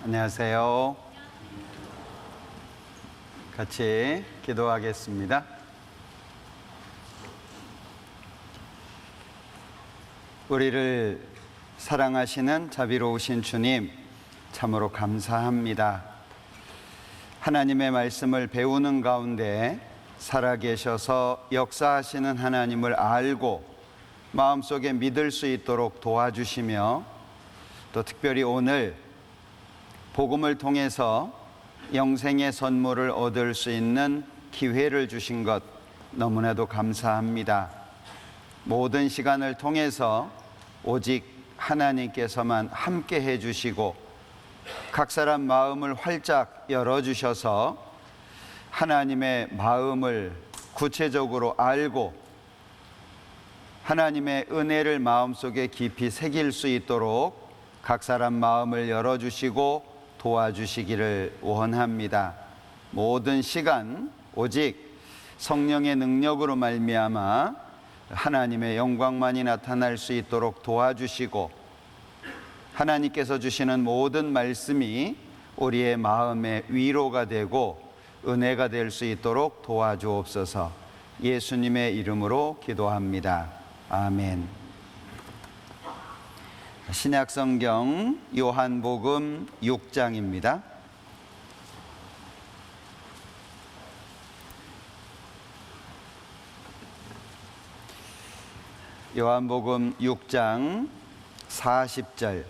안녕하세요. 같이 기도하겠습니다. 우리를 사랑하시는 자비로우신 주님, 참으로 감사합니다. 하나님의 말씀을 배우는 가운데 살아계셔서 역사하시는 하나님을 알고 마음속에 믿을 수 있도록 도와주시며, 또 특별히 오늘 복음을 통해서 영생의 선물을 얻을 수 있는 기회를 주신 것 너무나도 감사합니다. 모든 시간을 통해서 오직 하나님께서만 함께 해주시고 각 사람 마음을 활짝 열어주셔서 하나님의 마음을 구체적으로 알고 하나님의 은혜를 마음속에 깊이 새길 수 있도록 각 사람 마음을 열어주시고 도와주시기를 원합니다. 모든 시간 오직 성령의 능력으로 말미암아 하나님의 영광만이 나타날 수 있도록 도와주시고, 하나님께서 주시는 모든 말씀이 우리의 마음의 위로가 되고 은혜가 될 수 있도록 도와주옵소서. 예수님의 이름으로 기도합니다. 아멘. 신약성경 요한복음 6장입니다. 요한복음 6장 40절.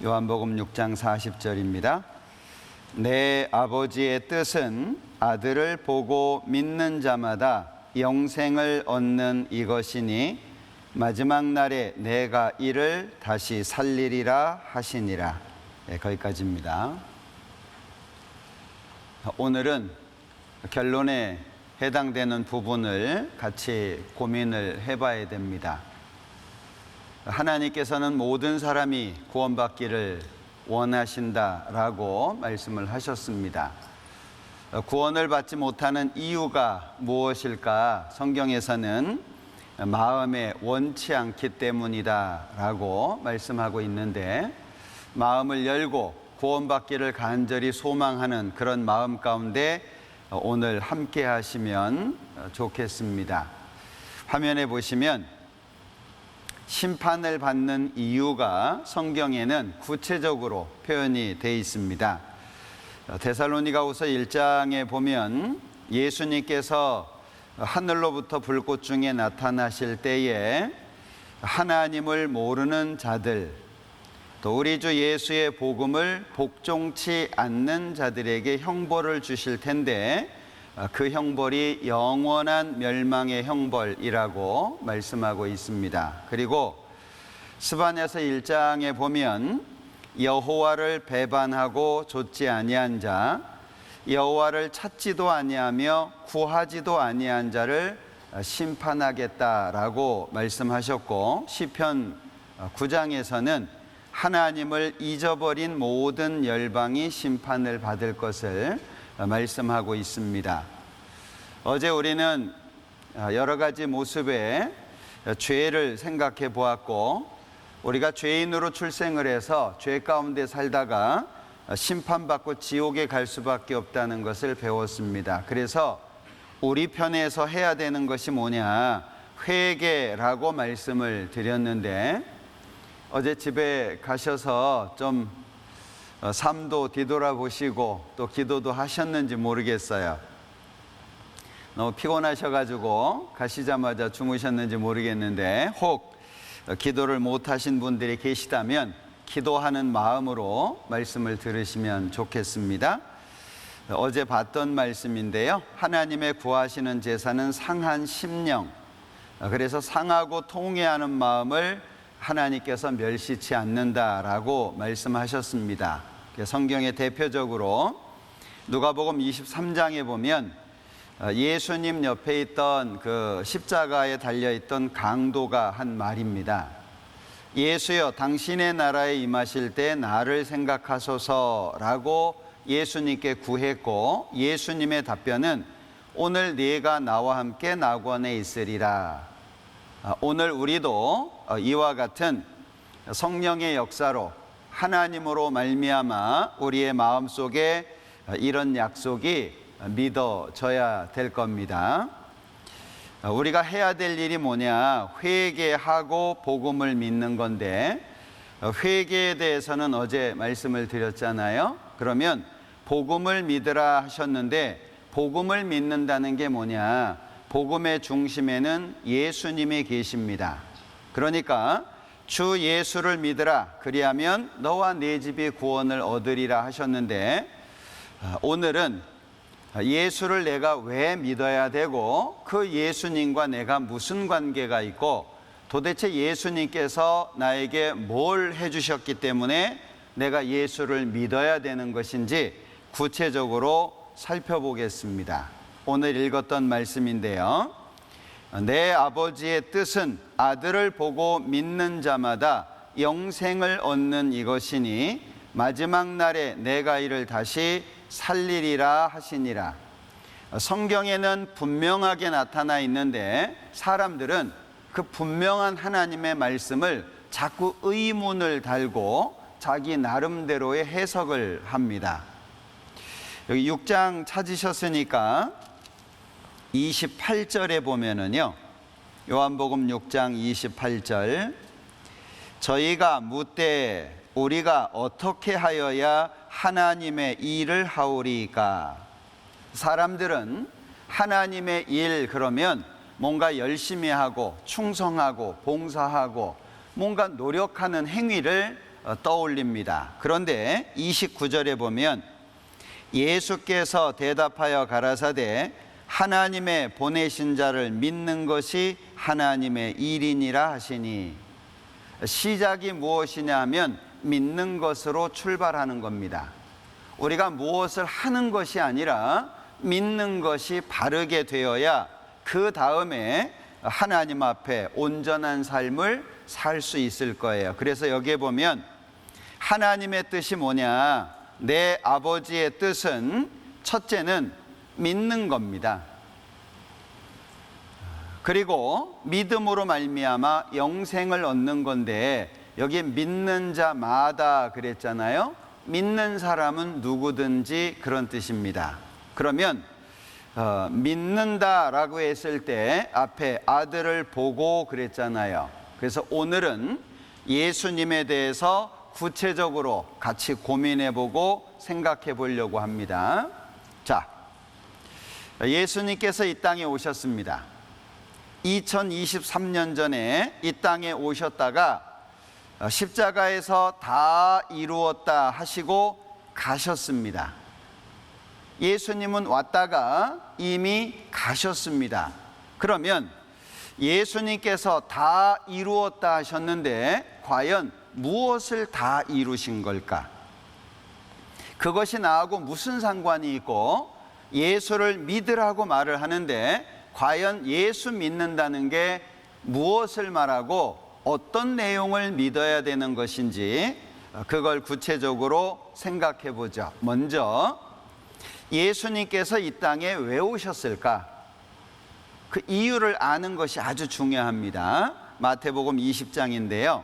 요한복음 6장 40절입니다. 내 아버지의 뜻은 아들을 보고 믿는 자마다 영생을 얻는 이것이니 마지막 날에 내가 이를 다시 살리리라 하시니라. 거기까지입니다. 오늘은 결론에 해당되는 부분을 같이 고민을 해봐야 됩니다. 하나님께서는 모든 사람이 구원받기를 원하신다라고 말씀을 하셨습니다. 구원을 받지 못하는 이유가 무엇일까? 성경에서는 마음에 원치 않기 때문이다라고 말씀하고 있는데, 마음을 열고 구원받기를 간절히 소망하는 그런 마음 가운데 오늘 함께 하시면 좋겠습니다. 화면에 보시면 심판을 받는 이유가 성경에는 구체적으로 표현이 되어 있습니다. 데살로니가후서 1장에 보면 예수님께서 하늘로부터 불꽃 중에 나타나실 때에 하나님을 모르는 자들, 또 우리 주 예수의 복음을 복종치 않는 자들에게 형벌을 주실 텐데, 그 형벌이 영원한 멸망의 형벌이라고 말씀하고 있습니다. 그리고 스바냐서 1장에 보면 여호와를 배반하고 좇지 아니한 자, 여호와를 찾지도 아니하며 구하지도 아니한 자를 심판하겠다라고 말씀하셨고, 시편 9장에서는 하나님을 잊어버린 모든 열방이 심판을 받을 것을 말씀하고 있습니다. 어제 우리는 여러 가지 모습의 죄를 생각해 보았고, 우리가 죄인으로 출생을 해서 죄 가운데 살다가 심판받고 지옥에 갈 수밖에 없다는 것을 배웠습니다. 그래서 우리 편에서 해야 되는 것이 뭐냐? 회개라고 말씀을 드렸는데, 어제 집에 가셔서 좀 삶도 뒤돌아보시고 또 기도도 하셨는지 모르겠어요. 너무 피곤하셔가지고 가시자마자 주무셨는지 모르겠는데, 혹 기도를 못하신 분들이 계시다면 기도하는 마음으로 말씀을 들으시면 좋겠습니다. 어제 봤던 말씀인데요, 하나님의 구하시는 제사는 상한 심령, 그래서 상하고 통회하는 마음을 하나님께서 멸시치 않는다라고 말씀하셨습니다. 성경에 대표적으로 누가복음 23장에 보면 예수님 옆에 있던 그 십자가에 달려있던 강도가 한 말입니다. 예수여, 당신의 나라에 임하실 때 나를 생각하소서라고 예수님께 구했고, 예수님의 답변은 오늘 네가 나와 함께 낙원에 있으리라. 오늘 우리도 이와 같은 성령의 역사로 하나님으로 말미암아 우리의 마음속에 이런 약속이 믿어져야 될 겁니다. 우리가 해야 될 일이 뭐냐? 회개하고 복음을 믿는 건데, 회개에 대해서는 어제 말씀을 드렸잖아요. 그러면 복음을 믿으라 하셨는데, 복음을 믿는다는 게 뭐냐? 복음의 중심에는 예수님이 계십니다. 그러니까 주 예수를 믿으라, 그리하면 너와 네 집이 구원을 얻으리라 하셨는데, 오늘은 예수를 내가 왜 믿어야 되고, 그 예수님과 내가 무슨 관계가 있고, 도대체 예수님께서 나에게 뭘 해주셨기 때문에 내가 예수를 믿어야 되는 것인지 구체적으로 살펴보겠습니다. 오늘 읽었던 말씀인데요. 내 아버지의 뜻은 아들을 보고 믿는 자마다 영생을 얻는 이것이니 마지막 날에 내가 이를 다시 살리리라 하시니라. 성경에는 분명하게 나타나 있는데 사람들은 그 분명한 하나님의 말씀을 자꾸 의문을 달고 자기 나름대로의 해석을 합니다. 여기 6장 찾으셨으니까 28절에 보면은요, 요한복음 6장 28절, 저희가 묻되 우리가 어떻게 하여야 하나님의 일을 하오리까? 사람들은 하나님의 일 그러면 뭔가 열심히 하고 충성하고 봉사하고 뭔가 노력하는 행위를 떠올립니다. 그런데 29절에 보면 예수께서 대답하여 가라사대 하나님의 보내신 자를 믿는 것이 하나님의 일이니라 하시니, 시작이 무엇이냐 하면 믿는 것으로 출발하는 겁니다. 우리가 무엇을 하는 것이 아니라 믿는 것이 바르게 되어야 그 다음에 하나님 앞에 온전한 삶을 살 수 있을 거예요. 그래서 여기에 보면 하나님의 뜻이 뭐냐? 내 아버지의 뜻은 첫째는 믿는 겁니다. 그리고 믿음으로 말미암아 영생을 얻는 건데, 여기 믿는 자마다 그랬잖아요. 믿는 사람은 누구든지 그런 뜻입니다. 그러면 믿는다라고 했을 때 앞에 아들을 보고 그랬잖아요. 그래서 오늘은 예수님에 대해서 구체적으로 같이 고민해 보고 생각해 보려고 합니다. 자, 예수님께서 이 땅에 오셨습니다. 2023년 전에 이 땅에 오셨다가 십자가에서 다 이루었다 하시고 가셨습니다. 예수님은 왔다가 이미 가셨습니다. 그러면 예수님께서 다 이루었다 하셨는데 과연 무엇을 다 이루신 걸까? 그것이 나하고 무슨 상관이 있고, 예수를 믿으라고 말을 하는데 과연 예수 믿는다는 게 무엇을 말하고 어떤 내용을 믿어야 되는 것인지, 그걸 구체적으로 생각해 보죠. 먼저 예수님께서 이 땅에 왜 오셨을까? 그 이유를 아는 것이 아주 중요합니다. 마태복음 20장인데요.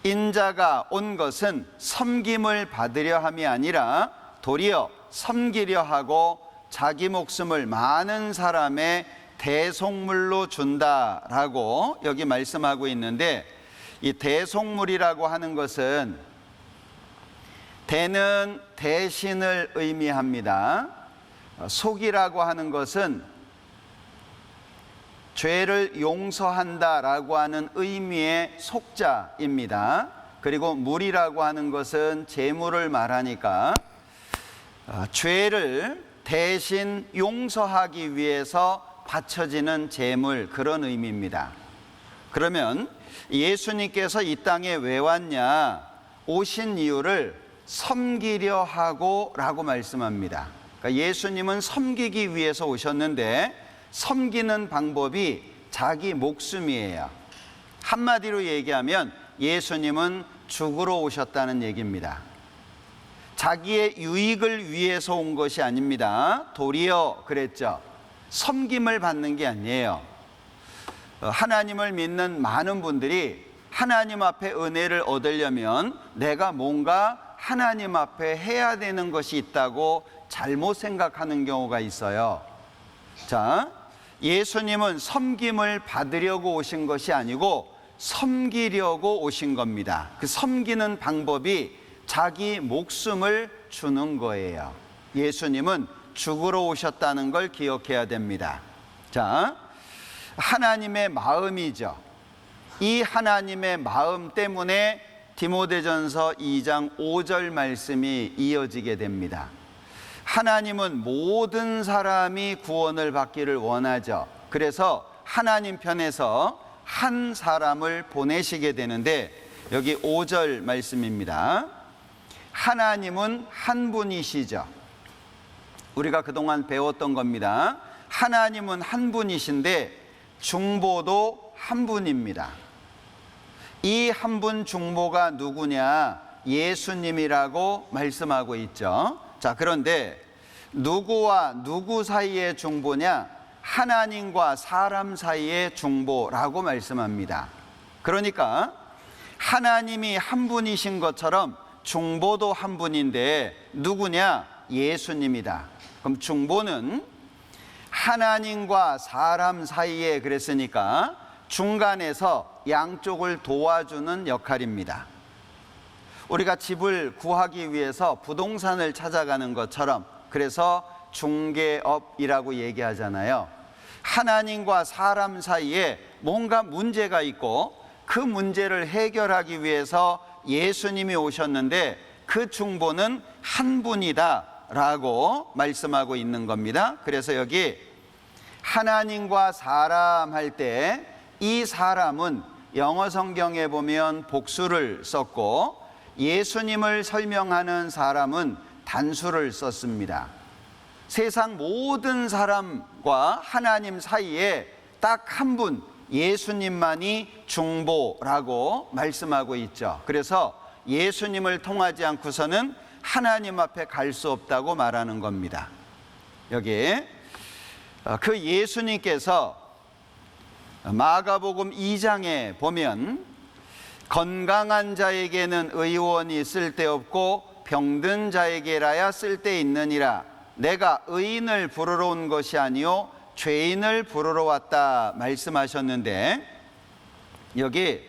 인자가 온 것은 섬김을 받으려 함이 아니라 도리어 섬기려 하고 자기 목숨을 많은 사람의 대속물로 준다라고 여기 말씀하고 있는데, 이 대속물이라고 하는 것은 대는 대신을 의미합니다. 속이라고 하는 것은 죄를 용서한다라고 하는 의미의 속자입니다. 그리고 물이라고 하는 것은 재물을 말하니까 죄를 대신 용서하기 위해서 바쳐지는 재물, 그런 의미입니다. 그러면 예수님께서 이 땅에 왜 왔냐? 오신 이유를 섬기려 하고 라고 말씀합니다. 그러니까 예수님은 섬기기 위해서 오셨는데 섬기는 방법이 자기 목숨이에요. 한마디로 얘기하면 예수님은 죽으러 오셨다는 얘기입니다. 자기의 유익을 위해서 온 것이 아닙니다. 도리어 그랬죠. 섬김을 받는 게 아니에요. 하나님을 믿는 많은 분들이 하나님 앞에 은혜를 얻으려면 내가 뭔가 하나님 앞에 해야 되는 것이 있다고 잘못 생각하는 경우가 있어요. 자, 예수님은 섬김을 받으려고 오신 것이 아니고 섬기려고 오신 겁니다. 그 섬기는 방법이 자기 목숨을 주는 거예요. 예수님은 죽으러 오셨다는 걸 기억해야 됩니다. 자, 하나님의 마음이죠. 이 하나님의 마음 때문에 디모데전서 2장 5절 말씀이 이어지게 됩니다. 하나님은 모든 사람이 구원을 받기를 원하죠. 그래서 하나님 편에서 한 사람을 보내시게 되는데 여기 5절 말씀입니다. 하나님은 한 분이시죠. 우리가 그동안 배웠던 겁니다. 하나님은 한 분이신데 중보도 한 분입니다. 이 한 분 중보가 누구냐? 예수님이라고 말씀하고 있죠. 자, 그런데 누구와 누구 사이의 중보냐? 하나님과 사람 사이의 중보라고 말씀합니다. 그러니까 하나님이 한 분이신 것처럼 중보도 한 분인데 누구냐? 예수님이다. 그럼 중보는 하나님과 사람 사이에, 그랬으니까 중간에서 양쪽을 도와주는 역할입니다. 우리가 집을 구하기 위해서 부동산을 찾아가는 것처럼, 그래서 중개업이라고 얘기하잖아요. 하나님과 사람 사이에 뭔가 문제가 있고 그 문제를 해결하기 위해서 예수님이 오셨는데 그 중보는 한 분이다 라고 말씀하고 있는 겁니다. 그래서 여기 하나님과 사람 할 때 이 사람은 영어 성경에 보면 복수를 썼고 예수님을 설명하는 사람은 단수를 썼습니다. 세상 모든 사람과 하나님 사이에 딱 한 분, 예수님만이 중보라고 말씀하고 있죠. 그래서 예수님을 통하지 않고서는 하나님 앞에 갈 수 없다고 말하는 겁니다. 여기 그 예수님께서 마가복음 2장에 보면 건강한 자에게는 의원이 쓸데없고 병든 자에게라야 쓸데있느니라. 내가 의인을 부르러 온 것이 아니요 죄인을 부르러 왔다 말씀하셨는데 여기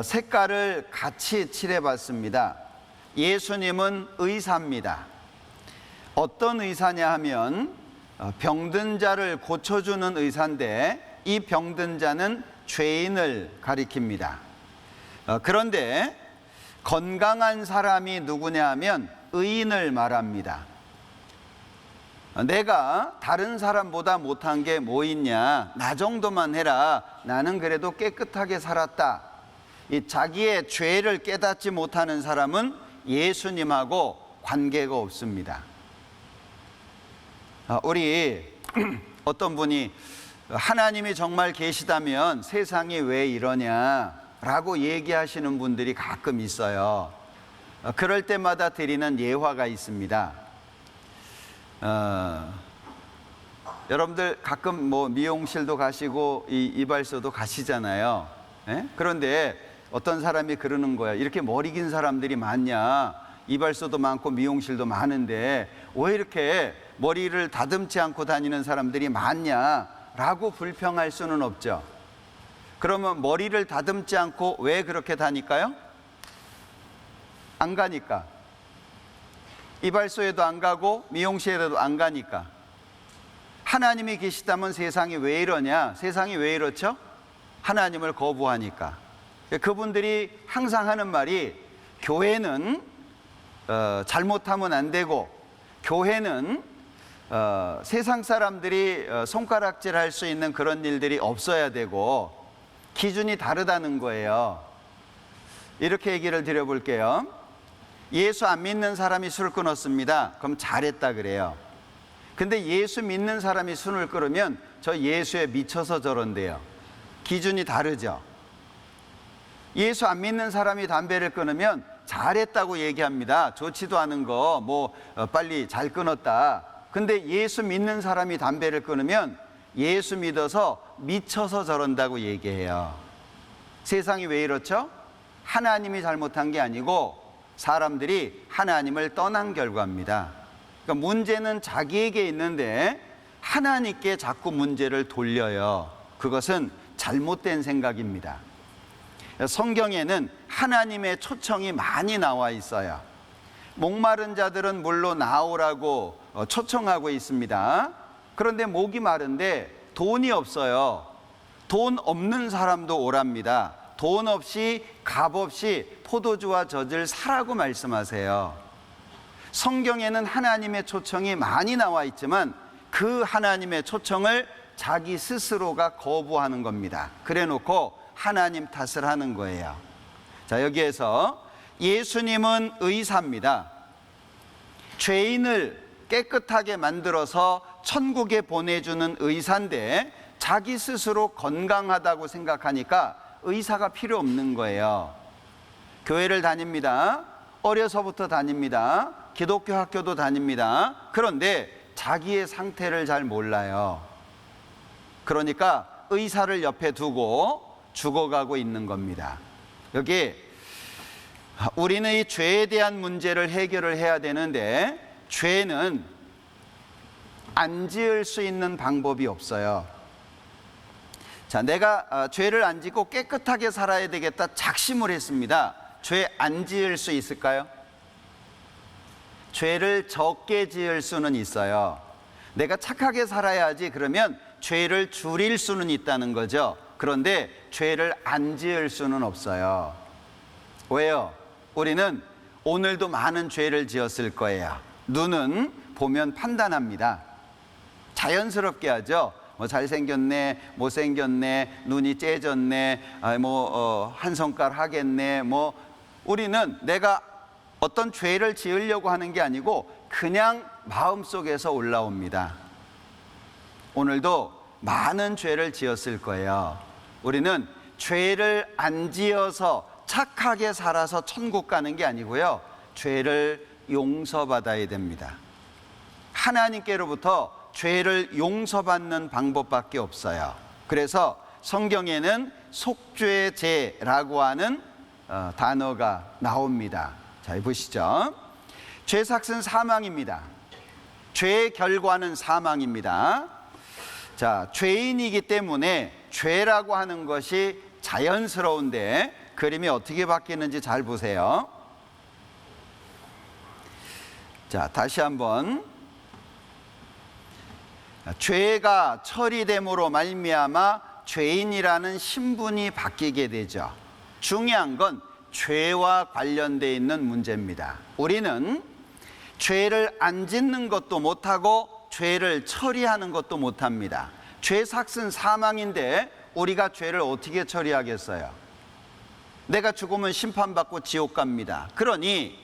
색깔을 같이 칠해봤습니다. 예수님은 의사입니다. 어떤 의사냐 하면 병든 자를 고쳐주는 의사인데 이 병든 자는 죄인을 가리킵니다. 그런데 건강한 사람이 누구냐 하면 의인을 말합니다. 내가 다른 사람보다 못한 게 뭐 있냐? 나 정도만 해라. 나는 그래도 깨끗하게 살았다. 이 자기의 죄를 깨닫지 못하는 사람은 예수님하고 관계가 없습니다. 우리 어떤 분이 하나님이 정말 계시다면 세상이 왜 이러냐라고 얘기하시는 분들이 가끔 있어요. 그럴 때마다 드리는 예화가 있습니다. 여러분들 가끔 뭐 미용실도 가시고 이발소도 가시잖아요. 예? 그런데 어떤 사람이 그러는 거야. 이렇게 머리 긴 사람들이 많냐? 이발소도 많고 미용실도 많은데 왜 이렇게 머리를 다듬지 않고 다니는 사람들이 많냐라고 불평할 수는 없죠. 그러면 머리를 다듬지 않고 왜 그렇게 다닐까요? 안 가니까. 이발소에도 안 가고 미용실에도 안 가니까. 하나님이 계시다면 세상이 왜 이러냐? 세상이 왜 이렇죠? 하나님을 거부하니까. 그분들이 항상 하는 말이 교회는 잘못하면 안 되고 교회는 세상 사람들이 손가락질 할 수 있는 그런 일들이 없어야 되고 기준이 다르다는 거예요. 이렇게 얘기를 드려볼게요. 예수 안 믿는 사람이 술 끊었습니다. 그럼 잘했다 그래요. 근데 예수 믿는 사람이 술을 끊으면 저 예수에 미쳐서 저런데요. 기준이 다르죠. 예수 안 믿는 사람이 담배를 끊으면 잘했다고 얘기합니다. 좋지도 않은 거 뭐 빨리 잘 끊었다. 근데 예수 믿는 사람이 담배를 끊으면 예수 믿어서 미쳐서 저런다고 얘기해요. 세상이 왜 이렇죠? 하나님이 잘못한 게 아니고 사람들이 하나님을 떠난 결과입니다. 그러니까 문제는 자기에게 있는데 하나님께 자꾸 문제를 돌려요. 그것은 잘못된 생각입니다. 성경에는 하나님의 초청이 많이 나와 있어요. 목마른 자들은 물로 나오라고 초청하고 있습니다. 그런데 목이 마른데 돈이 없어요. 돈 없는 사람도 오랍니다. 돈 없이 값 없이 포도주와 젖을 사라고 말씀하세요. 성경에는 하나님의 초청이 많이 나와 있지만 그 하나님의 초청을 자기 스스로가 거부하는 겁니다. 그래 놓고 하나님 탓을 하는 거예요. 자, 여기에서 예수님은 의사입니다. 죄인을 깨끗하게 만들어서 천국에 보내주는 의사인데 자기 스스로 건강하다고 생각하니까 의사가 필요 없는 거예요. 교회를 다닙니다. 어려서부터 다닙니다. 기독교 학교도 다닙니다. 그런데 자기의 상태를 잘 몰라요. 그러니까 의사를 옆에 두고 죽어가고 있는 겁니다. 여기 우리는 이 죄에 대한 문제를 해결을 해야 되는데 죄는 안 지을 수 있는 방법이 없어요. 자, 내가 죄를 안 짓고 깨끗하게 살아야 되겠다 작심을 했습니다. 죄 안 지을 수 있을까요? 죄를 적게 지을 수는 있어요. 내가 착하게 살아야지 그러면 죄를 줄일 수는 있다는 거죠. 그런데 죄를 안 지을 수는 없어요. 왜요? 우리는 오늘도 많은 죄를 지었을 거예요. 눈은 보면 판단합니다. 자연스럽게 하죠. 뭐 잘생겼네, 못생겼네, 눈이 째졌네, 한 손가락 하겠네. 우리는 내가 어떤 죄를 지으려고 하는 게 아니고 그냥 마음속에서 올라옵니다. 오늘도 많은 죄를 지었을 거예요. 우리는 죄를 안 지어서 착하게 살아서 천국 가는 게 아니고요. 죄를 용서받아야 됩니다. 하나님께로부터 죄를 용서받는 방법밖에 없어요. 그래서 성경에는 속죄제라고 하는 단어가 나옵니다. 자, 보시죠. 죄 삭은 사망입니다. 죄의 결과는 사망입니다. 자, 죄인이기 때문에 죄라고 하는 것이 자연스러운데 그림이 어떻게 바뀌는지 잘 보세요. 자, 다시 한번. 죄가 처리됨으로 말미암아 죄인이라는 신분이 바뀌게 되죠. 중요한 건 죄와 관련되어 있는 문제입니다. 우리는 죄를 안 짓는 것도 못하고 죄를 처리하는 것도 못합니다. 죄 삭은 사망인데 우리가 죄를 어떻게 처리하겠어요? 내가 죽으면 심판받고 지옥 갑니다. 그러니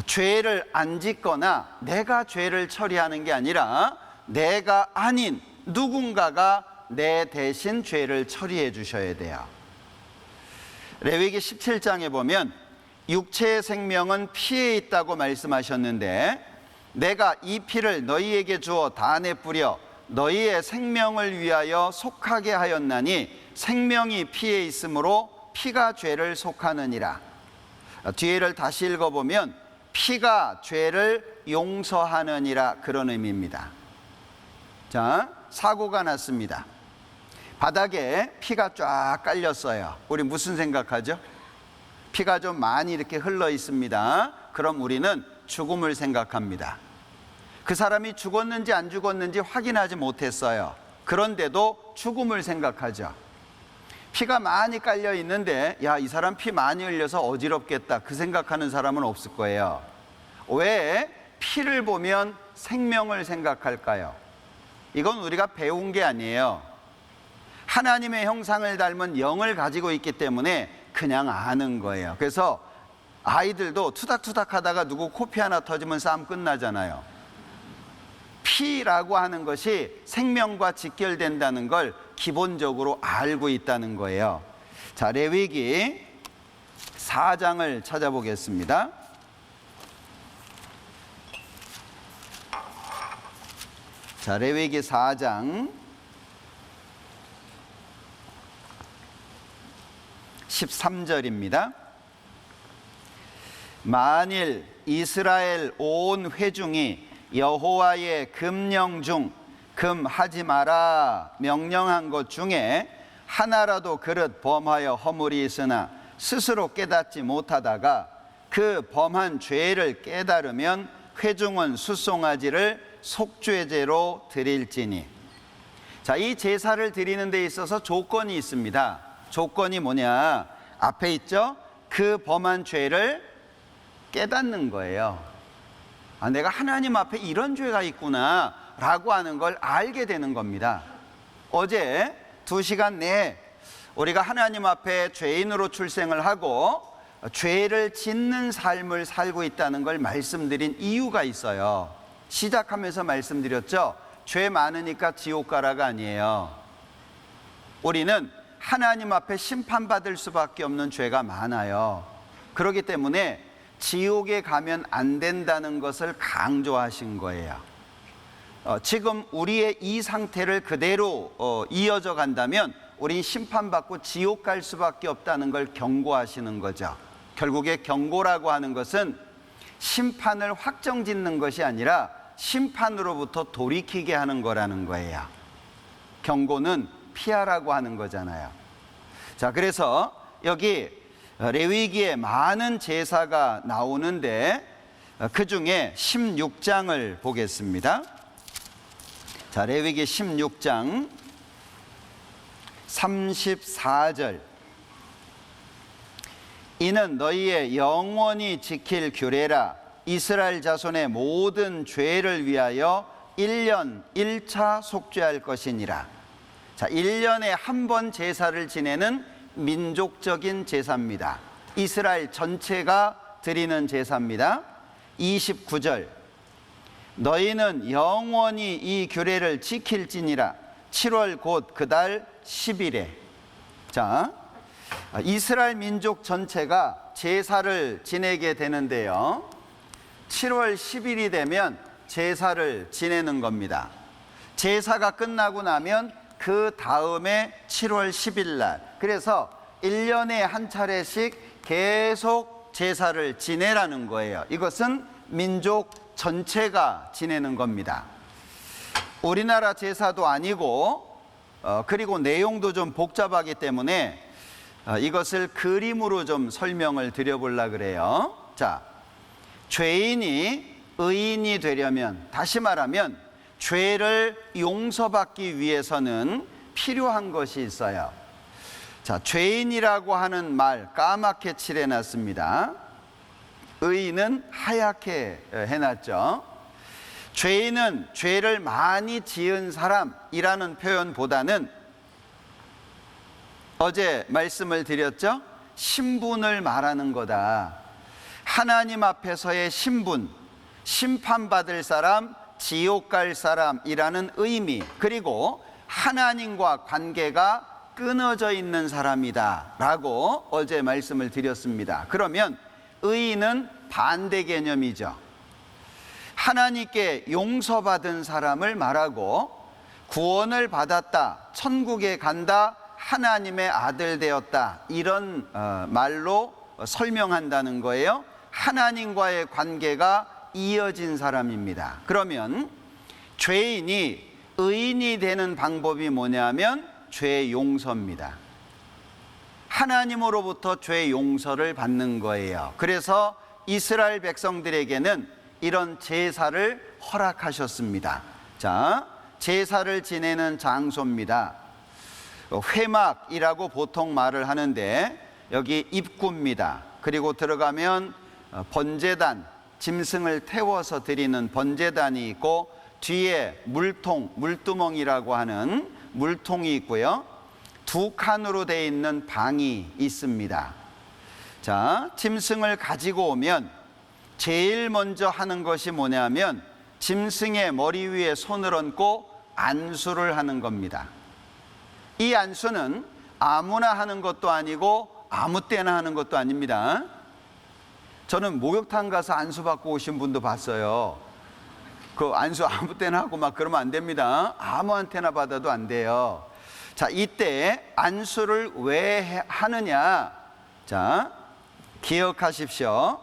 죄를 안 짓거나 내가 죄를 처리하는 게 아니라 내가 아닌 누군가가 내 대신 죄를 처리해 주셔야 돼요. 레위기 17장에 보면 육체의 생명은 피에 있다고 말씀하셨는데 내가 이 피를 너희에게 주어 단에 뿌려 너희의 생명을 위하여 속하게 하였나니 생명이 피에 있으므로 피가 죄를 속하느니라. 뒤에를 다시 읽어보면 피가 죄를 용서하느니라, 그런 의미입니다. 자, 사고가 났습니다. 바닥에 피가 쫙 깔렸어요. 우리 무슨 생각하죠? 피가 좀 많이 이렇게 흘러 있습니다. 그럼 우리는 죽음을 생각합니다. 그 사람이 죽었는지 안 죽었는지 확인하지 못했어요. 그런데도 죽음을 생각하죠. 피가 많이 깔려 있는데 야, 이 사람 피 많이 흘려서 어지럽겠다, 그 생각하는 사람은 없을 거예요. 왜 피를 보면 생명을 생각할까요? 이건 우리가 배운 게 아니에요. 하나님의 형상을 닮은 영을 가지고 있기 때문에 그냥 아는 거예요. 그래서 아이들도 투닥투닥 하다가 누구 코피 하나 터지면 싸움 끝나잖아요. 피라고 하는 것이 생명과 직결된다는 걸 기본적으로 알고 있다는 거예요. 자, 레위기 4장을 찾아보겠습니다. 자, 레위기 4장 13절입니다. 만일 이스라엘 온 회중이 여호와의 금령 중 금하지 마라 명령한 것 중에 하나라도 그릇 범하여 허물이 있으나 스스로 깨닫지 못하다가 그 범한 죄를 깨달으면 회중은 숫송아지를 속죄제로 드릴지니. 자, 이 제사를 드리는 데 있어서 조건이 있습니다. 조건이 뭐냐? 앞에 있죠? 그 범한 죄를 깨닫는 거예요. 아, 내가 하나님 앞에 이런 죄가 있구나 라고 하는 걸 알게 되는 겁니다. 어제 2시간 내에 우리가 하나님 앞에 죄인으로 출생을 하고 죄를 짓는 삶을 살고 있다는 걸 말씀드린 이유가 있어요. 시작하면서 말씀드렸죠. 죄 많으니까 지옥 가라가 아니에요. 우리는 하나님 앞에 심판받을 수밖에 없는 죄가 많아요. 그렇기 때문에 지옥에 가면 안 된다는 것을 강조하신 거예요. 지금 우리의 이 상태를 그대로 이어져 간다면 우린 심판받고 지옥 갈 수밖에 없다는 걸 경고하시는 거죠. 결국에 경고라고 하는 것은 심판을 확정짓는 것이 아니라 심판으로부터 돌이키게 하는 거라는 거예요. 경고는 피하라고 하는 거잖아요. 자, 그래서 여기 레위기에 많은 제사가 나오는데 그 중에 16장을 보겠습니다. 자, 레위기 16장 34절. 이는 너희의 영원히 지킬 규례라. 이스라엘 자손의 모든 죄를 위하여 1년 1차 속죄할 것이니라. 자, 1년에 한 번 제사를 지내는 민족적인 제사입니다. 이스라엘 전체가 드리는 제사입니다. 29절. 너희는 영원히 이 규례를 지킬지니라. 7월 곧 그달 10일에. 자, 이스라엘 민족 전체가 제사를 지내게 되는데요. 7월 10일이 되면 제사를 지내는 겁니다. 제사가 끝나고 나면 그 다음에 7월 10일 날. 그래서 1년에 한 차례씩 계속 제사를 지내라는 거예요. 이것은 민족 전체가 지내는 겁니다. 우리나라 제사도 아니고 그리고 내용도 좀 복잡하기 때문에 이것을 그림으로 좀 설명을 드려보려고 그래요. 자, 죄인이 의인이 되려면, 다시 말하면 죄를 용서받기 위해서는 필요한 것이 있어요. 자, 죄인이라고 하는 말 까맣게 칠해놨습니다. 의인은 하얗게 해놨죠. 죄인은 죄를 많이 지은 사람이라는 표현보다는 어제 말씀을 드렸죠. 신분을 말하는 거다. 하나님 앞에서의 신분, 심판받을 사람, 지옥 갈 사람이라는 의미, 그리고 하나님과 관계가 끊어져 있는 사람이다 라고 어제 말씀을 드렸습니다. 그러면 의인은 반대 개념이죠. 하나님께 용서받은 사람을 말하고 구원을 받았다, 천국에 간다, 하나님의 아들 되었다, 이런 말로 설명한다는 거예요. 하나님과의 관계가 이어진 사람입니다. 그러면 죄인이 의인이 되는 방법이 뭐냐면 죄 용서입니다. 하나님으로부터 죄 용서를 받는 거예요. 그래서 이스라엘 백성들에게는 이런 제사를 허락하셨습니다. 자, 제사를 지내는 장소입니다. 회막이라고 보통 말을 하는데 여기 입구입니다. 그리고 들어가면 번제단, 짐승을 태워서 드리는 번제단이 있고 뒤에 물통, 물두멍이라고 하는 물통이 있고요. 2칸으로 되어 있는 방이 있습니다. 자, 짐승을 가지고 오면 제일 먼저 하는 것이 뭐냐면 짐승의 머리 위에 손을 얹고 안수를 하는 겁니다. 이 안수는 아무나 하는 것도 아니고 아무 때나 하는 것도 아닙니다. 저는 목욕탕 가서 안수 받고 오신 분도 봤어요. 그 안수 아무 때나 하고 막 그러면 안 됩니다. 아무한테나 받아도 안 돼요. 자, 이때 안수를 왜 하느냐? 자, 기억하십시오.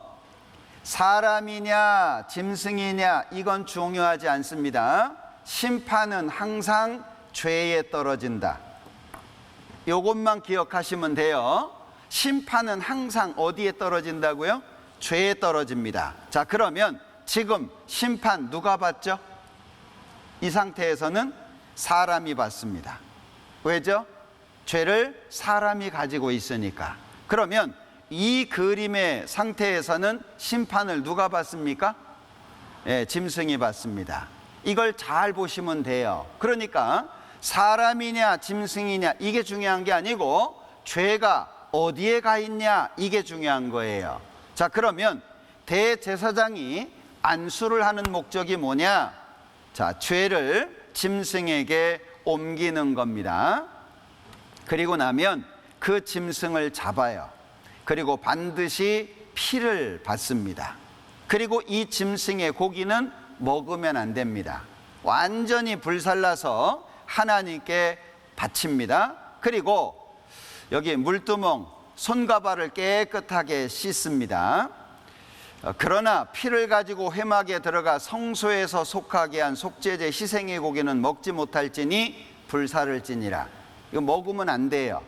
사람이냐 짐승이냐 이건 중요하지 않습니다. 심판은 항상 죄에 떨어진다. 이것만 기억하시면 돼요. 심판은 항상 어디에 떨어진다고요? 죄에 떨어집니다. 자, 그러면 지금 심판 누가 받죠? 이 상태에서는 사람이 받습니다. 왜죠? 죄를 사람이 가지고 있으니까. 그러면 이 그림의 상태에서는 심판을 누가 받습니까? 예, 짐승이 받습니다. 이걸 잘 보시면 돼요. 그러니까 사람이냐 짐승이냐 이게 중요한 게 아니고 죄가 어디에 가 있냐 이게 중요한 거예요. 자, 그러면 대제사장이 안수를 하는 목적이 뭐냐? 자, 죄를 짐승에게 옮기는 겁니다. 그리고 나면 그 짐승을 잡아요. 그리고 반드시 피를 받습니다. 그리고 이 짐승의 고기는 먹으면 안 됩니다. 완전히 불살라서 하나님께 바칩니다. 그리고 여기 물두멍, 손과 발을 깨끗하게 씻습니다. 그러나 피를 가지고 회막에 들어가 성소에서 속하게 한 속죄제 희생의 고기는 먹지 못할지니 불사를지니라. 이거 먹으면 안 돼요.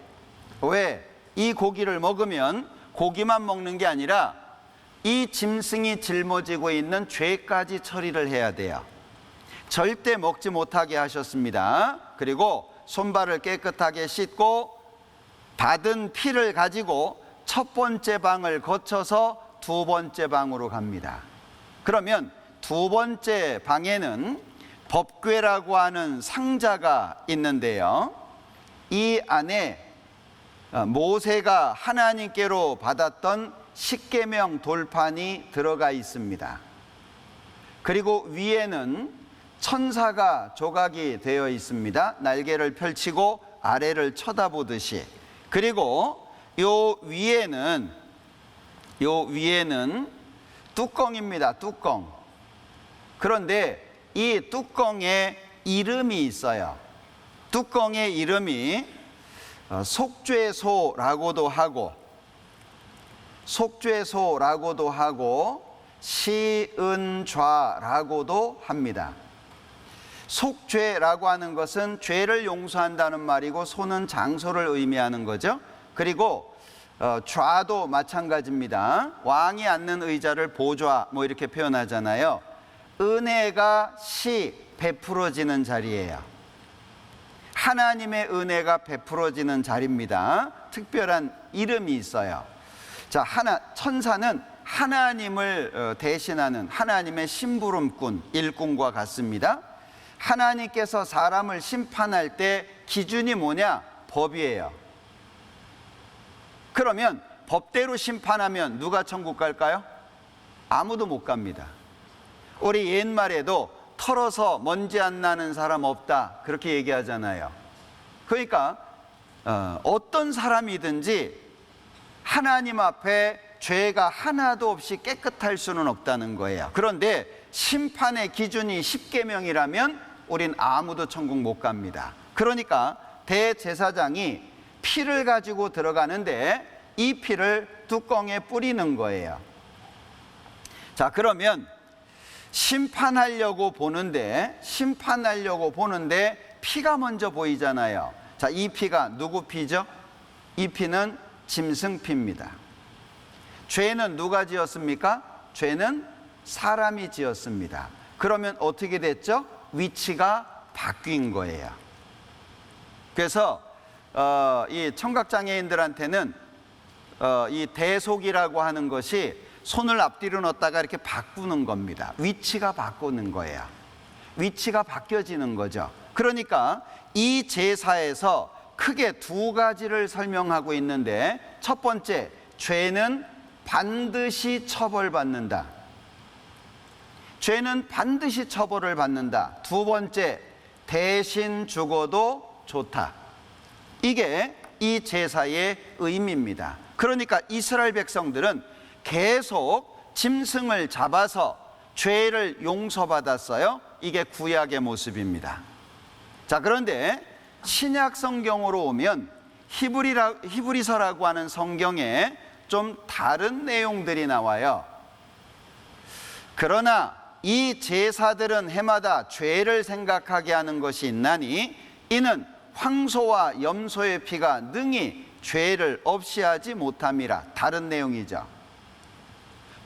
왜? 이 고기를 먹으면 고기만 먹는 게 아니라 이 짐승이 짊어지고 있는 죄까지 처리를 해야 돼요. 절대 먹지 못하게 하셨습니다. 그리고 손발을 깨끗하게 씻고 받은 피를 가지고 첫 번째 방을 거쳐서 두 번째 방으로 갑니다. 그러면 두 번째 방에는 법궤라고 하는 상자가 있는데요. 이 안에 모세가 하나님께로 받았던 십계명 돌판이 들어가 있습니다. 그리고 위에는 천사가 조각이 되어 있습니다. 날개를 펼치고 아래를 쳐다보듯이. 그리고 요 위에는 뚜껑입니다. 뚜껑. 그런데 이 뚜껑에 이름이 있어요. 뚜껑의 이름이 속죄소라고도 하고 시은좌라고도 합니다. 속죄라고 하는 것은 죄를 용서한다는 말이고 소는 장소를 의미하는 거죠. 그리고 좌도 마찬가지입니다. 왕이 앉는 의자를 보좌 뭐 이렇게 표현하잖아요. 은혜가 베풀어지는 자리예요. 하나님의 은혜가 베풀어지는 자리입니다. 특별한 이름이 있어요. 자, 천사는 하나님을 대신하는 하나님의 심부름꾼, 일꾼과 같습니다. 하나님께서 사람을 심판할 때 기준이 뭐냐? 법이에요. 그러면 법대로 심판하면 누가 천국 갈까요? 아무도 못 갑니다. 우리 옛말에도 털어서 먼지 안 나는 사람 없다 그렇게 얘기하잖아요. 그러니까 어떤 사람이든지 하나님 앞에 죄가 하나도 없이 깨끗할 수는 없다는 거예요. 그런데 심판의 기준이 십계명이라면 우린 아무도 천국 못 갑니다. 그러니까 대제사장이 피를 가지고 들어가는데 이 피를 뚜껑에 뿌리는 거예요. 자, 그러면 심판하려고 보는데 피가 먼저 보이잖아요. 자, 이 피가 누구 피죠? 이 피는 짐승 피입니다. 죄는 누가 지었습니까? 죄는 사람이 지었습니다. 그러면 어떻게 됐죠? 위치가 바뀐 거예요. 그래서 이 청각장애인들한테는 이 대속이라고 하는 것이 손을 앞뒤로 넣었다가 이렇게 바꾸는 겁니다. 위치가 바꾸는 거예요. 위치가 바뀌어지는 거죠. 그러니까 이 제사에서 크게 두 가지를 설명하고 있는데, 첫 번째, 죄는 반드시 처벌받는다. 죄는 반드시 처벌을 받는다. 두 번째, 대신 죽어도 좋다. 이게 이 제사의 의미입니다. 그러니까 이스라엘 백성들은 계속 짐승을 잡아서 죄를 용서받았어요. 이게 구약의 모습입니다. 자, 그런데 신약 성경으로 오면 히브리서라고 하는 성경에 좀 다른 내용들이 나와요. 그러나 이 제사들은 해마다 죄를 생각하게 하는 것이 있나니 이는 황소와 염소의 피가 능히 죄를 없이 하지 못함이라. 다른 내용이죠.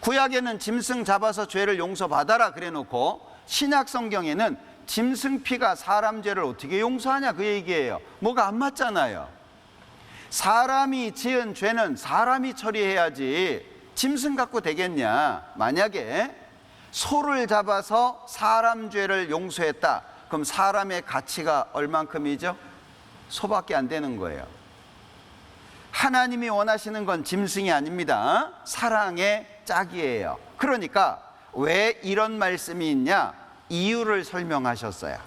구약에는 짐승 잡아서 죄를 용서받아라 그래 놓고 신약 성경에는 짐승 피가 사람 죄를 어떻게 용서하냐 그 얘기예요. 뭐가 안 맞잖아요. 사람이 지은 죄는 사람이 처리해야지 짐승 갖고 되겠냐. 만약에 소를 잡아서 사람 죄를 용서했다, 그럼 사람의 가치가 얼만큼이죠? 소밖에 안 되는 거예요. 하나님이 원하시는 건 짐승이 아닙니다. 사랑의 짝이에요. 그러니까 왜 이런 말씀이 있냐? 이유를 설명하셨어요.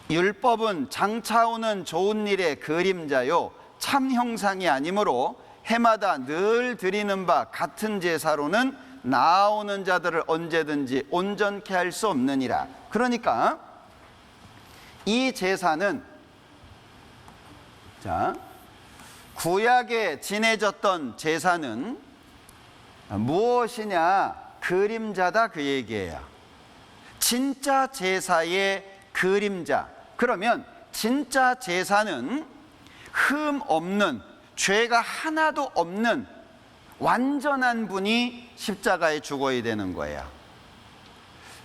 율법은 장차 오는 좋은 일의 그림자요 참 형상이 아니므로 해마다 늘 드리는 바 같은 제사로는 나아오는 자들을 언제든지 온전케 할 수 없느니라. 그러니까 이 제사는 구약에 지내졌던 제사는 무엇이냐? 그림자다 그 얘기예요. 진짜 제사의 그림자. 그러면 진짜 제사는 흠 없는, 죄가 하나도 없는 완전한 분이 십자가에 죽어야 되는 거예요.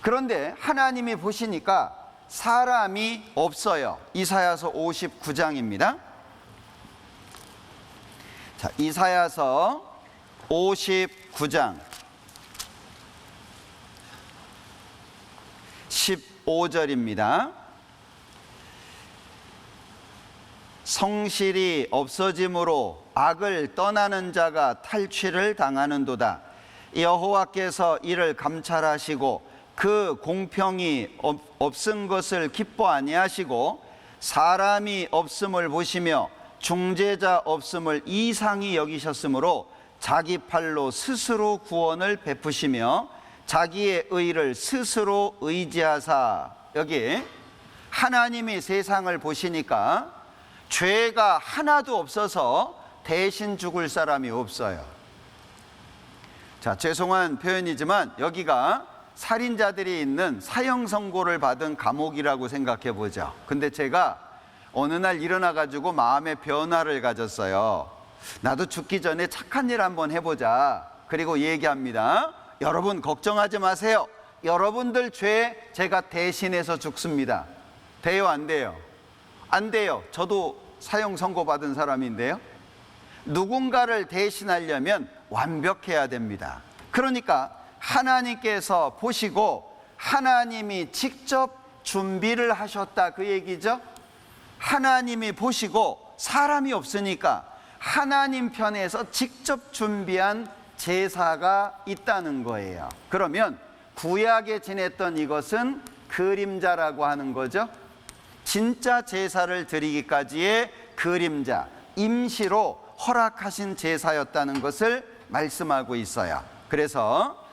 그런데 하나님이 보시니까 사람이 없어요. 이사야서 59장입니다. 자, 이사야서 59장 15절입니다. 성실이 없어짐으로 악을 떠나는 자가 탈취를 당하는도다. 여호와께서 이를 감찰하시고 그 공평이 없은 것을 기뻐 아니하시고 사람이 없음을 보시며 중재자 없음을 이상히 여기셨으므로 자기 팔로 스스로 구원을 베푸시며 자기의 의를 스스로 의지하사. 여기 하나님이 세상을 보시니까 죄가 하나도 없어서 대신 죽을 사람이 없어요. 자, 죄송한 표현이지만 여기가 살인자들이 있는 사형 선고를 받은 감옥이라고 생각해 보죠. 근데 제가 어느 날 일어나 가지고 마음의 변화를 가졌어요. 나도 죽기 전에 착한 일 한번 해보자. 그리고 얘기합니다. 여러분 걱정하지 마세요. 여러분들 죄 제가 대신해서 죽습니다. 돼요 안 돼요? 안 돼요. 저도 사형 선고받은 사람인데요. 누군가를 대신하려면 완벽해야 됩니다. 그러니까 하나님께서 보시고 하나님이 직접 준비를 하셨다 그 얘기죠. 하나님이 보시고 사람이 없으니까 하나님 편에서 직접 준비한 제사가 있다는 거예요. 그러면 구약에 지냈던 이것은 그림자라고 하는 거죠. 진짜 제사를 드리기까지의 그림자, 임시로 허락하신 제사였다는 것을 말씀하고 있어요. 그래서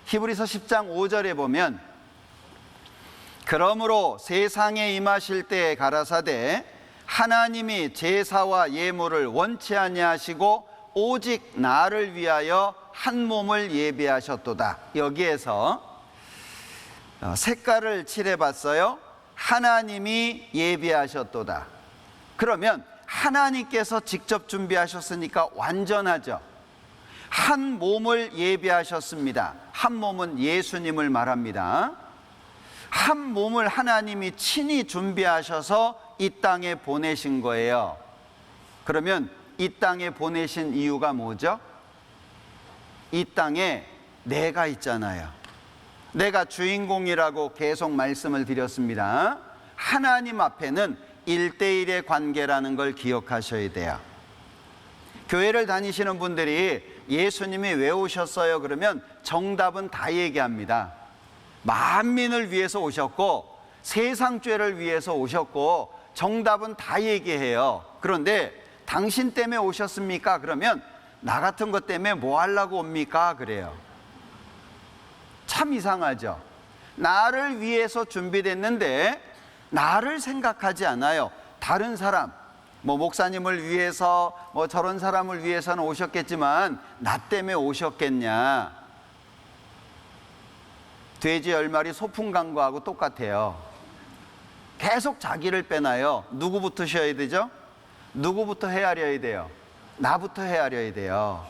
히브리서 10장 5절에 보면 그러므로 세상에 임하실 때에 가라사대 하나님이 제사와 예물을 원치 아니하시고 오직 나를 위하여 한 몸을 예비하셨도다. 여기에서 색깔을 칠해봤어요. 하나님이 예비하셨도다. 그러면 하나님께서 직접 준비하셨으니까 완전하죠. 한 몸을 예비하셨습니다. 한 몸은 예수님을 말합니다. 한 몸을 하나님이 친히 준비하셔서 이 땅에 보내신 거예요. 그러면 이 땅에 보내신 이유가 뭐죠? 이 땅에 내가 있잖아요. 내가 주인공이라고 계속 말씀을 드렸습니다. 하나님 앞에는 1대1의 관계라는 걸 기억하셔야 돼요. 교회를 다니시는 분들이 예수님이 왜 오셨어요? 그러면 정답은 다 얘기합니다. 만민을 위해서 오셨고 세상 죄를 위해서 오셨고 정답은 다 얘기해요. 그런데 당신 때문에 오셨습니까? 그러면 나 같은 것 때문에 뭐 하려고 옵니까? 그래요. 참 이상하죠. 나를 위해서 준비됐는데 나를 생각하지 않아요. 다른 사람, 뭐 목사님을 위해서 뭐 저런 사람을 위해서는 오셨겠지만 나 때문에 오셨겠냐? 돼지 10마리 소풍 간 거하고 똑같아요. 계속 자기를 빼놔요. 누구부터 쉬어야 되죠? 누구부터 헤아려야 돼요? 나부터 헤아려야 돼요.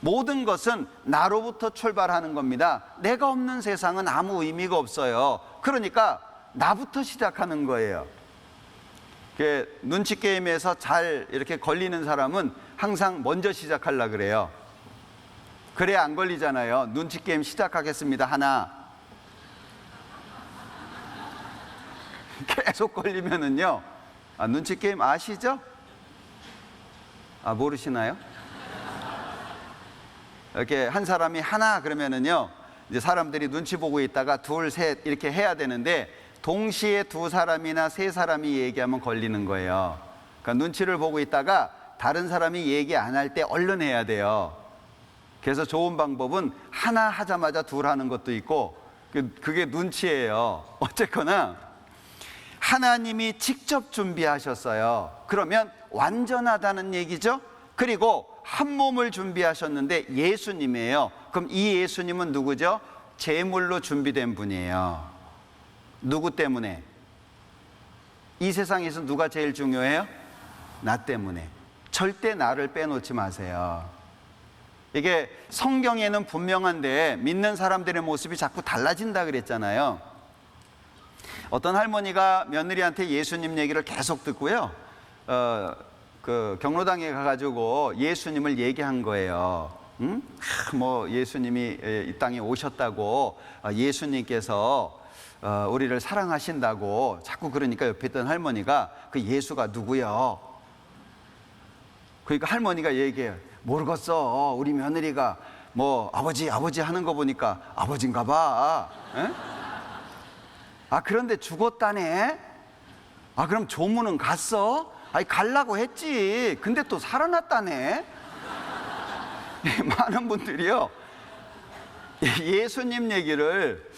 모든 것은 나로부터 출발하는 겁니다. 내가 없는 세상은 아무 의미가 없어요. 그러니까 나부터 시작하는 거예요. 눈치 게임에서 잘 이렇게 걸리는 사람은 항상 먼저 시작하려고 그래요. 그래야 안 걸리잖아요. 눈치 게임 시작하겠습니다. 하나. 계속 걸리면은요. 눈치 게임 아시죠? 모르시나요? 이렇게 한 사람이 하나 그러면은요. 이제 사람들이 눈치 보고 있다가 둘, 셋 이렇게 해야 되는데 동시에 두 사람이나 세 사람이 얘기하면 걸리는 거예요. 그러니까 눈치를 보고 있다가 다른 사람이 얘기 안 할 때 얼른 해야 돼요. 그래서 좋은 방법은 하나 하자마자 둘 하는 것도 있고 그게 눈치예요. 어쨌거나 하나님이 직접 준비하셨어요. 그러면 완전하다는 얘기죠. 그리고 한 몸을 준비하셨는데 예수님이에요. 그럼 이 예수님은 누구죠? 제물로 준비된 분이에요. 누구 때문에? 이 세상에서 누가 제일 중요해요? 나 때문에. 절대 나를 빼놓지 마세요. 이게 성경에는 분명한데 믿는 사람들의 모습이 자꾸 달라진다 그랬잖아요. 어떤 할머니가 며느리한테 예수님 얘기를 계속 듣고요. 경로당에 가가지고 예수님을 얘기한 거예요. 뭐 예수님이 이 땅에 오셨다고, 예수님께서 우리를 사랑하신다고 자꾸 그러니까 옆에 있던 할머니가 그 예수가 누구요? 그러니까 할머니가 얘기해요. 모르겠어. 우리 며느리가 뭐 아버지 하는 거 보니까 아버지인가 봐. 그런데 죽었다네. 그럼 조문은 갔어? 가려고 했지. 근데 또 살아났다네. 많은 분들이요. 예수님 얘기를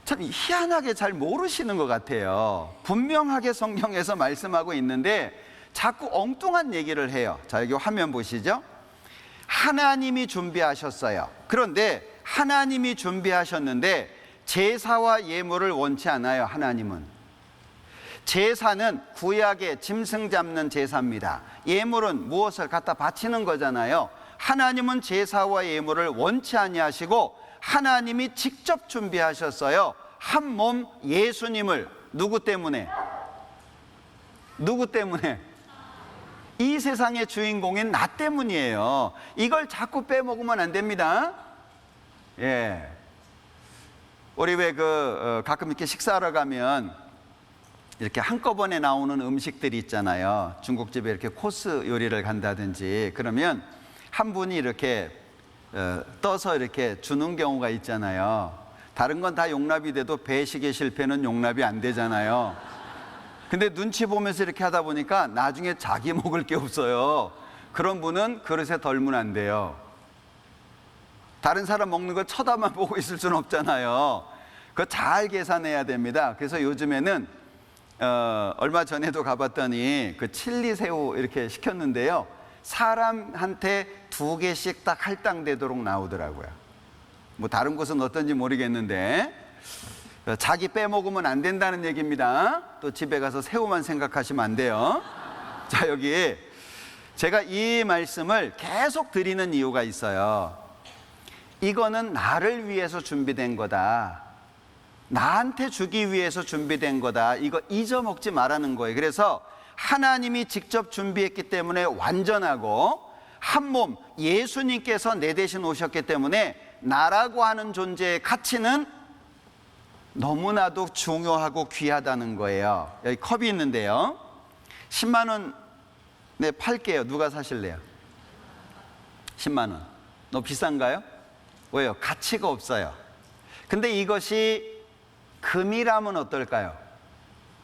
참 희한하게 잘 모르시는 것 같아요. 분명하게 성경에서 말씀하고 있는데 자꾸 엉뚱한 얘기를 해요. 자, 여기 화면 보시죠. 하나님이 준비하셨어요. 그런데 하나님이 준비하셨는데 제사와 예물을 원치 않아요. 하나님은 제사는 구약의 짐승 잡는 제사입니다. 예물은 무엇을 갖다 바치는 거잖아요. 하나님은 제사와 예물을 원치 아니하시고 하나님이 직접 준비하셨어요. 한 몸 예수님을. 누구 때문에? 누구 때문에? 이 세상의 주인공인 나 때문이에요. 이걸 자꾸 빼먹으면 안 됩니다. 예. 우리 왜 가끔 이렇게 식사하러 가면 이렇게 한꺼번에 나오는 음식들이 있잖아요. 중국집에 이렇게 코스 요리를 간다든지 그러면 한 분이 이렇게 떠서 이렇게 주는 경우가 있잖아요. 다른 건 다 용납이 돼도 배식의 실패는 용납이 안 되잖아요. 근데 눈치 보면서 이렇게 하다 보니까 나중에 자기 먹을 게 없어요. 그런 분은 그릇에 덜면 안 돼요. 다른 사람 먹는 거 쳐다만 보고 있을 수는 없잖아요. 그거 잘 계산해야 됩니다. 그래서 요즘에는 얼마 전에도 가봤더니 그 칠리 새우 이렇게 시켰는데요. 사람한테 2개씩 딱 할당되도록 나오더라고요. 뭐 다른 곳은 어떤지 모르겠는데 자기 빼먹으면 안 된다는 얘기입니다. 또 집에 가서 새우만 생각하시면 안 돼요. 자, 여기 제가 이 말씀을 계속 드리는 이유가 있어요. 이거는 나를 위해서 준비된 거다. 나한테 주기 위해서 준비된 거다. 이거 잊어먹지 말라는 거예요. 그래서 하나님이 직접 준비했기 때문에 완전하고 한 몸 예수님께서 내 대신 오셨기 때문에 나라고 하는 존재의 가치는 너무나도 중요하고 귀하다는 거예요. 여기 컵이 있는데요. 10만 원 네, 팔게요. 누가 사실래요? 10만 원. 너무 비싼가요? 왜요? 가치가 없어요. 근데 이것이 금이라면 어떨까요?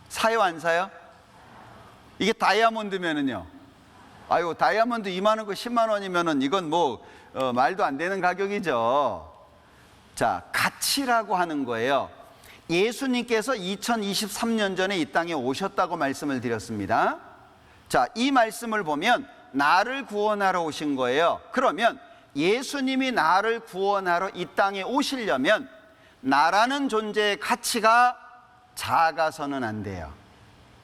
사요, 안 사요? 이게 다이아몬드면은요. 다이아몬드 2만 원, 10만 원이면은 이건 뭐 말도 안 되는 가격이죠. 자, 가치라고 하는 거예요. 예수님께서 2023년 전에 이 땅에 오셨다고 말씀을 드렸습니다. 자, 이 말씀을 보면 나를 구원하러 오신 거예요. 그러면 예수님이 나를 구원하러 이 땅에 오시려면 나라는 존재의 가치가 작아서는 안 돼요.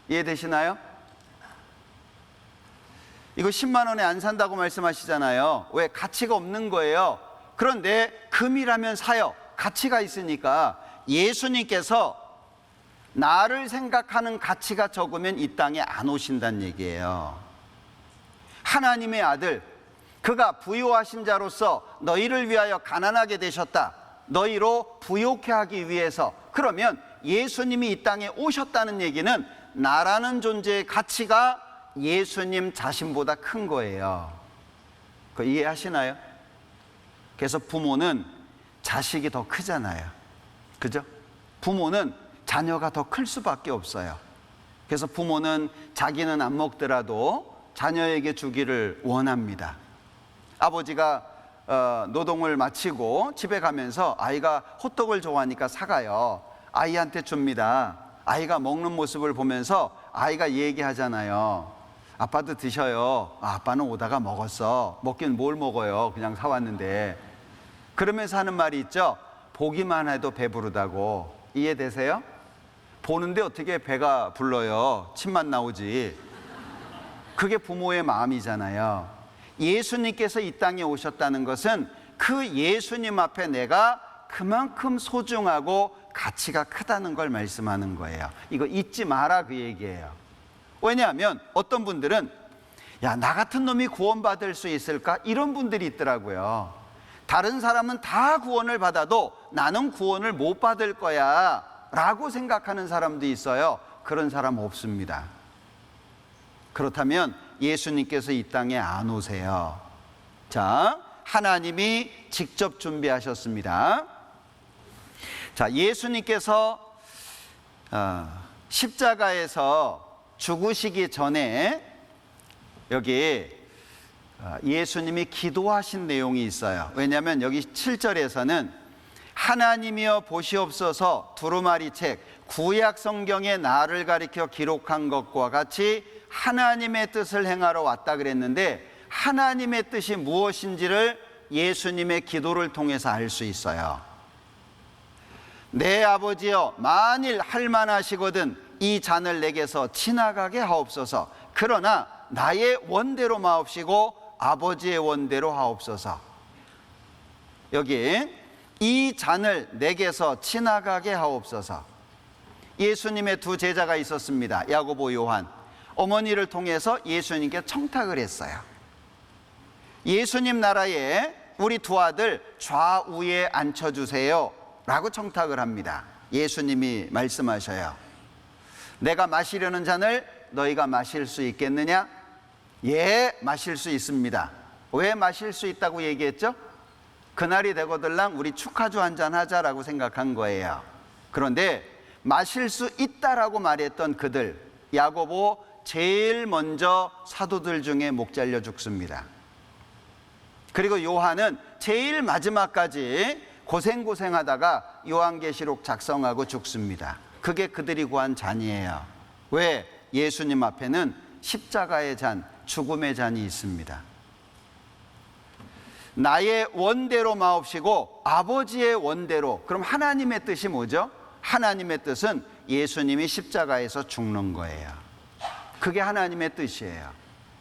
이해되시나요? 이거 10만 원에 안 산다고 말씀하시잖아요. 왜? 가치가 없는 거예요. 그런데 금이라면 사요. 가치가 있으니까. 예수님께서 나를 생각하는 가치가 적으면 이 땅에 안 오신다는 얘기예요. 하나님의 아들, 그가 부요하신 자로서 너희를 위하여 가난하게 되셨다. 너희로 부요케 하기 위해서. 그러면 예수님이 이 땅에 오셨다는 얘기는 나라는 존재의 가치가 예수님 자신보다 큰 거예요. 그거 이해하시나요? 그래서 부모는 자식이 더 크잖아요. 그죠? 부모는 자녀가 더 클 수밖에 없어요. 그래서 부모는 자기는 안 먹더라도 자녀에게 주기를 원합니다. 아버지가 노동을 마치고 집에 가면서 아이가 호떡을 좋아하니까 사가요. 아이한테 줍니다. 아이가 먹는 모습을 보면서 아이가 얘기하잖아요. 아빠도 드셔요. 아빠는 오다가 먹었어. 먹긴 뭘 먹어요. 그냥 사왔는데. 그러면서 하는 말이 있죠. 보기만 해도 배부르다고. 이해되세요? 보는데 어떻게 배가 불러요? 침만 나오지. 그게 부모의 마음이잖아요. 예수님께서 이 땅에 오셨다는 것은 그 예수님 앞에 내가 그만큼 소중하고 가치가 크다는 걸 말씀하는 거예요. 이거 잊지 마라 그 얘기예요. 왜냐하면 어떤 분들은 야, 나 같은 놈이 구원받을 수 있을까? 이런 분들이 있더라고요. 다른 사람은 다 구원을 받아도 나는 구원을 못 받을 거야 라고 생각하는 사람도 있어요. 그런 사람 없습니다. 그렇다면 예수님께서 이 땅에 안 오세요. 자, 하나님이 직접 준비하셨습니다. 자, 예수님께서 십자가에서 죽으시기 전에 여기 예수님이 기도하신 내용이 있어요. 왜냐하면 여기 7절에서는 하나님이여 보시옵소서 두루마리 책 구약 성경에 나를 가리켜 기록한 것과 같이 하나님의 뜻을 행하러 왔다 그랬는데 하나님의 뜻이 무엇인지를 예수님의 기도를 통해서 알 수 있어요. 내 아버지여 만일 할만하시거든 이 잔을 내게서 지나가게 하옵소서. 그러나 나의 원대로 마옵시고 아버지의 원대로 하옵소서. 여기 이 잔을 내게서 지나가게 하옵소서. 예수님의 두 제자가 있었습니다. 야고보, 요한. 어머니를 통해서 예수님께 청탁을 했어요. 예수님 나라에 우리 두 아들 좌우에 앉혀주세요 라고 청탁을 합니다. 예수님이 말씀하셔요. 내가 마시려는 잔을 너희가 마실 수 있겠느냐? 예, 마실 수 있습니다. 왜 마실 수 있다고 얘기했죠? 그날이 되거들랑 우리 축하주 한잔 하자라고 생각한 거예요. 그런데 마실 수 있다라고 말했던 그들, 야고보 제일 먼저 사도들 중에 목 잘려 죽습니다. 그리고 요한은 제일 마지막까지 고생하다가 요한계시록 작성하고 죽습니다. 그게 그들이 구한 잔이에요. 왜? 예수님 앞에는 십자가의 잔, 죽음의 잔이 있습니다. 나의 원대로 마옵시고 아버지의 원대로. 그럼 하나님의 뜻이 뭐죠? 하나님의 뜻은 예수님이 십자가에서 죽는 거예요. 그게 하나님의 뜻이에요.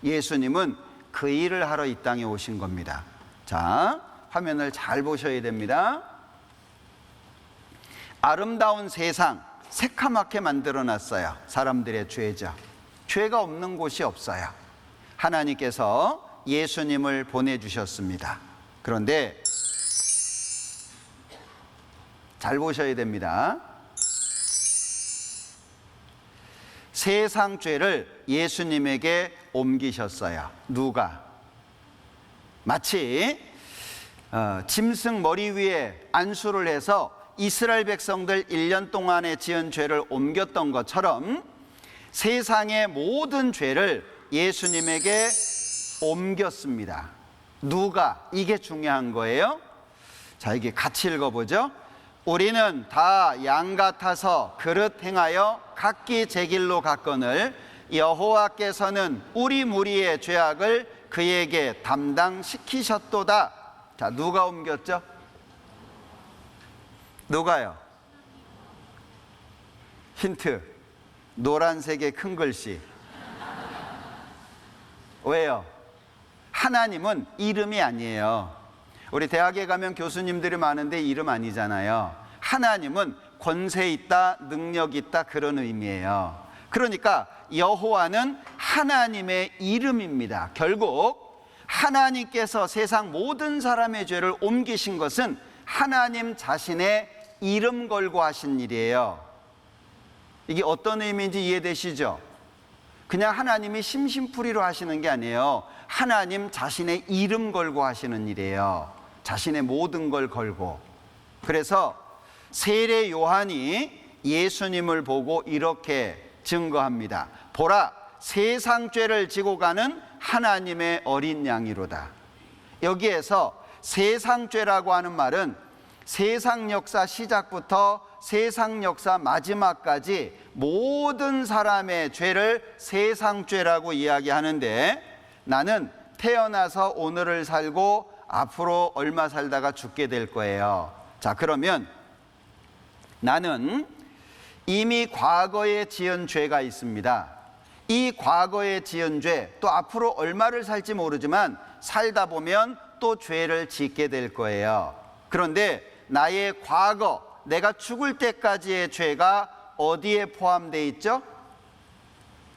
예수님은 그 일을 하러 이 땅에 오신 겁니다. 자, 화면을 잘 보셔야 됩니다. 아름다운 세상 새카맣게 만들어놨어요. 사람들의 죄죠. 죄가 없는 곳이 없어요. 하나님께서 예수님을 보내주셨습니다. 그런데 잘 보셔야 됩니다. 세상 죄를 예수님에게 옮기셨어요. 누가? 마치 짐승 머리 위에 안수를 해서 이스라엘 백성들 1년 동안에 지은 죄를 옮겼던 것처럼 세상의 모든 죄를 예수님에게 옮겼습니다. 누가? 이게 중요한 거예요. 자, 이게 같이 읽어보죠. 우리는 다 양 같아서 그릇 행하여 각기 제 길로 갔거늘 여호와께서는 우리 무리의 죄악을 그에게 담당시키셨도다. 자, 누가 옮겼죠? 누가요? 힌트. 노란색의 큰 글씨. 왜요? 하나님은 이름이 아니에요. 우리 대학에 가면 교수님들이 많은데 이름 아니잖아요. 하나님은 권세 있다, 능력 있다, 그런 의미예요. 그러니까 여호와는 하나님의 이름입니다. 결국 하나님께서 세상 모든 사람의 죄를 옮기신 것은 하나님 자신의 이름 걸고 하신 일이에요. 이게 어떤 의미인지 이해되시죠? 그냥 하나님이 심심풀이로 하시는 게 아니에요. 하나님 자신의 이름 걸고 하시는 일이에요. 자신의 모든 걸 걸고. 그래서 세례 요한이 예수님을 보고 이렇게 증거합니다. 보라, 세상 죄를 지고 가는 하나님의 어린 양이로다. 여기에서 세상 죄라고 하는 말은 세상 역사 시작부터 세상 역사 마지막까지 모든 사람의 죄를 세상 죄라고 이야기하는데, 나는 태어나서 오늘을 살고 앞으로 얼마 살다가 죽게 될 거예요. 자, 그러면 나는 이미 과거에 지은 죄가 있습니다. 이 과거에 지은 죄, 또 앞으로 얼마를 살지 모르지만 살다 보면 또 죄를 짓게 될 거예요. 그런데 나의 과거, 내가 죽을 때까지의 죄가 어디에 포함되어 있죠?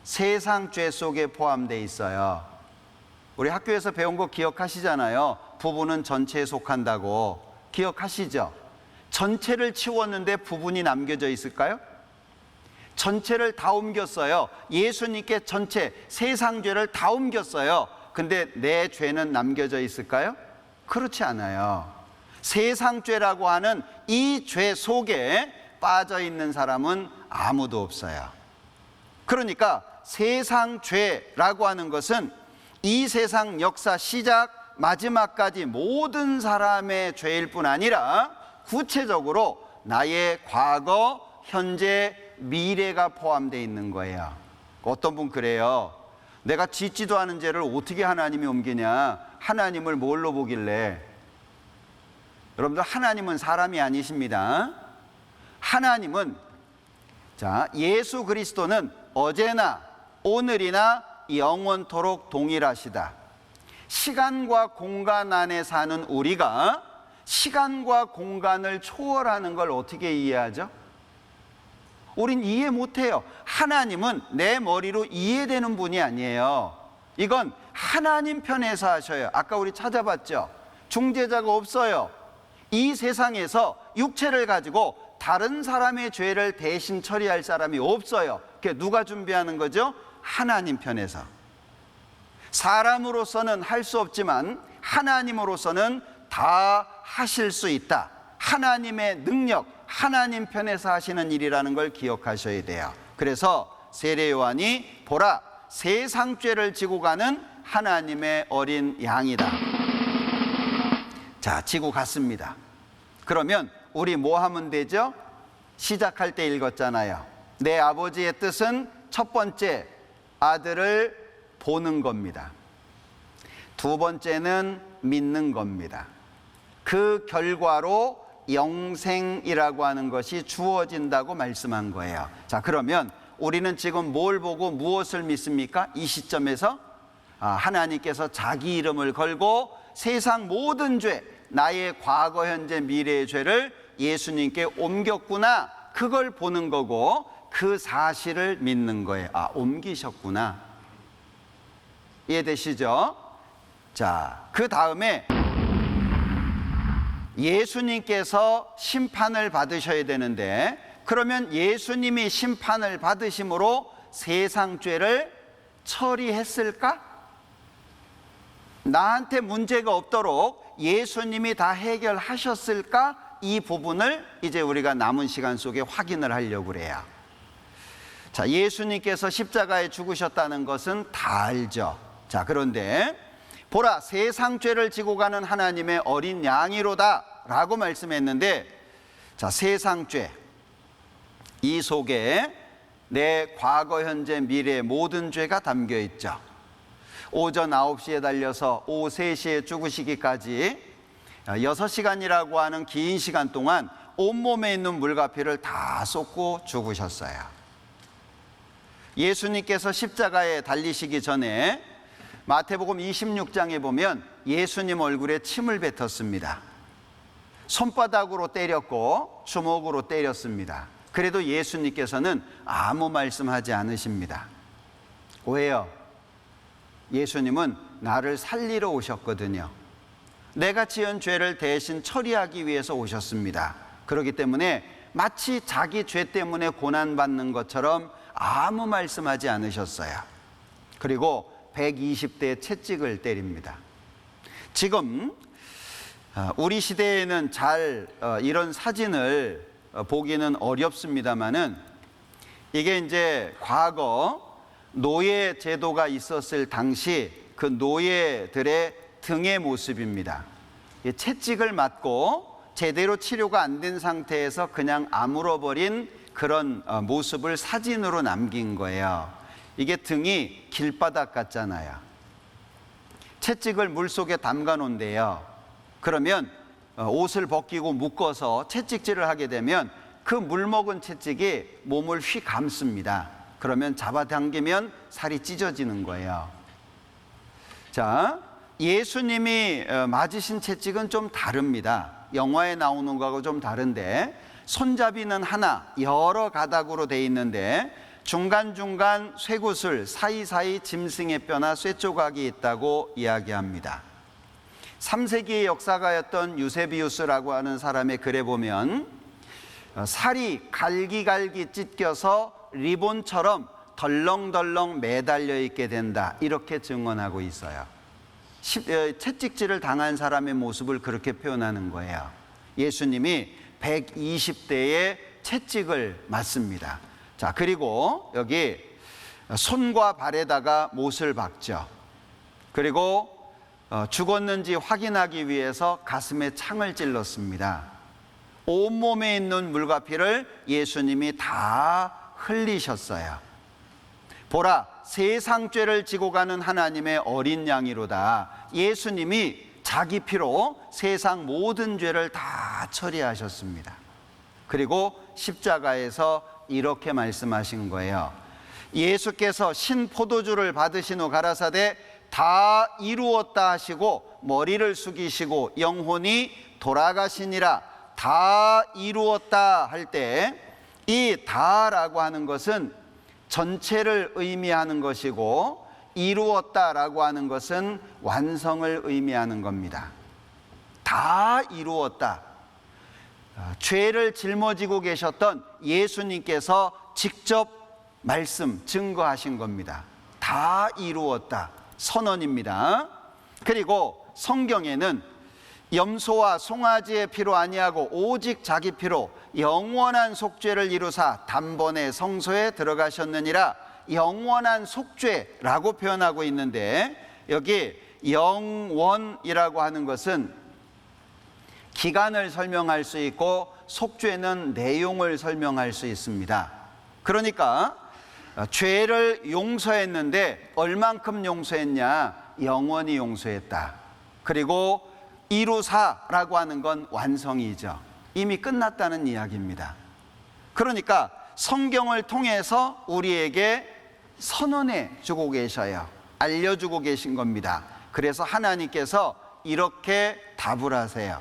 세상 죄 속에 포함되어 있어요. 우리 학교에서 배운 거 기억하시잖아요. 부분은 전체에 속한다고. 기억하시죠? 전체를 치웠는데 부분이 남겨져 있을까요? 전체를 다 옮겼어요. 예수님께 전체 세상 죄를 다 옮겼어요. 근데 내 죄는 남겨져 있을까요? 그렇지 않아요. 세상 죄라고 하는 이 죄 속에 빠져 있는 사람은 아무도 없어요. 그러니까 세상 죄라고 하는 것은 이 세상 역사 시작 마지막까지 모든 사람의 죄일 뿐 아니라 구체적으로 나의 과거, 현재, 미래가 포함되어 있는 거예요. 어떤 분 그래요. 내가 짓지도 않은 죄를 어떻게 하나님이 옮기냐. 하나님을 뭘로 보길래. 여러분들, 하나님은 사람이 아니십니다. 하나님은, 자, 예수 그리스도는 어제나 오늘이나 영원토록 동일하시다. 시간과 공간 안에 사는 우리가 시간과 공간을 초월하는 걸 어떻게 이해하죠? 우린 이해 못해요. 하나님은 내 머리로 이해되는 분이 아니에요. 이건 하나님 편에서 하셔요. 아까 우리 찾아봤죠? 중재자가 없어요. 이 세상에서 육체를 가지고 다른 사람의 죄를 대신 처리할 사람이 없어요. 그게 누가 준비하는 거죠? 하나님 편에서. 사람으로서는 할 수 없지만 하나님으로서는 다 하실 수 있다. 하나님의 능력, 하나님 편에서 하시는 일이라는 걸 기억하셔야 돼요. 그래서 세례 요한이 보라, 세상 죄를 지고 가는 하나님의 어린 양이다. 자, 지고 갔습니다. 그러면 우리 뭐 하면 되죠? 시작할 때 읽었잖아요. 내 아버지의 뜻은 첫 번째, 아들을 보는 겁니다. 두 번째는 믿는 겁니다. 그 결과로 영생이라고 하는 것이 주어진다고 말씀한 거예요. 자, 그러면 우리는 지금 뭘 보고 무엇을 믿습니까? 이 시점에서 하나님께서 자기 이름을 걸고 세상 모든 죄, 나의 과거, 현재, 미래의 죄를 예수님께 옮겼구나, 그걸 보는 거고 그 사실을 믿는 거예요. 옮기셨구나. 이해되시죠? 자, 그 다음에 예수님께서 심판을 받으셔야 되는데, 그러면 예수님이 심판을 받으심으로 세상 죄를 처리했을까? 나한테 문제가 없도록 예수님이 다 해결하셨을까? 이 부분을 이제 우리가 남은 시간 속에 확인을 하려고 그래요. 자, 예수님께서 십자가에 죽으셨다는 것은 다 알죠. 자, 그런데 보라, 세상 죄를 지고 가는 하나님의 어린 양이로다 라고 말씀했는데, 자, 세상 죄, 이 속에 내 과거, 현재, 미래의 모든 죄가 담겨 있죠. 오전 9시에 달려서 오후 3시에 죽으시기까지 6시간이라고 하는 긴 시간 동안 온몸에 있는 물과 피를 다 쏟고 죽으셨어요. 예수님께서 십자가에 달리시기 전에 마태복음 26장에 보면 예수님 얼굴에 침을 뱉었습니다. 손바닥으로 때렸고 주먹으로 때렸습니다. 그래도 예수님께서는 아무 말씀하지 않으십니다. 왜요? 예수님은 나를 살리러 오셨거든요. 내가 지은 죄를 대신 처리하기 위해서 오셨습니다. 그렇기 때문에 마치 자기 죄 때문에 고난받는 것처럼 아무 말씀하지 않으셨어요. 그리고 120대의 채찍을 때립니다. 지금 우리 시대에는 잘 이런 사진을 보기는 어렵습니다만은 이게 이제 과거 노예 제도가 있었을 당시 그 노예들의 등의 모습입니다. 채찍을 맞고 제대로 치료가 안 된 상태에서 그냥 아물어버린 그런 모습을 사진으로 남긴 거예요. 이게 등이 길바닥 같잖아요. 채찍을 물속에 담가 놓은데요. 그러면 옷을 벗기고 묶어서 채찍질을 하게 되면 그 물먹은 채찍이 몸을 휘 감습니다. 그러면 잡아당기면 살이 찢어지는 거예요. 자, 예수님이 맞으신 채찍은 좀 다릅니다. 영화에 나오는 거하고 좀 다른데 손잡이는 하나, 여러 가닥으로 돼 있는데 중간중간 쇠구슬, 사이사이 짐승의 뼈나 쇠조각이 있다고 이야기합니다. 3세기의 역사가였던 유세비우스라고 하는 사람의 글에 보면 살이 갈기갈기 찢겨서 리본처럼 덜렁덜렁 매달려 있게 된다, 이렇게 증언하고 있어요. 채찍질을 당한 사람의 모습을 그렇게 표현하는 거예요. 예수님이 120대의 채찍을 맞습니다. 자, 그리고 여기 손과 발에다가 못을 박죠. 그리고 죽었는지 확인하기 위해서 가슴에 창을 찔렀습니다. 온몸에 있는 물과 피를 예수님이 다 흘리셨어요. 보라, 세상 죄를 지고 가는 하나님의 어린 양이로다. 예수님이 자기 피로 세상 모든 죄를 다 처리하셨습니다. 그리고 십자가에서 이렇게 말씀하신 거예요. 예수께서 신포도주를 받으신 후 가라사대 다 이루었다 하시고 머리를 숙이시고 영혼이 돌아가시니라. 다 이루었다 할 때 이 다라고 하는 것은 전체를 의미하는 것이고 이루었다라고 하는 것은 완성을 의미하는 겁니다. 다 이루었다. 죄를 짊어지고 계셨던 예수님께서 직접 증거하신 겁니다. 다 이루었다. 선언입니다. 그리고 성경에는 염소와 송아지의 피로 아니하고 오직 자기 피로 영원한 속죄를 이루사 단번에 성소에 들어가셨느니라. 영원한 속죄라고 표현하고 있는데 여기 영원이라고 하는 것은 기간을 설명할 수 있고 속죄는 내용을 설명할 수 있습니다. 그러니까 죄를 용서했는데 얼만큼 용서했냐? 영원히 용서했다. 그리고 이루사라고 하는 건 완성이죠. 이미 끝났다는 이야기입니다. 그러니까 성경을 통해서 우리에게 선언해 주고 계셔요. 알려주고 계신 겁니다. 그래서 하나님께서 이렇게 답을 하세요.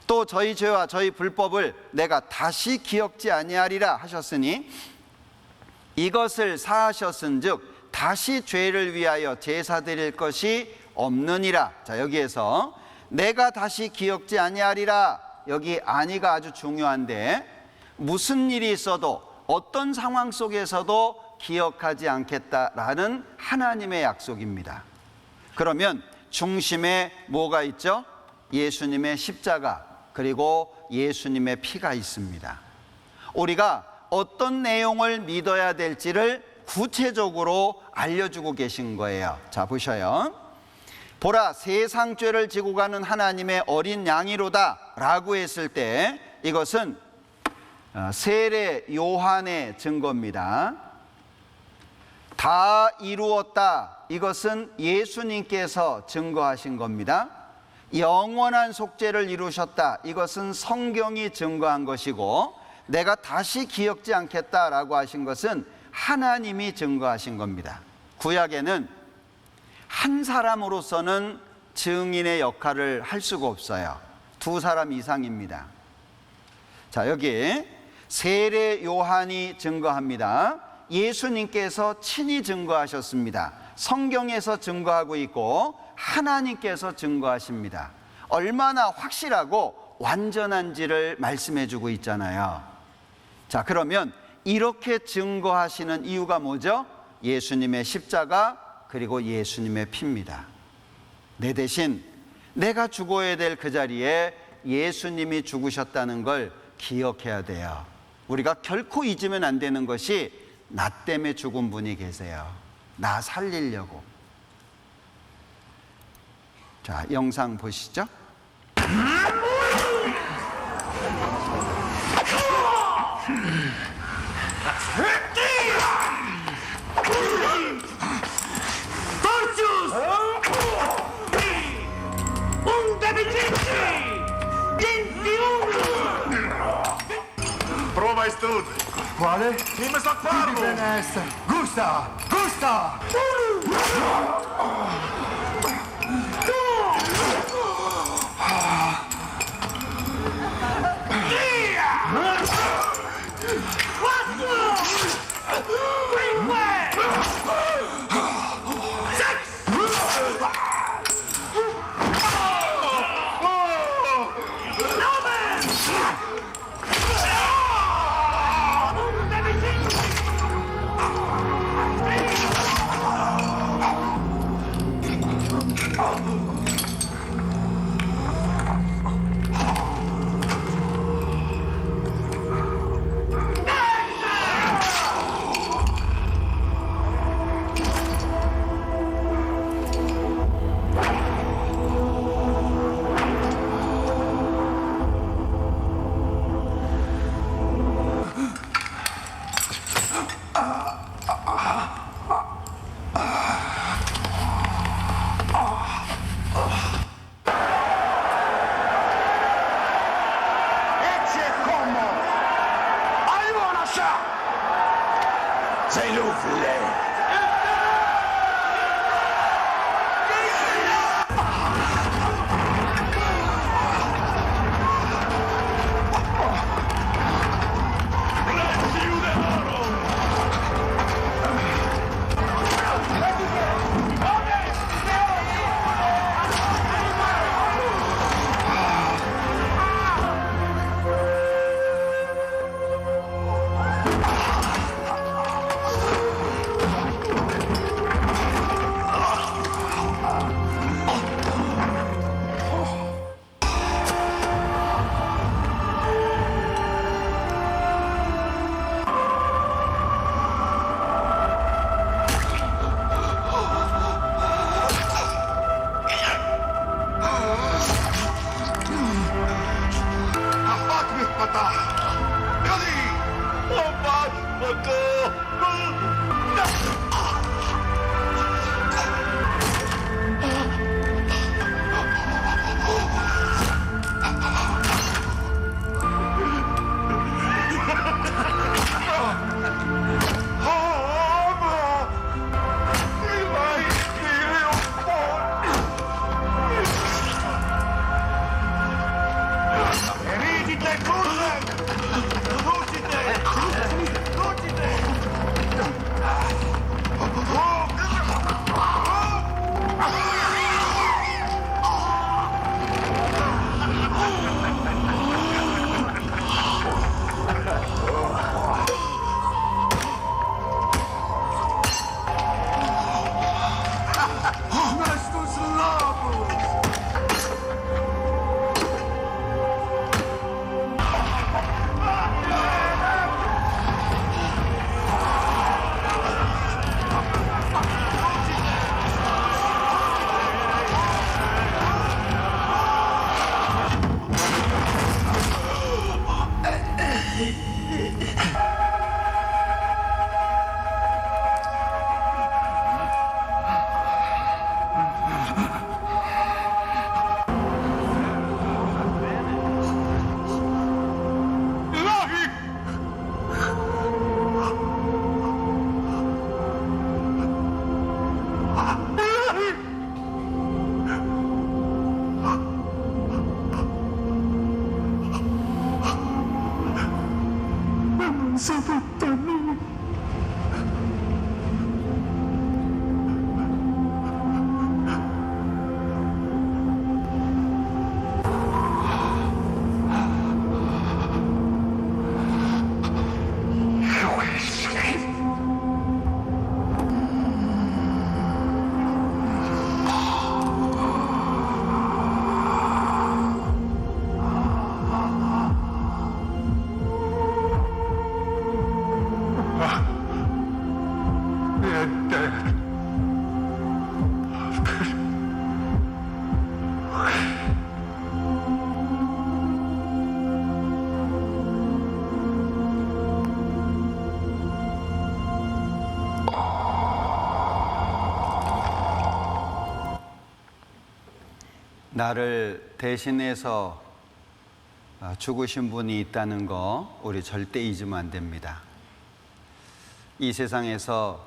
또 저희 죄와 저희 불법을 내가 다시 기억지 아니하리라 하셨으니 이것을 사하셨은즉 다시 죄를 위하여 제사 드릴 것이 없느니라. 자, 여기에서 내가 다시 기억지 아니하리라, 여기 아니가 아주 중요한데 무슨 일이 있어도 어떤 상황 속에서도 기억하지 않겠다라는 하나님의 약속입니다. 그러면 중심에 뭐가 있죠? 예수님의 십자가, 그리고 예수님의 피가 있습니다. 우리가 어떤 내용을 믿어야 될지를 구체적으로 알려주고 계신 거예요. 자, 보셔요. 보라, 세상 죄를 지고 가는 하나님의 어린 양이로다 라고 했을 때 이것은 세례 요한의 증거입니다. 다 이루었다. 이것은 예수님께서 증거하신 겁니다. 영원한 속죄를 이루셨다. 이것은 성경이 증거한 것이고, 내가 다시 기억지 않겠다라고 하신 것은 하나님이 증거하신 겁니다. 구약에는 한 사람으로서는 증인의 역할을 할 수가 없어요. 두 사람 이상입니다. 자, 여기 세례 요한이 증거합니다. 예수님께서 친히 증거하셨습니다. 성경에서 증거하고 있고 하나님께서 증거하십니다. 얼마나 확실하고 완전한지를 말씀해 주고 있잖아요. 자, 그러면 이렇게 증거하시는 이유가 뭐죠? 예수님의 십자가, 그리고 예수님의 피입니다. 내 대신 내가 죽어야 될 그 자리에 예수님이 죽으셨다는 걸 기억해야 돼요. 우리가 결코 잊으면 안 되는 것이, 나 때문에 죽은 분이 계세요. 나 살리려고. 자, 영상 보시죠. Prova Stud. Quale? Dimmi sto farlo. Benessa. Gusta! Gusta! 나를 대신해서 죽으신 분이 있다는 거 우리 절대 잊으면 안 됩니다. 이 세상에서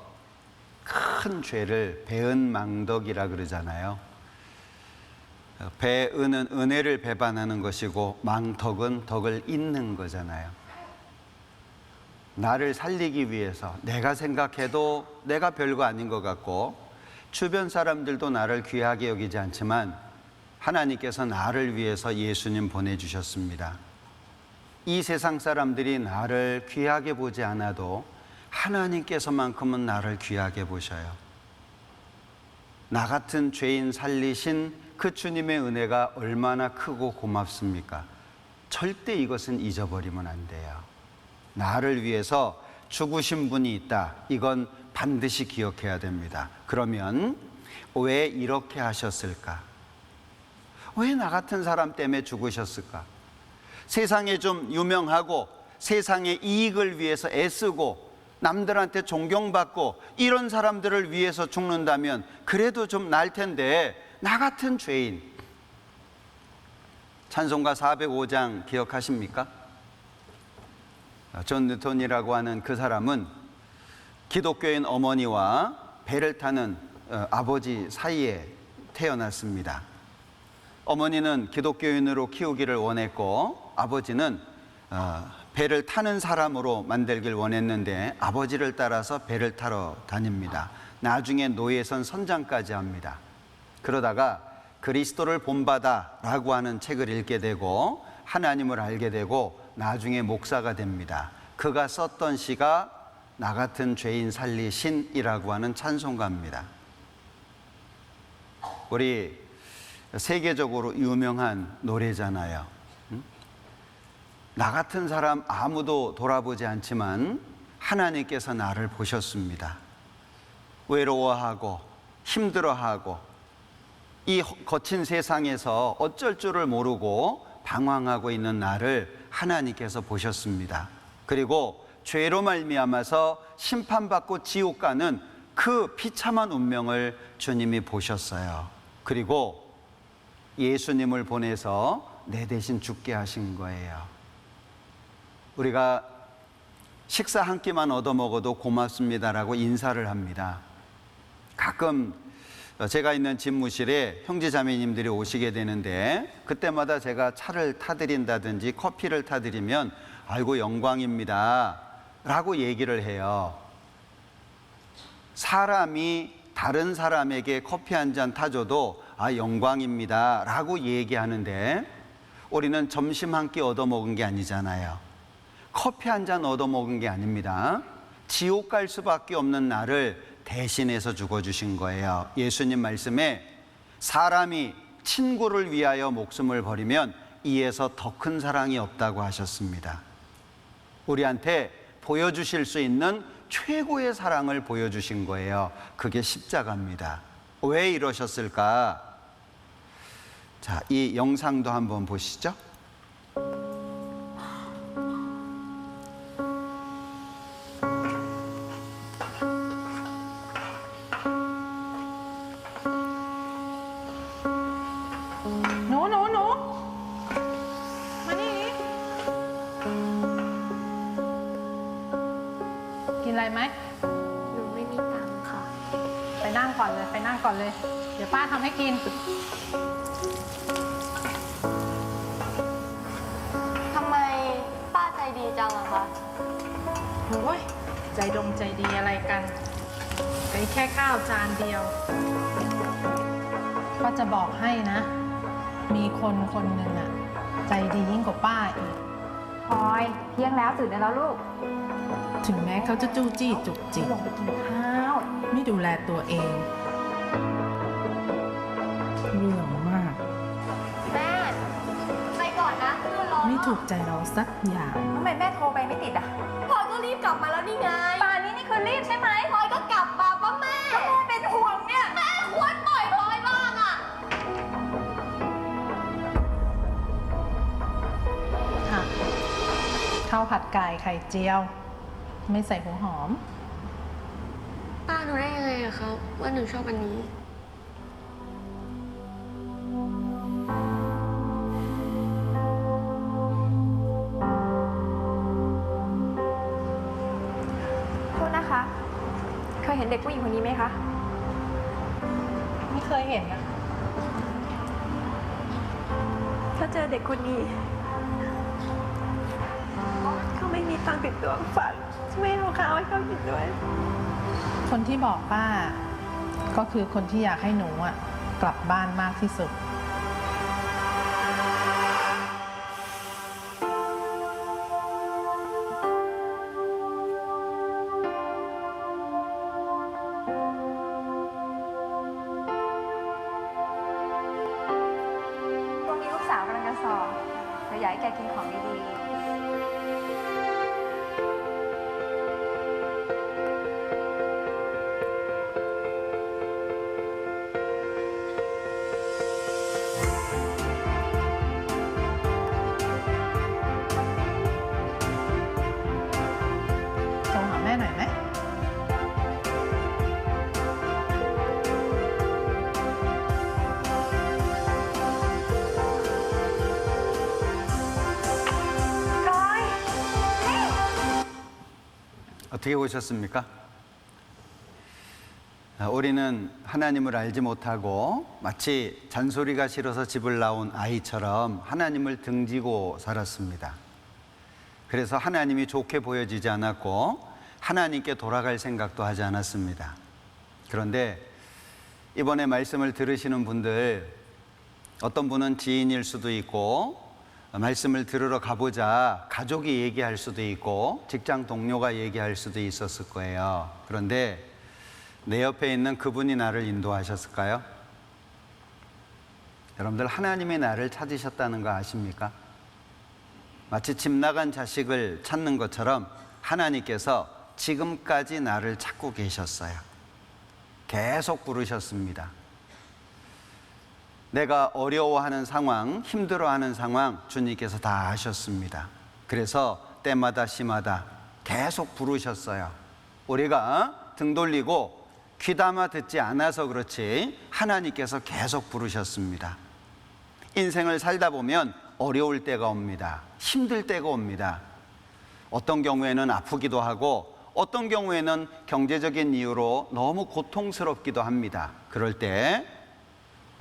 큰 죄를 배은망덕이라 그러잖아요. 배은은 은혜를 배반하는 것이고 망덕은 덕을 잇는 거잖아요. 나를 살리기 위해서 내가 생각해도 내가 별거 아닌 것 같고 주변 사람들도 나를 귀하게 여기지 않지만 하나님께서 나를 위해서 예수님 보내주셨습니다. 이 세상 사람들이 나를 귀하게 보지 않아도 하나님께서만큼은 나를 귀하게 보셔요. 나 같은 죄인 살리신 그 주님의 은혜가 얼마나 크고 고맙습니까? 절대 이것은 잊어버리면 안 돼요. 나를 위해서 죽으신 분이 있다. 이건 반드시 기억해야 됩니다. 그러면 왜 이렇게 하셨을까? 왜 나 같은 사람 때문에 죽으셨을까? 세상에 좀 유명하고 세상의 이익을 위해서 애쓰고 남들한테 존경받고 이런 사람들을 위해서 죽는다면 그래도 좀 나을 텐데 나 같은 죄인. 찬송가 405장 기억하십니까? 존 뉴턴이라고 하는 그 사람은 기독교인 어머니와 배를 타는 아버지 사이에 태어났습니다. 어머니는 기독교인으로 키우기를 원했고 아버지는 배를 타는 사람으로 만들길 원했는데 아버지를 따라서 배를 타러 다닙니다. 나중에 노예선 선장까지 합니다. 그러다가 그리스도를 본받아라고 하는 책을 읽게 되고 하나님을 알게 되고 나중에 목사가 됩니다. 그가 썼던 시가 나 같은 죄인 살리신이라고 하는 찬송가입니다. 우리 세계적으로 유명한 노래잖아요. 나 같은 사람 아무도 돌아보지 않지만 하나님께서 나를 보셨습니다. 외로워하고 힘들어하고 이 거친 세상에서 어쩔 줄을 모르고 방황하고 있는 나를 하나님께서 보셨습니다. 그리고 죄로 말미암아서 심판받고 지옥 가는 그 비참한 운명을 주님이 보셨어요. 그리고 예수님을 보내서 내 대신 죽게 하신 거예요. 우리가 식사 한 끼만 얻어먹어도 고맙습니다라고 인사를 합니다. 가끔 제가 있는 집무실에 형제자매님들이 오시게 되는데 그때마다 제가 차를 타드린다든지 커피를 타드리면 아이고 영광입니다 라고 얘기를 해요. 사람이 다른 사람에게 커피 한 잔 타줘도 아 영광입니다 라고 얘기하는데 우리는 점심 한 끼 얻어먹은 게 아니잖아요. 커피 한 잔 얻어먹은 게 아닙니다. 지옥 갈 수밖에 없는 나를 대신해서 죽어주신 거예요. 예수님 말씀에 사람이 친구를 위하여 목숨을 버리면 이에서 더 큰 사랑이 없다고 하셨습니다. 우리한테 보여주실 수 있는 최고의 사랑을 보여주신 거예요. 그게 십자가입니다. 왜 이러셨을까? 자, 이 영상도 한번 보시죠.กินอะไรไหม หนูไม่มีตังค์ค่ะ ไปนั่งก่อนเลย ไปนั่งก่อนเลย เดี๋ยวป้าทำให้กิน ทำไมป้าใจดีจังอะคะ โอ้ยใจดงใจดีอะไรกันเป็นแค่ข้าวจานเดียว ก็จะบอกให้นะ มีคนคนหนึ่งอะใจดียิ่งกว่าป้าอีก พลอยเที่ยงแล้วตื่นได้แล้วลูก ถึงแม้เขาจะจู้จี้จุกจิก ลงไปกินข้าว ไม่ดูแลตัวเอง เรื่องมาก แม่ไปก่อนนะเพื่อนรอ ไม่ถูกใจเราสักอย่าง ทำไมแม่โทรไปไม่ติดอ่ะ พลอยก็รีบกลับมาแล้วนี่ไง ป่านนี้นี่คือรีบใช่ไหม พลอยก็กลับมาป้าแม่ แล้วแม่เป็นห่วงเนี่ย แม่ควรปล่อยพลอยบ้างอะ ค่ะข้าวผัดไก่ไข่เจียว ไม่ใส่หัวหอม ป้ารู้ได้ยังไงอะคะว่าหนูชอบอันนี้ เด็กผู้หญิงคนนี้ไหมคะ ไม่เคยเห็นนะ ถ้าเจอเด็กคนนี้เขาไม่มีตังค์ติดตัวฝากช่วยเอาข้าวให้เขากินด้วย คนที่บอกป้า ก็คือคนที่อยากให้หนูอะกลับบ้านมากที่สุด ตรงนี้ลูกสาวกำลังจะสอบเดี๋ยวอยากให้แกกินของดีๆ โทรหาแม่หน่อยไหม ก้อย 어떻게 오셨습니까? 우리는 하나님을 알지 못하고 마치 잔소리가 싫어서 집을 나온 아이처럼 하나님을 등지고 살았습니다. 그래서 하나님이 좋게 보여지지 않았고 하나님께 돌아갈 생각도 하지 않았습니다. 그런데 이번에 말씀을 들으시는 분들, 어떤 분은 지인일 수도 있고 말씀을 들으러 가보자 가족이 얘기할 수도 있고 직장 동료가 얘기할 수도 있었을 거예요. 그런데 내 옆에 있는 그분이 나를 인도하셨을까요? 여러분들, 하나님이 나를 찾으셨다는 거 아십니까? 마치 집 나간 자식을 찾는 것처럼 하나님께서 지금까지 나를 찾고 계셨어요. 계속 부르셨습니다. 내가 어려워하는 상황, 힘들어하는 상황 주님께서 다 아셨습니다. 그래서 때마다 시마다 계속 부르셨어요. 우리가 등 돌리고 귀담아 듣지 않아서 그렇지 하나님께서 계속 부르셨습니다. 인생을 살다 보면 어려울 때가 옵니다. 힘들 때가 옵니다. 어떤 경우에는 아프기도 하고 어떤 경우에는 경제적인 이유로 너무 고통스럽기도 합니다. 그럴 때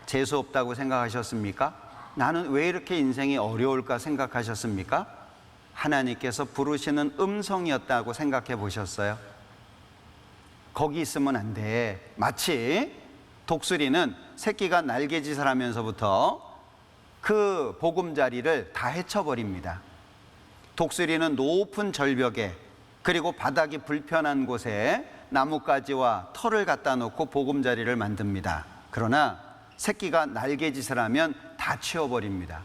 재수 없다고 생각하셨습니까? 나는 왜 이렇게 인생이 어려울까 생각하셨습니까? 하나님께서 부르시는 음성이었다고 생각해 보셨어요? 거기 있으면 안 돼. 마치 독수리는 새끼가 날개짓을 하면서부터 그 보금자리를 다 헤쳐버립니다. 독수리는 높은 절벽에 그리고 바닥이 불편한 곳에 나뭇가지와 털을 갖다 놓고 보금자리를 만듭니다. 그러나 새끼가 날개짓을 하면 다 치워버립니다.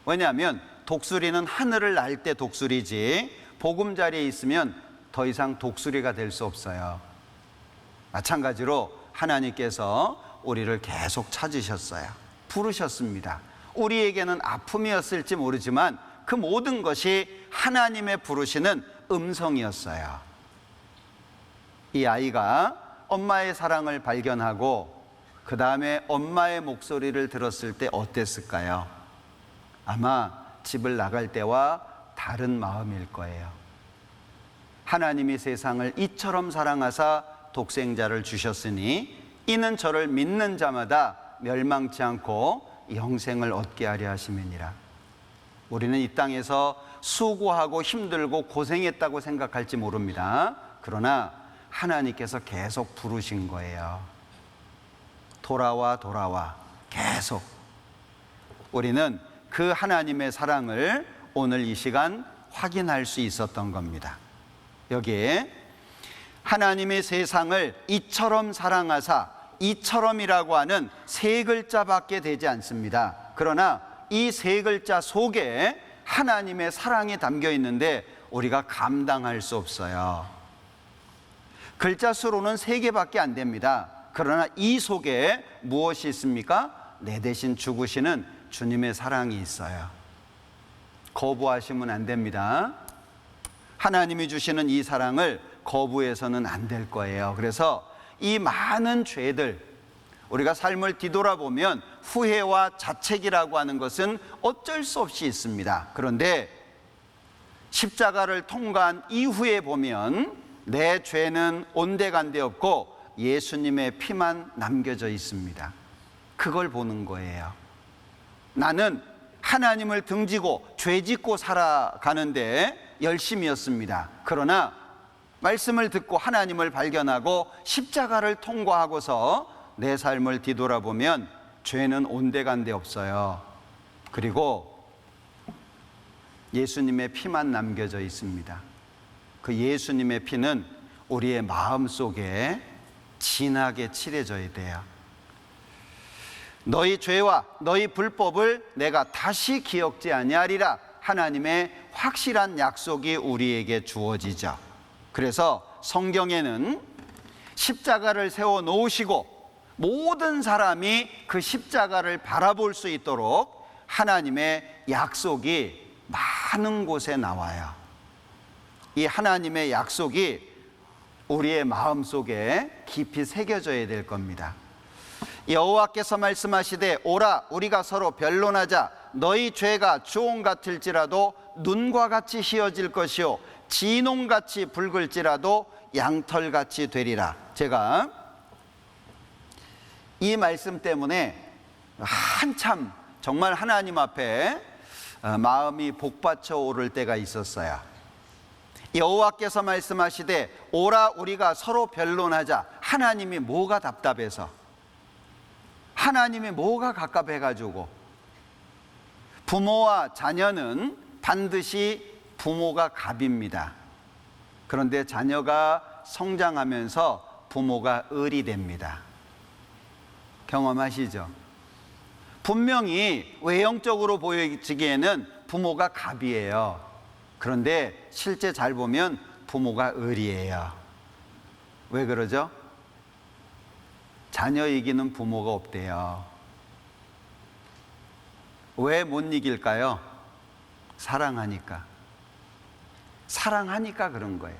왜냐하면 독수리는 하늘을 날 때 독수리지 보금자리에 있으면 더 이상 독수리가 될 수 없어요. 마찬가지로 하나님께서 우리를 계속 찾으셨어요. 부르셨습니다. 우리에게는 아픔이었을지 모르지만 그 모든 것이 하나님의 부르시는 음성이었어요. 이 아이가 엄마의 사랑을 발견하고 그 다음에 엄마의 목소리를 들었을 때 어땠을까요? 아마 집을 나갈 때와 다른 마음일 거예요. 하나님이 세상을 이처럼 사랑하사 독생자를 주셨으니 이는 저를 믿는 자마다 멸망치 않고 영생을 얻게 하려 하심이니라. 우리는 이 땅에서 수고하고 힘들고 고생했다고 생각할지 모릅니다. 그러나 하나님께서 계속 부르신 거예요. 돌아와 계속. 우리는 그 하나님의 사랑을 오늘 이 시간 확인할 수 있었던 겁니다. 여기에 하나님이 세상을 이처럼 사랑하사, 이처럼이라고 하는 세 글자밖에 되지 않습니다. 그러나 이 세 글자 속에 하나님의 사랑이 담겨 있는데 우리가 감당할 수 없어요. 글자 수로는 3개밖에 안 됩니다. 그러나 이 속에 무엇이 있습니까? 내 대신 죽으시는 주님의 사랑이 있어요. 거부하시면 안 됩니다. 하나님이 주시는 이 사랑을 거부해서는 안 될 거예요. 그래서 이 많은 죄들, 우리가 삶을 뒤돌아보면 후회와 자책이라고 하는 것은 어쩔 수 없이 있습니다. 그런데 십자가를 통과한 이후에 보면 내 죄는 온데간데 없고 예수님의 피만 남겨져 있습니다. 그걸 보는 거예요. 나는 하나님을 등지고 죄 짓고 살아가는데 열심이었습니다. 그러나 말씀을 듣고 하나님을 발견하고 십자가를 통과하고서 내 삶을 뒤돌아보면 죄는 온데간데 없어요. 그리고 예수님의 피만 남겨져 있습니다. 그 예수님의 피는 우리의 마음 속에 진하게 칠해져야 돼요. 너희 죄와 너희 불법을 내가 다시 기억지 아니하리라. 하나님의 확실한 약속이 우리에게 주어지죠. 그래서 성경에는 십자가를 세워 놓으시고 모든 사람이 그 십자가를 바라볼 수 있도록 하나님의 약속이 많은 곳에 나와요. 이 하나님의 약속이 우리의 마음 속에 깊이 새겨져야 될 겁니다. 여호와께서 말씀하시되 오라 우리가 서로 변론하자. 너희 죄가 주홍 같을지라도 눈과 같이 희어질 것이요 진홍같이 붉을지라도 양털같이 되리라. 제가 이 말씀 때문에 한참 정말 하나님 앞에 마음이 복받쳐 오를 때가 있었어요. 여호와께서 말씀하시되 오라 우리가 서로 변론하자. 하나님이 뭐가 답답해서, 하나님이 뭐가 갑갑해가지고. 부모와 자녀는 반드시 부모가 갑입니다. 그런데 자녀가 성장하면서 부모가 을이 됩니다. 경험하시죠? 분명히 외형적으로 보여지기에는 부모가 갑이에요. 그런데 실제 잘 보면 부모가 을이에요. 왜 그러죠? 자녀 이기는 부모가 없대요. 왜 못 이길까요? 사랑하니까. 사랑하니까 그런 거예요.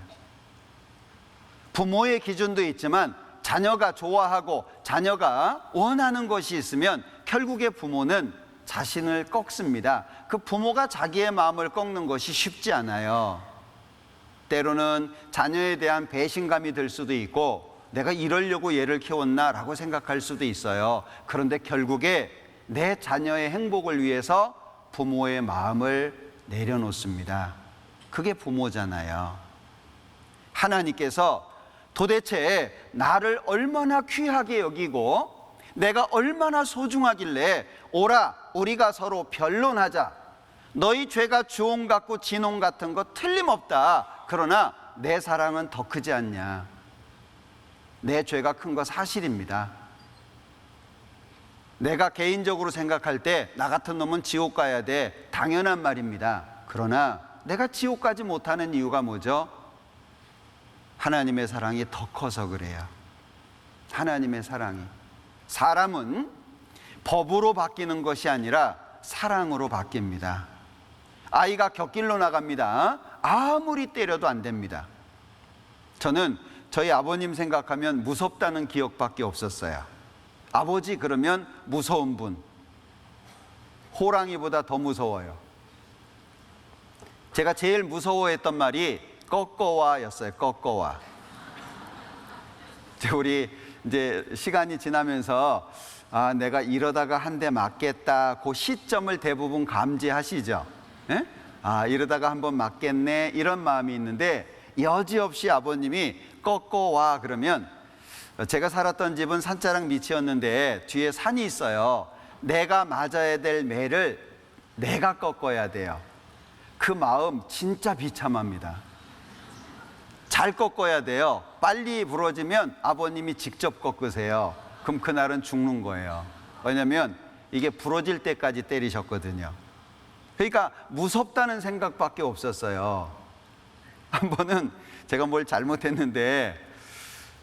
부모의 기준도 있지만 자녀가 좋아하고 자녀가 원하는 것이 있으면 결국에 부모는 자신을 꺾습니다. 그 부모가 자기의 마음을 꺾는 것이 쉽지 않아요. 때로는 자녀에 대한 배신감이 들 수도 있고 내가 이러려고 얘를 키웠나 라고 생각할 수도 있어요. 그런데 결국에 내 자녀의 행복을 위해서 부모의 마음을 내려놓습니다. 그게 부모잖아요. 하나님께서 도대체 나를 얼마나 귀하게 여기고 내가 얼마나 소중하길래 오라 우리가 서로 변론하자. 너희 죄가 주홍 같고 진홍 같은 거 틀림없다. 그러나 내 사랑은 더 크지 않냐. 내 죄가 큰 거 사실입니다. 내가 개인적으로 생각할 때 나 같은 놈은 지옥 가야 돼. 당연한 말입니다. 그러나 내가 지옥 가지 못하는 이유가 뭐죠? 하나님의 사랑이 더 커서 그래요. 하나님의 사랑이. 사람은 법으로 바뀌는 것이 아니라 사랑으로 바뀝니다. 아이가 곁길로 나갑니다. 아무리 때려도 안 됩니다. 저는 저희 아버님 생각하면 무섭다는 기억밖에 없었어요. 아버지 그러면 무서운 분. 호랑이보다 더 무서워요. 제가 제일 무서워했던 말이 꺾어와였어요. 꺾어와. 우리 이제 시간이 지나면서 내가 이러다가 한 대 맞겠다. 그 시점을 대부분 감지하시죠. 예? 이러다가 한번 맞겠네. 이런 마음이 있는데 여지없이 아버님이 꺾어와 그러면 제가 살았던 집은 산자락 밑이었는데 뒤에 산이 있어요. 내가 맞아야 될 매를 내가 꺾어야 돼요. 그 마음 진짜 비참합니다. 잘 꺾어야 돼요. 빨리 부러지면 아버님이 직접 꺾으세요. 그럼 그날은 죽는 거예요. 왜냐하면 이게 부러질 때까지 때리셨거든요. 그러니까 무섭다는 생각밖에 없었어요. 한 번은 제가 뭘 잘못했는데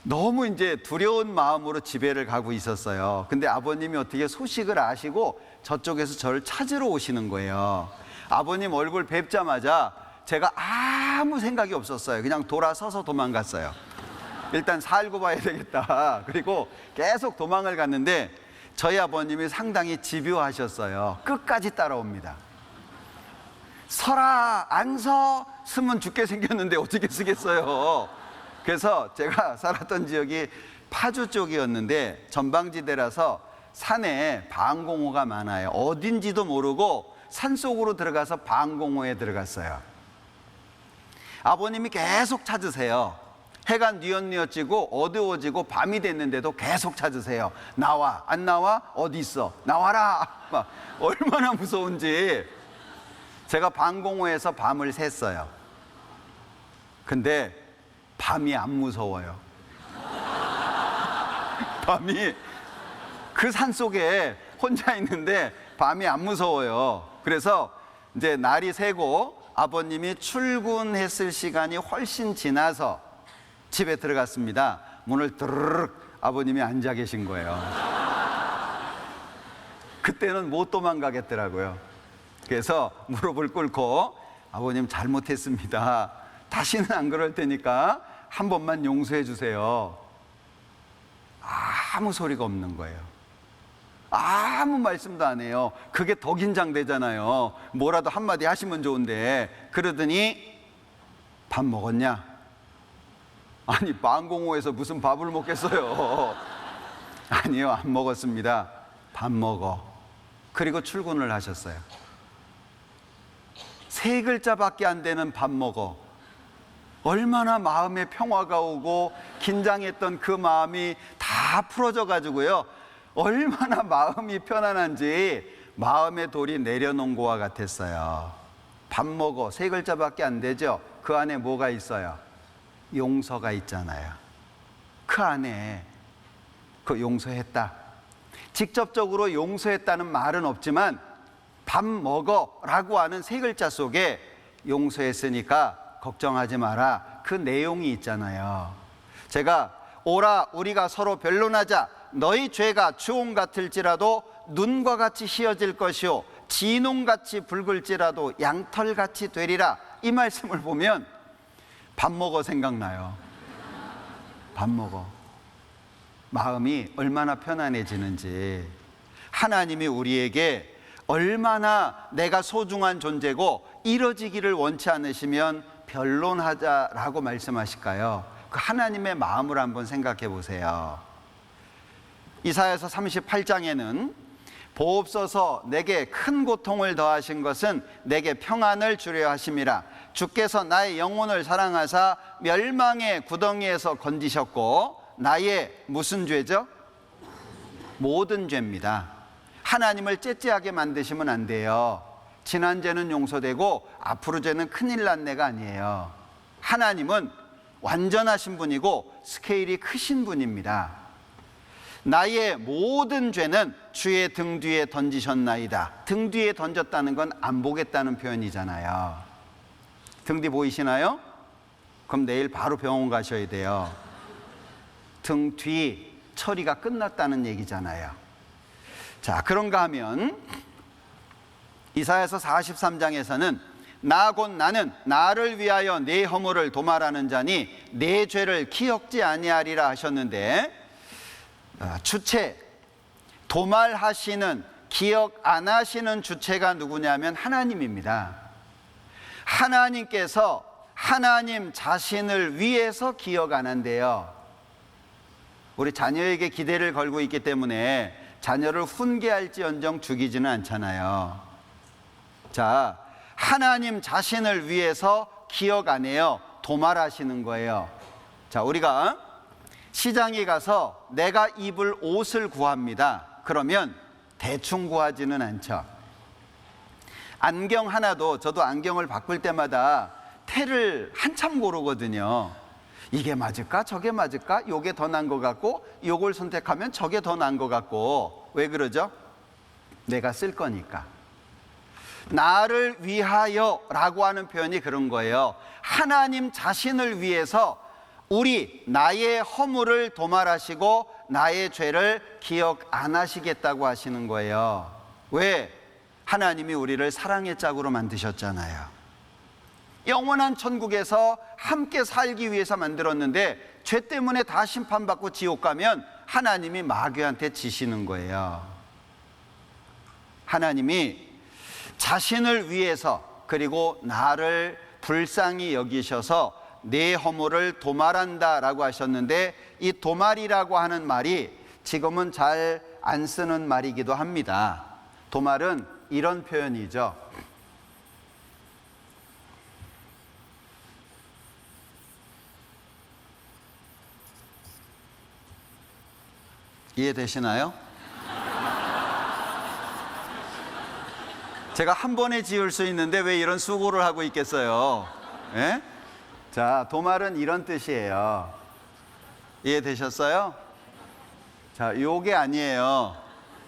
너무 이제 두려운 마음으로 집에를 가고 있었어요. 근데 아버님이 어떻게 소식을 아시고 저쪽에서 저를 찾으러 오시는 거예요. 아버님 얼굴 뵙자마자 제가 아무 생각이 없었어요. 그냥 돌아서서 도망갔어요. 일단 살고 봐야 되겠다. 그리고 계속 도망을 갔는데 저희 아버님이 상당히 집요하셨어요. 끝까지 따라옵니다. 서라, 안 서? 쓰면 죽게 생겼는데 어떻게 쓰겠어요. 그래서 제가 살았던 지역이 파주 쪽이었는데 전방지대라서 산에 방공호가 많아요. 어딘지도 모르고 산속으로 들어가서 방공호에 들어갔어요. 아버님이 계속 찾으세요. 해가 뉘엿뉘엿지고 어두워지고 밤이 됐는데도 계속 찾으세요. 나와, 안 나와? 어디 있어? 나와라! 막 얼마나 무서운지. 제가 방공호에서 밤을 샜어요. 근데 밤이 안 무서워요. 밤이 그 산속에 혼자 있는데 밤이 안 무서워요. 그래서 이제 날이 새고 아버님이 출근했을 시간이 훨씬 지나서 집에 들어갔습니다. 문을 드르륵 아버님이 앉아 계신 거예요. 그때는 못 도망가겠더라고요. 그래서 무릎을 꿇고 아버님 잘못했습니다. 다시는 안 그럴 테니까 한 번만 용서해 주세요. 아무 소리가 없는 거예요. 아무 말씀도 안 해요. 그게 더 긴장되잖아요. 뭐라도 한마디 하시면 좋은데. 그러더니 밥 먹었냐? 아니 방공호에서 무슨 밥을 먹겠어요. 아니요, 안 먹었습니다. 밥 먹어. 그리고 출근을 하셨어요. 3글자밖에 안 되는 밥 먹어. 얼마나 마음에 평화가 오고 긴장했던 그 마음이 다 풀어져 가지고요, 얼마나 마음이 편안한지 마음의 돌이 내려놓은 것과 같았어요. 밥 먹어. 3글자밖에 안 되죠. 그 안에 뭐가 있어요? 용서가 있잖아요. 그 안에 그 용서했다. 직접적으로 용서했다는 말은 없지만 밥 먹어 라고 하는 3글자 속에 용서했으니까 걱정하지 마라, 그 내용이 있잖아요. 제가 오라 우리가 서로 변론하자. 너희 죄가 주홍 같을지라도 눈과 같이 희어질 것이요 진홍같이 붉을지라도 양털같이 되리라. 이 말씀을 보면 밥 먹어 생각나요. 밥 먹어. 마음이 얼마나 편안해지는지. 하나님이 우리에게 얼마나 내가 소중한 존재고 이뤄지기를 원치 않으시면 변론하자라고 말씀하실까요? 그 하나님의 마음을 한번 생각해 보세요. 이사야서 38장에는 보옵소서 내게 큰 고통을 더하신 것은 내게 평안을 주려 하심이라. 주께서 나의 영혼을 사랑하사 멸망의 구덩이에서 건지셨고. 나의 무슨 죄죠? 모든 죄입니다. 하나님을 째째하게 만드시면 안 돼요. 지난 죄는 용서되고 앞으로 죄는 큰일 났네가 아니에요. 하나님은 완전하신 분이고 스케일이 크신 분입니다. 나의 모든 죄는 주의 등 뒤에 던지셨나이다. 등 뒤에 던졌다는 건 안 보겠다는 표현이잖아요. 등 뒤 보이시나요? 그럼 내일 바로 병원 가셔야 돼요. 등 뒤 처리가 끝났다는 얘기잖아요. 자, 그런가 하면 이사야서 43장에서는 나 곧 나는 나를 위하여 내 허물을 도말하는 자니 내 죄를 기억지 아니하리라 하셨는데, 주체, 도말하시는, 기억 안 하시는 주체가 누구냐면 하나님입니다. 하나님께서 하나님 자신을 위해서 기억 안 한대요. 우리 자녀에게 기대를 걸고 있기 때문에 자녀를 훈계할지언정 죽이지는 않잖아요. 자, 하나님 자신을 위해서 기억 안 해요. 도말하시는 거예요. 자, 우리가 시장에 가서 내가 입을 옷을 구합니다. 그러면 대충 구하지는 않죠. 안경 하나도, 저도 안경을 바꿀 때마다 테를 한참 고르거든요. 이게 맞을까? 저게 맞을까? 요게 더 나은 것 같고 요걸 선택하면 저게 더 나은 것 같고. 왜 그러죠? 내가 쓸 거니까. 나를 위하여 라고 하는 표현이 그런 거예요. 하나님 자신을 위해서 나의 허물을 도말하시고 나의 죄를 기억 안 하시겠다고 하시는 거예요. 왜? 하나님이 우리를 사랑의 짝으로 만드셨잖아요. 영원한 천국에서 함께 살기 위해서 만들었는데 죄 때문에 다 심판받고 지옥 가면 하나님이 마귀한테 지시는 거예요. 하나님이 자신을 위해서, 그리고 나를 불쌍히 여기셔서 내 허물을 도말한다라고 하셨는데, 이 도말이라고 하는 말이 지금은 잘 안 쓰는 말이기도 합니다. 도말은 이런 표현이죠. 이해되시나요? 제가 한 번에 지을 수 있는데 왜 이런 수고를 하고 있겠어요? 예? 자, 도말은 이런 뜻이에요. 이해되셨어요? 자, 요게 아니에요.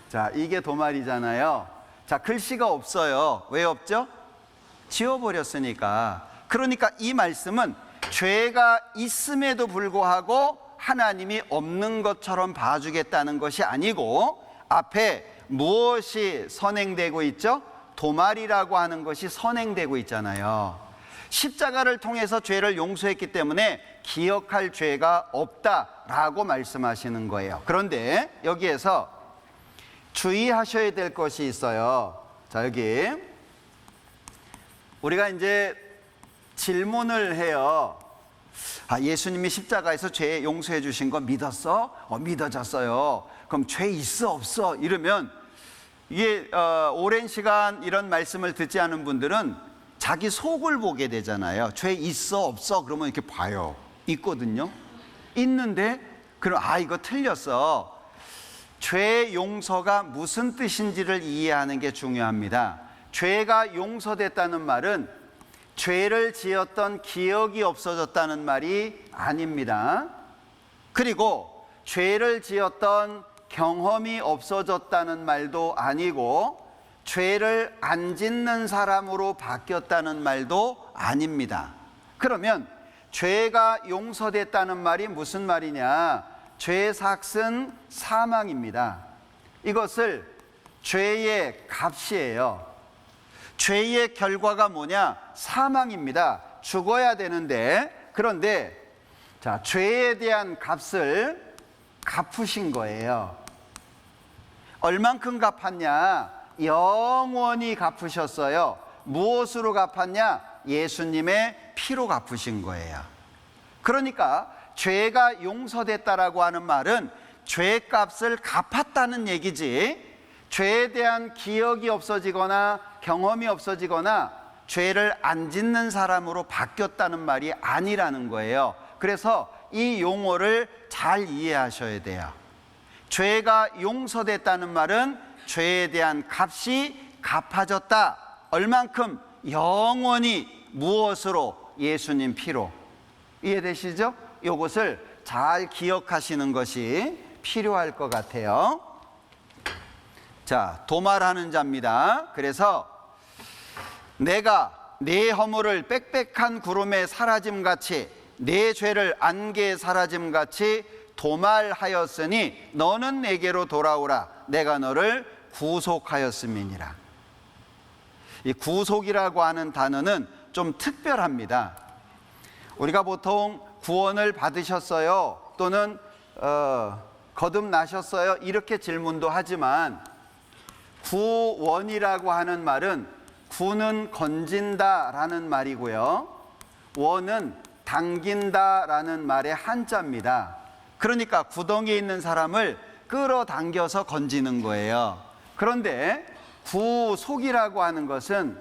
자, 이게 도말이잖아요. 자, 글씨가 없어요. 왜 없죠? 지워버렸으니까. 그러니까 이 말씀은 죄가 있음에도 불구하고 하나님이 없는 것처럼 봐주겠다는 것이 아니고, 앞에 무엇이 선행되고 있죠? 도말이라고 하는 것이 선행되고 있잖아요. 십자가를 통해서 죄를 용서했기 때문에 기억할 죄가 없다라고 말씀하시는 거예요. 그런데 여기에서 주의하셔야 될 것이 있어요. 자, 여기 우리가 이제 질문을 해요. 아, 예수님이 십자가에서 죄 용서해 주신 거 믿었어? 믿어졌어요. 그럼 죄 있어 없어? 이러면 이게 오랜 시간 이런 말씀을 듣지 않은 분들은 자기 속을 보게 되잖아요. 죄 있어 없어? 그러면 이렇게 봐요. 있거든요. 있는데 그럼 이거 틀렸어. 죄 용서가 무슨 뜻인지를 이해하는 게 중요합니다. 죄가 용서됐다는 말은 죄를 지었던 기억이 없어졌다는 말이 아닙니다. 그리고 죄를 지었던 경험이 없어졌다는 말도 아니고, 죄를 안 짓는 사람으로 바뀌었다는 말도 아닙니다. 그러면 죄가 용서됐다는 말이 무슨 말이냐? 죄의 삭은 사망입니다. 이것을 죄의 값이에요. 죄의 결과가 뭐냐? 사망입니다. 죽어야 되는데, 그런데 자, 죄에 대한 값을 갚으신 거예요. 얼만큼 갚았냐? 영원히 갚으셨어요. 무엇으로 갚았냐? 예수님의 피로 갚으신 거예요. 그러니까 죄가 용서됐다라고 하는 말은 죄값을 갚았다는 얘기지, 죄에 대한 기억이 없어지거나 경험이 없어지거나 죄를 안 짓는 사람으로 바뀌었다는 말이 아니라는 거예요. 그래서 이 용어를 잘 이해하셔야 돼요. 죄가 용서됐다는 말은 죄에 대한 값이 갚아졌다. 얼만큼? 영원히. 무엇으로? 예수님 피로. 이해되시죠? 이것을 잘 기억하시는 것이 필요할 것 같아요. 자, 도말하는 자입니다. 그래서 내가 네 허물을 빽빽한 구름에 사라짐같이 네 죄를 안개에 사라짐같이 도말하였으니 너는 내게로 돌아오라. 내가 너를 구속하였음이니라. 이 구속이라고 하는 단어는 좀 특별합니다. 우리가 보통 구원을 받으셨어요? 또는 거듭나셨어요? 이렇게 질문도 하지만, 구원이라고 하는 말은 구는 건진다라는 말이고요, 원은 당긴다라는 말의 한자입니다. 그러니까 구덩이에 있는 사람을 끌어당겨서 건지는 거예요. 그런데 구속이라고 하는 것은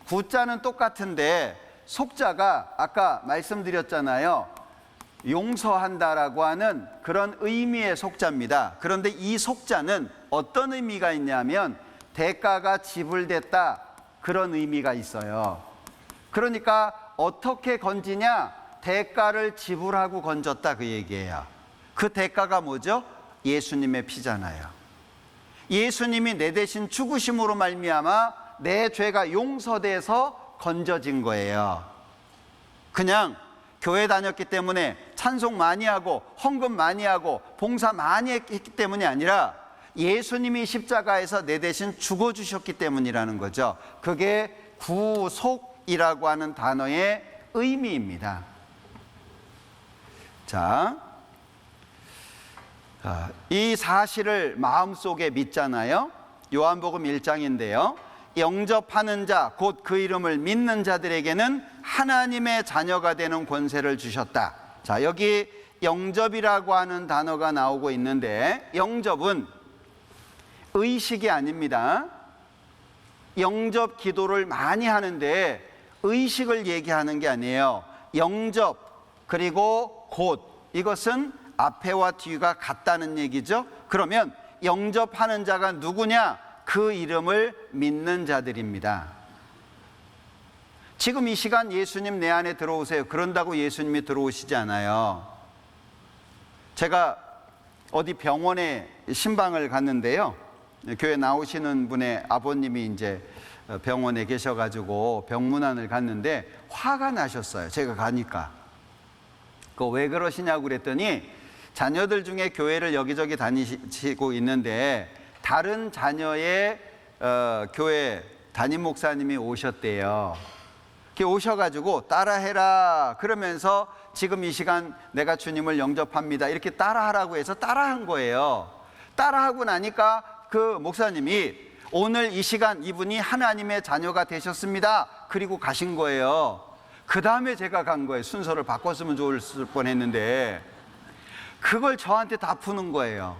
구자는 똑같은데 속자가 아까 말씀드렸잖아요. 용서한다라고 하는 그런 의미의 속자입니다. 그런데 이 속자는 어떤 의미가 있냐면 대가가 지불됐다, 그런 의미가 있어요. 그러니까 어떻게 건지냐? 대가를 지불하고 건졌다, 그 얘기예요. 그 대가가 뭐죠? 예수님의 피잖아요. 예수님이 내 대신 죽으심으로 말미암아 내 죄가 용서돼서 건져진 거예요. 그냥 교회 다녔기 때문에 찬송 많이 하고 헌금 많이 하고 봉사 많이 했기 때문이 아니라 예수님이 십자가에서 내 대신 죽어주셨기 때문이라는 거죠. 그게 구속이라고 하는 단어의 의미입니다. 자, 이 사실을 마음속에 믿잖아요. 요한복음 1장인데요. 영접하는 자, 곧 그 이름을 믿는 자들에게는 하나님의 자녀가 되는 권세를 주셨다. 자, 여기 영접이라고 하는 단어가 나오고 있는데, 영접은 의식이 아닙니다. 영접 기도를 많이 하는데 의식을 얘기하는 게 아니에요. 영접 그리고 곧, 이것은 앞에와 뒤가 같다는 얘기죠. 그러면 영접하는 자가 누구냐? 그 이름을 믿는 자들입니다. 지금 이 시간 예수님 내 안에 들어오세요. 그런다고 예수님이 들어오시지 않아요. 제가 어디 병원에 신방을 갔는데요, 교회 나오시는 분의 아버님이 이제 병원에 계셔가지고 병문안을 갔는데 화가 나셨어요. 제가 가니까. 왜 그러시냐고 그랬더니, 자녀들 중에 교회를 여기저기 다니시고 있는데 다른 자녀의 교회 담임 목사님이 오셨대요. 이렇게 오셔가지고 따라해라 그러면서 지금 이 시간 내가 주님을 영접합니다 이렇게 따라하라고 해서 따라한 거예요. 따라하고 나니까 그 목사님이 오늘 이 시간 이분이 하나님의 자녀가 되셨습니다 그리고 가신 거예요. 그 다음에 제가 간 거예요. 순서를 바꿨으면 좋을 뻔했는데 그걸 저한테 다 푸는 거예요.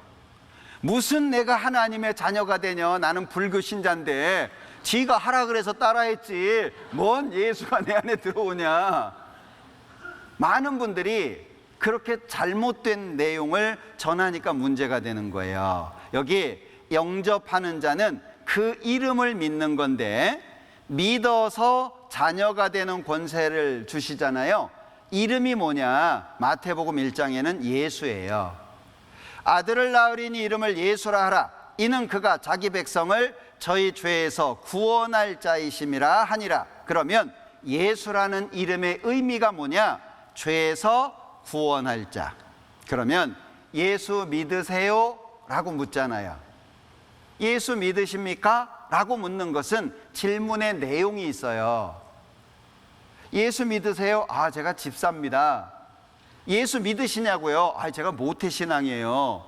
무슨 내가 하나님의 자녀가 되냐, 나는 불교 신자인데 지가 하라 그래서 따라했지 뭔 예수가 내 안에 들어오냐. 많은 분들이 그렇게 잘못된 내용을 전하니까 문제가 되는 거예요. 여기 영접하는 자는 그 이름을 믿는 건데, 믿어서 자녀가 되는 권세를 주시잖아요. 이름이 뭐냐? 마태복음 1장에는 예수예요. 아들을 낳으리니 이름을 예수라 하라. 이는 그가 자기 백성을 저희 죄에서 구원할 자이심이라 하니라. 그러면 예수라는 이름의 의미가 뭐냐? 죄에서 구원할 자. 그러면 예수 믿으세요? 라고 묻잖아요. 예수 믿으십니까? 라고 묻는 것은 질문의 내용이 있어요. 예수 믿으세요? 아, 제가 집사입니다. 예수 믿으시냐고요? 아, 제가 모태신앙이에요.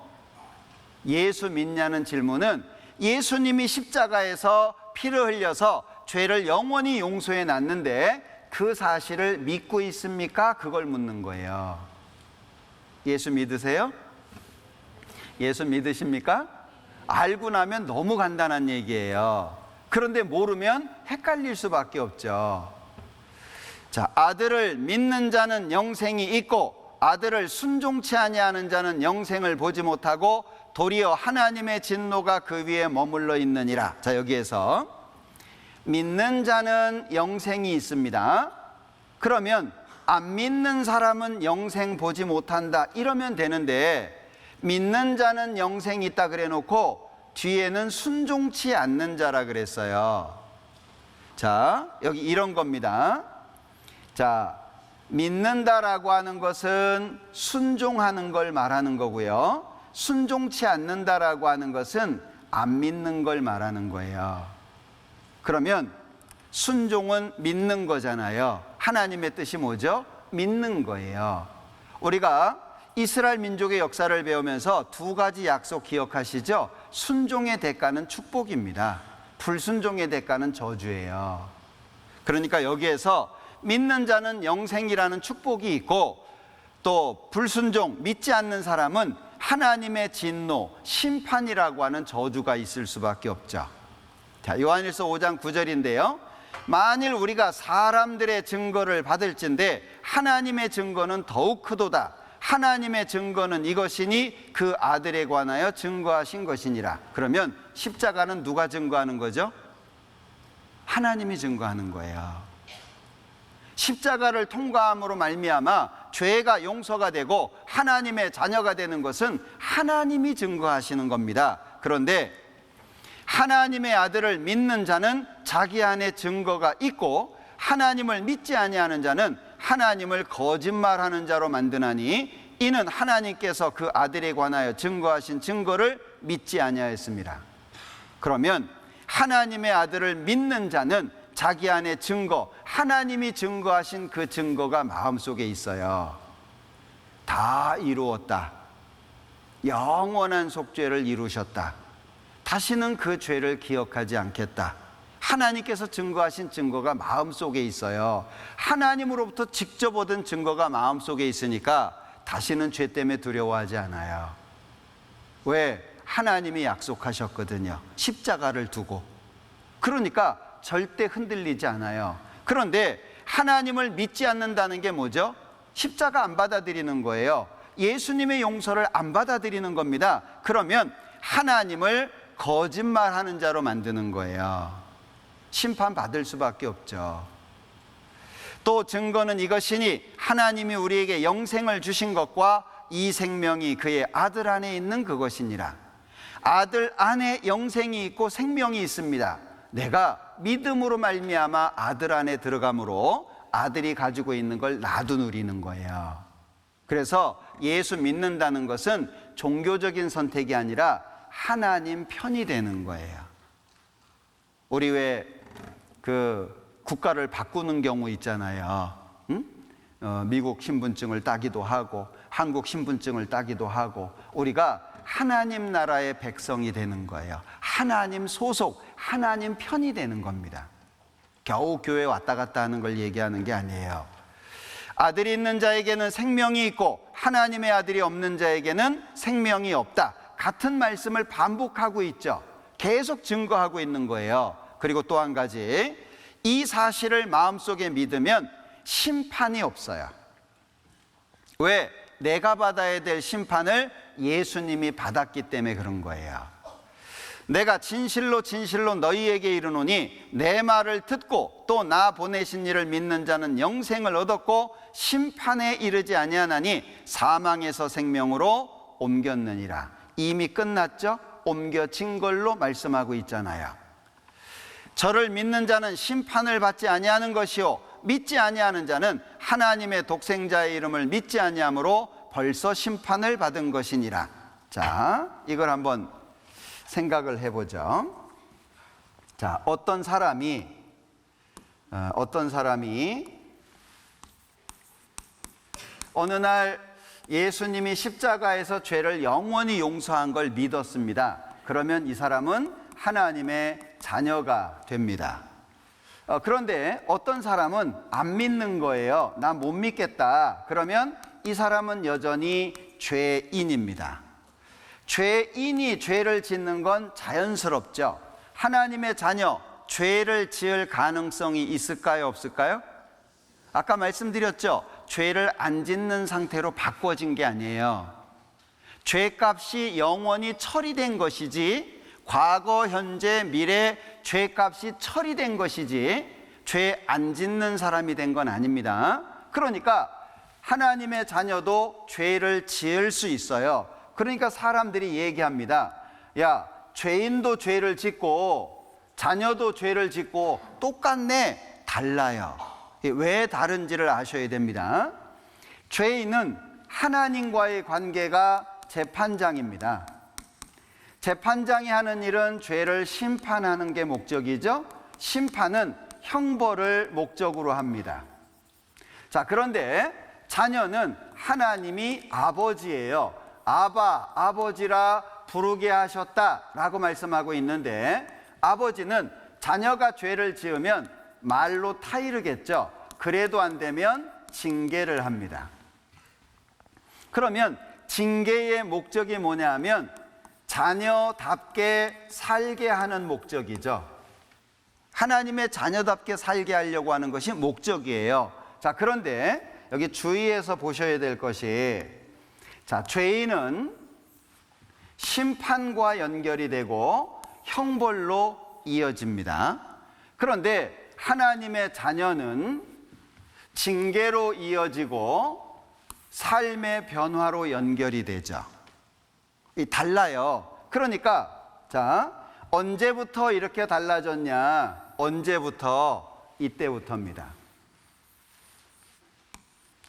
예수 믿냐는 질문은 예수님이 십자가에서 피를 흘려서 죄를 영원히 용서해 놨는데 그 사실을 믿고 있습니까? 그걸 묻는 거예요. 예수 믿으세요? 예수 믿으십니까? 알고 나면 너무 간단한 얘기예요. 그런데 모르면 헷갈릴 수밖에 없죠. 자, 아들을 믿는 자는 영생이 있고 아들을 순종치 아니하는 자는 영생을 보지 못하고 도리어 하나님의 진노가 그 위에 머물러 있느니라. 자, 여기에서 믿는 자는 영생이 있습니다. 그러면 안 믿는 사람은 영생 보지 못한다 이러면 되는데, 믿는 자는 영생이 있다 그래 놓고 뒤에는 순종치 않는 자라 그랬어요. 자, 여기 이런 겁니다. 자, 믿는다라고 하는 것은 순종하는 걸 말하는 거고요. 순종치 않는다라고 하는 것은 안 믿는 걸 말하는 거예요. 그러면 순종은 믿는 거잖아요. 하나님의 뜻이 뭐죠? 믿는 거예요. 우리가 이스라엘 민족의 역사를 배우면서 두 가지 약속 기억하시죠? 순종의 대가는 축복입니다. 불순종의 대가는 저주예요. 그러니까 여기에서 믿는 자는 영생이라는 축복이 있고, 또 불순종, 믿지 않는 사람은 하나님의 진노, 심판이라고 하는 저주가 있을 수밖에 없죠. 자, 요한일서 5장 9절인데요. 만일 우리가 사람들의 증거를 받을진대 하나님의 증거는 더욱 크도다. 하나님의 증거는 이것이니 그 아들에 관하여 증거하신 것이니라. 그러면 십자가는 누가 증거하는 거죠? 하나님이 증거하는 거예요. 십자가를 통과함으로 말미암아 죄가 용서가 되고 하나님의 자녀가 되는 것은 하나님이 증거하시는 겁니다. 그런데 하나님의 아들을 믿는 자는 자기 안에 증거가 있고, 하나님을 믿지 아니하는 자는 하나님을 거짓말하는 자로 만드나니 이는 하나님께서 그 아들에 관하여 증거하신 증거를 믿지 아니하였습니다. 그러면 하나님의 아들을 믿는 자는 자기 안에 증거, 하나님이 증거하신 그 증거가 마음속에 있어요. 다 이루었다. 영원한 속죄를 이루셨다. 다시는 그 죄를 기억하지 않겠다. 하나님께서 증거하신 증거가 마음속에 있어요. 하나님으로부터 직접 얻은 증거가 마음속에 있으니까 다시는 죄 때문에 두려워하지 않아요. 왜? 하나님이 약속하셨거든요. 십자가를 두고. 그러니까 절대 흔들리지 않아요. 그런데 하나님을 믿지 않는다는 게 뭐죠? 십자가 안 받아들이는 거예요. 예수님의 용서를 안 받아들이는 겁니다. 그러면 하나님을 거짓말하는 자로 만드는 거예요. 심판받을 수밖에 없죠. 또 증거는 이것이니 하나님이 우리에게 영생을 주신 것과 이 생명이 그의 아들 안에 있는 그것이니라. 아들 안에 영생이 있고 생명이 있습니다. 내가 믿음으로 말미암아 아들 안에 들어감으로 아들이 가지고 있는 걸 나도 누리는 거예요. 그래서 예수 믿는다는 것은 종교적인 선택이 아니라 하나님 편이 되는 거예요. 우리 왜 국가를 바꾸는 경우 있잖아요. 응? 미국 신분증을 따기도 하고 한국 신분증을 따기도 하고 우리가 하나님 나라의 백성이 되는 거예요. 하나님 소속, 하나님 편이 되는 겁니다. 겨우 교회 왔다 갔다 하는 걸 얘기하는 게 아니에요. 아들이 있는 자에게는 생명이 있고 하나님의 아들이 없는 자에게는 생명이 없다. 같은 말씀을 반복하고 있죠. 계속 증거하고 있는 거예요. 그리고 또 한 가지, 이 사실을 마음속에 믿으면 심판이 없어요. 왜? 내가 받아야 될 심판을 예수님이 받았기 때문에 그런 거예요. 내가 진실로 진실로 너희에게 이르노니 내 말을 듣고 또 나 보내신 이를 믿는 자는 영생을 얻었고 심판에 이르지 아니하나니 사망에서 생명으로 옮겼느니라. 이미 끝났죠? 옮겨진 걸로 말씀하고 있잖아요. 저를 믿는 자는 심판을 받지 아니하는 것이요 믿지 아니하는 자는 하나님의 독생자의 이름을 믿지 아니하므로 벌써 심판을 받은 것이니라. 자, 이걸 한번 생각을 해보죠. 자, 어떤 사람이 어느 날 예수님이 십자가에서 죄를 영원히 용서한 걸 믿었습니다. 그러면 이 사람은 하나님의 자녀가 됩니다. 그런데 어떤 사람은 안 믿는 거예요. 나 못 믿겠다. 그러면 이 사람은 여전히 죄인입니다. 죄인이 죄를 짓는 건 자연스럽죠. 하나님의 자녀, 죄를 지을 가능성이 있을까요, 없을까요? 아까 말씀드렸죠. 죄를 안 짓는 상태로 바꿔진 게 아니에요. 죄값이 영원히 처리된 것이지, 과거, 현재, 미래 죄값이 처리된 것이지 죄 안 짓는 사람이 된 건 아닙니다. 그러니까 하나님의 자녀도 죄를 지을 수 있어요. 그러니까 사람들이 얘기합니다. 야, 죄인도 죄를 짓고 자녀도 죄를 짓고 똑같네. 달라요. 왜 다른지를 아셔야 됩니다. 죄인은 하나님과의 관계가 재판장입니다. 재판장이 하는 일은 죄를 심판하는 게 목적이죠. 심판은 형벌을 목적으로 합니다. 자, 그런데 자녀는 하나님이 아버지예요. 아바, 아버지라 부르게 하셨다라고 말씀하고 있는데, 아버지는 자녀가 죄를 지으면 말로 타이르겠죠. 그래도 안 되면 징계를 합니다. 그러면 징계의 목적이 뭐냐 하면 자녀답게 살게 하는 목적이죠. 하나님의 자녀답게 살게 하려고 하는 것이 목적이에요. 자, 그런데 여기 주의해서 보셔야 될 것이, 자, 죄인은 심판과 연결이 되고 형벌로 이어집니다. 그런데 하나님의 자녀는 징계로 이어지고 삶의 변화로 연결이 되죠. 달라요. 그러니까 자, 언제부터 이렇게 달라졌냐? 언제부터? 이때부터입니다.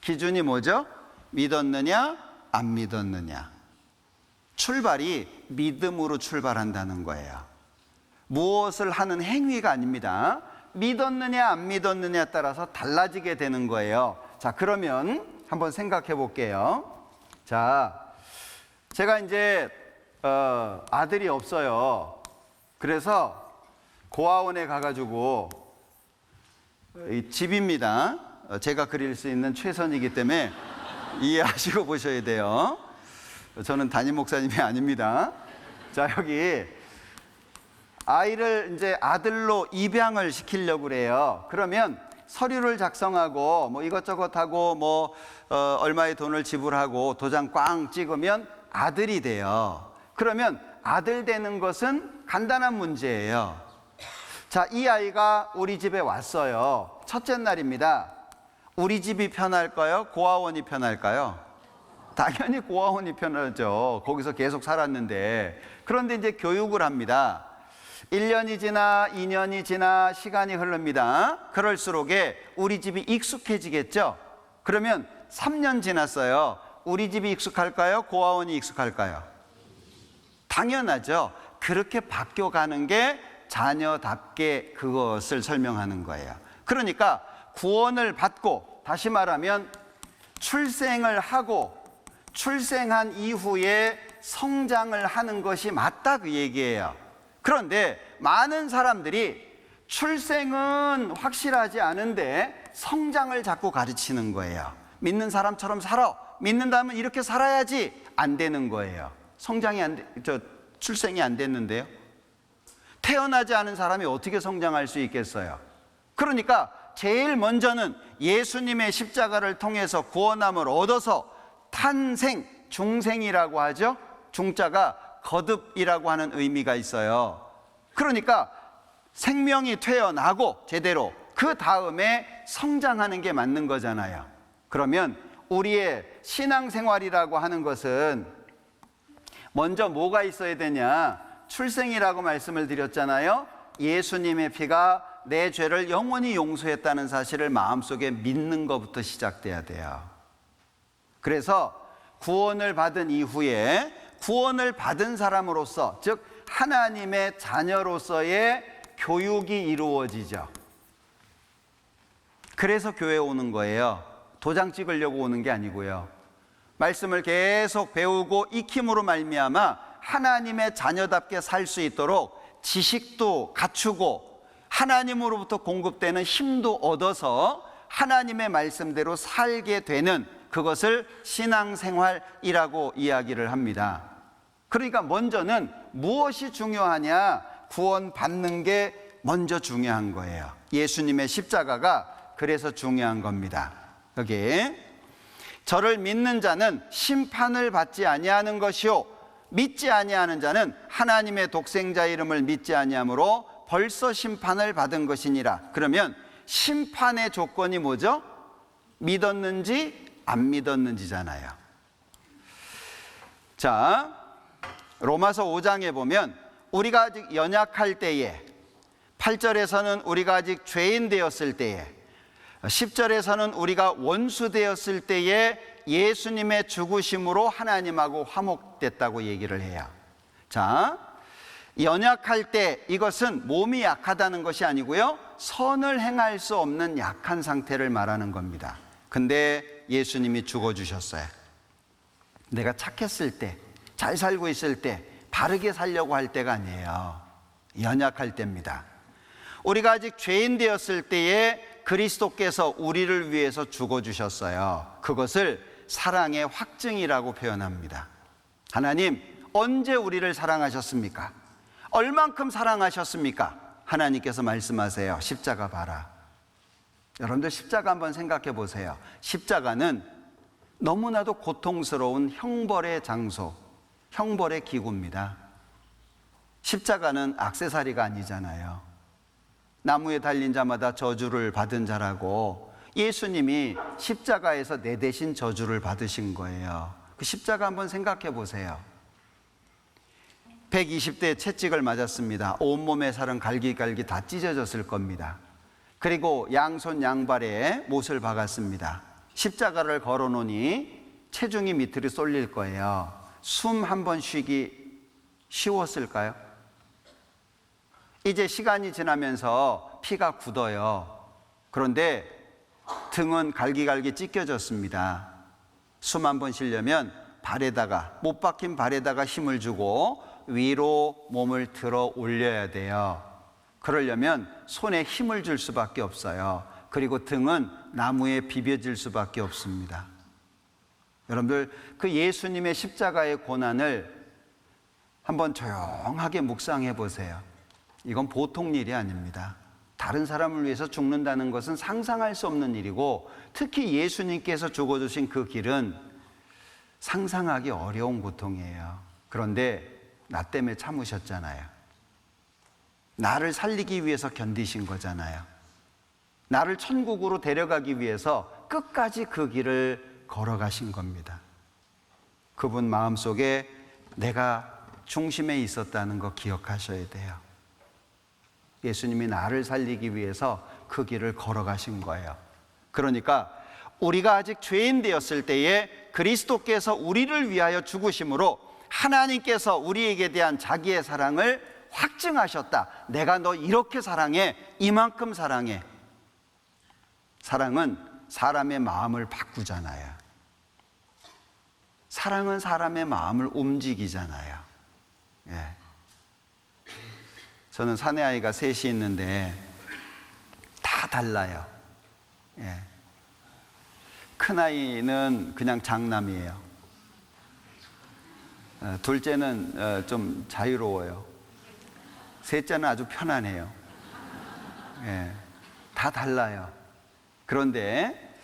기준이 뭐죠? 믿었느냐? 안 믿었느냐? 출발이 믿음으로 출발한다는 거예요. 무엇을 하는 행위가 아닙니다. 믿었느냐 안 믿었느냐에 따라서 달라지게 되는 거예요. 자, 그러면 한번 생각해 볼게요. 자, 제가 이제 아들이 없어요. 그래서 고아원에 가가지고 이 집입니다. 제가 그릴 수 있는 최선이기 때문에 이해하시고 보셔야 돼요. 저는 담임 목사님이 아닙니다. 자, 여기 아이를 이제 아들로 입양을 시키려고 그래요. 그러면 서류를 작성하고 뭐 이것저것 하고 뭐 얼마의 돈을 지불하고 도장 꽝 찍으면 아들이 돼요. 그러면 아들 되는 것은 간단한 문제예요. 자, 이 아이가 우리 집에 왔어요. 첫째 날입니다. 우리 집이 편할까요? 고아원이 편할까요? 당연히 고아원이 편하죠. 거기서 계속 살았는데. 그런데 이제 교육을 합니다. 1년이 지나 2년이 지나 시간이 흐릅니다. 그럴수록에 우리 집이 익숙해지겠죠. 그러면 3년 지났어요. 우리 집이 익숙할까요? 고아원이 익숙할까요? 당연하죠. 그렇게 바뀌어가는 게 자녀답게 그것을 설명하는 거예요. 그러니까 구원을 받고, 다시 말하면 출생을 하고 출생한 이후에 성장을 하는 것이 맞다, 그 얘기예요. 그런데 많은 사람들이 출생은 확실하지 않은데 성장을 자꾸 가르치는 거예요. 믿는 사람처럼 살아. 믿는다면 이렇게 살아야지. 안 되는 거예요. 출생이 안 됐는데요. 태어나지 않은 사람이 어떻게 성장할 수 있겠어요? 그러니까 제일 먼저는 예수님의 십자가를 통해서 구원함을 얻어서 탄생, 중생이라고 하죠. 중자가 거듭이라고 하는 의미가 있어요. 그러니까 생명이 태어나고 제대로 그 다음에 성장하는 게 맞는 거잖아요. 그러면 우리의 신앙생활이라고 하는 것은 먼저 뭐가 있어야 되냐? 출생이라고 말씀을 드렸잖아요. 예수님의 피가 내 죄를 영원히 용서했다는 사실을 마음속에 믿는 것부터 시작돼야 돼요. 그래서 구원을 받은 이후에 구원을 받은 사람으로서, 즉 하나님의 자녀로서의 교육이 이루어지죠. 그래서 교회에 오는 거예요. 도장 찍으려고 오는 게 아니고요. 말씀을 계속 배우고 익힘으로 말미암아 하나님의 자녀답게 살 수 있도록 지식도 갖추고 하나님으로부터 공급되는 힘도 얻어서 하나님의 말씀대로 살게 되는, 그것을 신앙생활이라고 이야기를 합니다. 그러니까 먼저는 무엇이 중요하냐? 구원 받는 게 먼저 중요한 거예요. 예수님의 십자가가 그래서 중요한 겁니다. 여기 저를 믿는 자는 심판을 받지 아니하는 것이요 믿지 아니하는 자는 하나님의 독생자 이름을 믿지 아니하므로 벌써 심판을 받은 것이니라. 그러면 심판의 조건이 뭐죠? 믿었는지 안 믿었는지잖아요. 자, 로마서 5장에 보면 우리가 아직 연약할 때에, 8절에서는 우리가 아직 죄인 되었을 때에, 10절에서는 우리가 원수 되었을 때에 예수님의 죽으심으로 하나님하고 화목됐다고 얘기를 해요. 자, 연약할 때, 이것은 몸이 약하다는 것이 아니고요, 선을 행할 수 없는 약한 상태를 말하는 겁니다. 근데 예수님이 죽어주셨어요. 내가 착했을 때, 잘 살고 있을 때, 바르게 살려고 할 때가 아니에요. 연약할 때입니다. 우리가 아직 죄인 되었을 때에 그리스도께서 우리를 위해서 죽어주셨어요. 그것을 사랑의 확증이라고 표현합니다. 하나님, 언제 우리를 사랑하셨습니까? 얼만큼 사랑하셨습니까? 하나님께서 말씀하세요. 십자가 봐라. 여러분들 십자가 한번 생각해 보세요. 십자가는 너무나도 고통스러운 형벌의 장소, 형벌의 기구입니다. 십자가는 액세서리가 아니잖아요. 나무에 달린 자마다 저주를 받은 자라고 예수님이 십자가에서 내 대신 저주를 받으신 거예요. 그 십자가 한번 생각해 보세요. 120대 채찍을 맞았습니다. 온몸의 살은 갈기갈기 다 찢어졌을 겁니다. 그리고 양손 양발에 못을 박았습니다. 십자가를 걸어놓으니 체중이 밑으로 쏠릴 거예요. 숨 한 번 쉬기 쉬웠을까요? 이제 시간이 지나면서 피가 굳어요. 그런데 등은 갈기갈기 찢겨졌습니다. 숨 한 번 쉬려면 발에다가, 못 박힌 발에다가 힘을 주고 위로 몸을 들어 올려야 돼요. 그러려면 손에 힘을 줄 수밖에 없어요. 그리고 등은 나무에 비벼질 수밖에 없습니다. 여러분들, 그 예수님의 십자가의 고난을 한번 조용하게 묵상해 보세요. 이건 보통 일이 아닙니다. 다른 사람을 위해서 죽는다는 것은 상상할 수 없는 일이고, 특히 예수님께서 죽어주신 그 길은 상상하기 어려운 고통이에요. 그런데 나 때문에 참으셨잖아요. 나를 살리기 위해서 견디신 거잖아요. 나를 천국으로 데려가기 위해서 끝까지 그 길을 걸어가신 겁니다. 그분 마음속에 내가 중심에 있었다는 거 기억하셔야 돼요. 예수님이 나를 살리기 위해서 그 길을 걸어가신 거예요. 그러니까 우리가 아직 죄인 되었을 때에 그리스도께서 우리를 위하여 죽으심으로 하나님께서 우리에게 대한 자기의 사랑을 확증하셨다. 내가 너 이렇게 사랑해, 이만큼 사랑해. 사랑은 사람의 마음을 바꾸잖아요. 사랑은 사람의 마음을 움직이잖아요. 예. 저는 사내 아이가 셋이 있는데 다 달라요. 예. 큰 아이는 그냥 장남이에요. 둘째는 좀 자유로워요. 셋째는 아주 편안해요. 예. 다 달라요. 그런데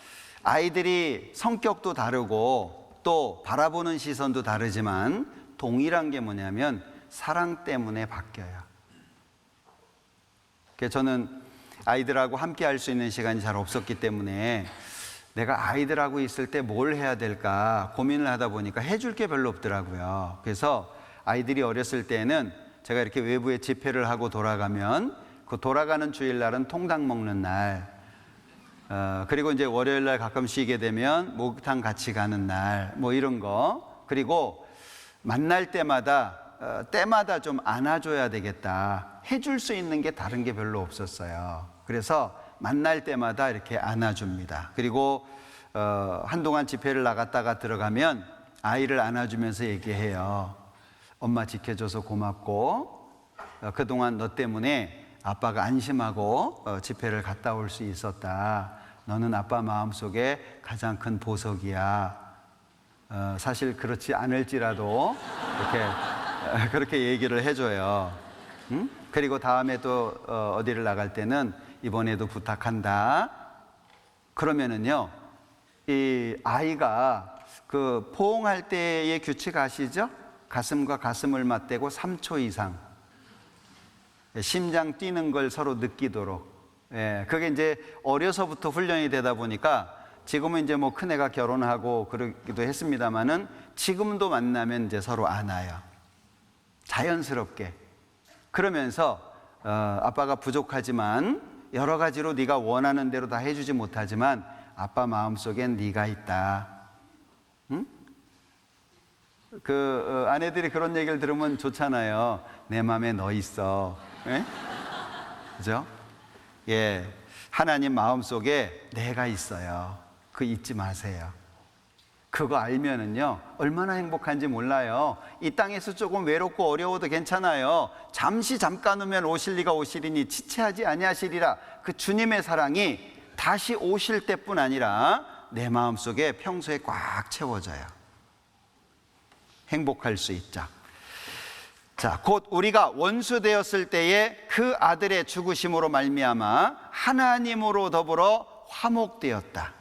아이들이 성격도 다르고 또 바라보는 시선도 다르지만 동일한 게 뭐냐면 사랑 때문에 바뀌어요. 그래서 저는 아이들하고 함께 할 수 있는 시간이 잘 없었기 때문에 내가 아이들하고 있을 때 뭘 해야 될까 고민을 하다 보니까 해줄 게 별로 없더라고요. 그래서 아이들이 어렸을 때는 제가 이렇게 외부에 집회를 하고 돌아가면 그 돌아가는 주일날은 통닭 먹는 날, 그리고 이제 월요일날 가끔 쉬게 되면 목욕탕 같이 가는 날, 뭐 이런 거. 그리고 만날 때마다 좀 안아줘야 되겠다. 해줄 수 있는 게 다른 게 별로 없었어요. 그래서 만날 때마다 이렇게 안아줍니다. 그리고 한동안 집회를 나갔다가 들어가면 아이를 안아주면서 얘기해요. 엄마 지켜줘서 고맙고 그동안 너 때문에 아빠가 안심하고 집회를 갔다 올 수 있었다. 너는 아빠 마음속에 가장 큰 보석이야. 사실 그렇지 않을지라도 이렇게 그렇게 얘기를 해줘요. 응? 그리고 다음에 또 어디를 나갈 때는 이번에도 부탁한다. 그러면은요, 이 아이가 그 포옹할 때의 규칙 아시죠? 가슴과 가슴을 맞대고 3초 이상 심장 뛰는 걸 서로 느끼도록. 예, 그게 이제 어려서부터 훈련이 되다 보니까 지금은 이제 뭐 큰애가 결혼하고 그러기도 했습니다만은 지금도 만나면 이제 서로 안아요. 자연스럽게. 그러면서 아빠가 부족하지만 여러 가지로 네가 원하는 대로 다 해주지 못하지만 아빠 마음속엔 네가 있다. 응? 아내들이 그런 얘기를 들으면 좋잖아요. 내 마음에 너 있어. 예? 그죠? 예. 하나님 마음속에 내가 있어요. 그거 잊지 마세요. 그거 알면은요, 얼마나 행복한지 몰라요. 이 땅에서 조금 외롭고 어려워도 괜찮아요. 잠깐 오면 오실 리가 오시리니 지체하지 아니하시리라. 그 주님의 사랑이 다시 오실 때뿐 아니라 내 마음속에 평소에 꽉 채워져요. 행복할 수 있죠. 자, 곧 우리가 원수 되었을 때에 그 아들의 죽으심으로 말미암아 하나님으로 더불어 화목되었다.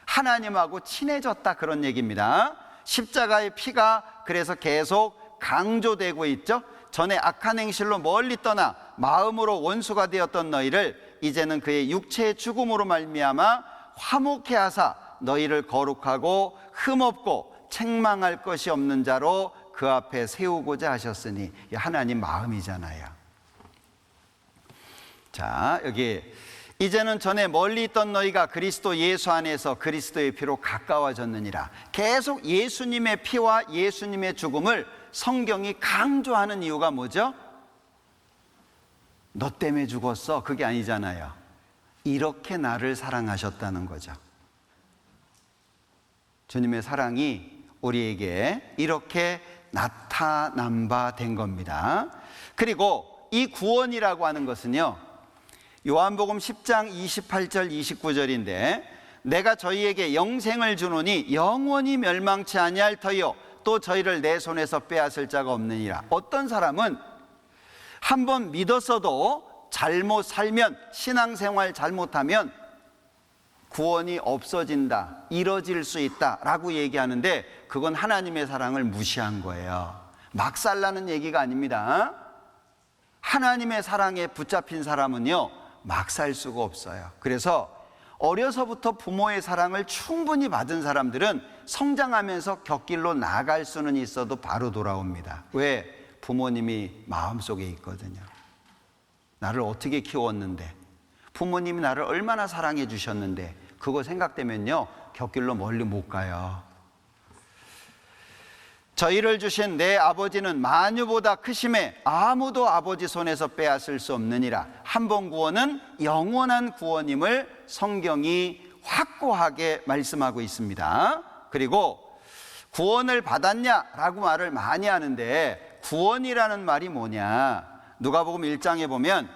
하나님하고 친해졌다, 그런 얘기입니다. 십자가의 피가 그래서 계속 강조되고 있죠. 전에 악한 행실로 멀리 떠나 마음으로 원수가 되었던 너희를 이제는 그의 육체의 죽음으로 말미암아 화목케 하사 너희를 거룩하고 흠없고 책망할 것이 없는 자로 그 앞에 세우고자 하셨으니, 하나님 마음이잖아요. 자, 여기 이제는 전에 멀리 있던 너희가 그리스도 예수 안에서 그리스도의 피로 가까워졌느니라. 계속 예수님의 피와 예수님의 죽음을 성경이 강조하는 이유가 뭐죠? 너 때문에 죽었어, 그게 아니잖아요. 이렇게 나를 사랑하셨다는 거죠. 주님의 사랑이 우리에게 이렇게 나타난 바 된 겁니다. 그리고 이 구원이라고 하는 것은요, 요한복음 10장 28절 29절인데 내가 저희에게 영생을 주노니 영원히 멸망치 아니할 터요 또 저희를 내 손에서 빼앗을 자가 없느니라. 어떤 사람은 한번 믿었어도 잘못 살면, 신앙생활 잘못하면 구원이 없어진다, 이뤄질 수 있다라고 얘기하는데 그건 하나님의 사랑을 무시한 거예요. 막 살라는 얘기가 아닙니다. 하나님의 사랑에 붙잡힌 사람은요, 막 살 수가 없어요. 그래서 어려서부터 부모의 사랑을 충분히 받은 사람들은 성장하면서 곁길로 나갈 수는 있어도 바로 돌아옵니다. 왜? 부모님이 마음속에 있거든요. 나를 어떻게 키웠는데, 부모님이 나를 얼마나 사랑해 주셨는데, 그거 생각되면요, 곁길로 멀리 못 가요. 저희를 주신 내 아버지는 만유보다 크심에 아무도 아버지 손에서 빼앗을 수 없느니라. 한 번 구원은 영원한 구원임을 성경이 확고하게 말씀하고 있습니다. 그리고 구원을 받았냐라고 말을 많이 하는데 구원이라는 말이 뭐냐? 누가복음 1장에 보면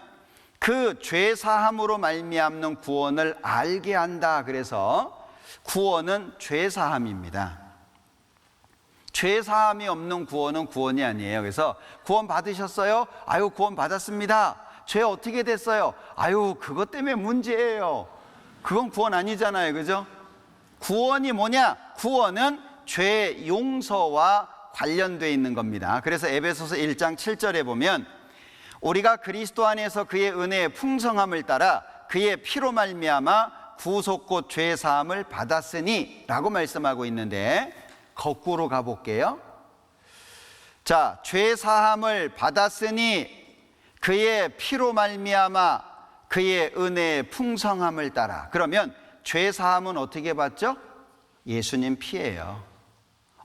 그 죄 사함으로 말미암는 구원을 알게 한다. 그래서 구원은 죄 사함입니다. 죄 사함이 없는 구원은 구원이 아니에요. 그래서 구원 받으셨어요? 아유, 구원 받았습니다. 죄 어떻게 됐어요? 아유, 그것 때문에 문제예요. 그건 구원 아니잖아요. 그죠? 구원이 뭐냐? 구원은 죄 용서와 관련되어 있는 겁니다. 그래서 에베소서 1장 7절에 보면 우리가 그리스도 안에서 그의 은혜의 풍성함을 따라 그의 피로 말미암아 구속 곧 죄 사함을 받았으니 라고 말씀하고 있는데 거꾸로 가볼게요. 자, 죄 사함을 받았으니 그의 피로 말미암아 그의 은혜의 풍성함을 따라. 그러면 죄 사함은 어떻게 받죠? 예수님 피예요.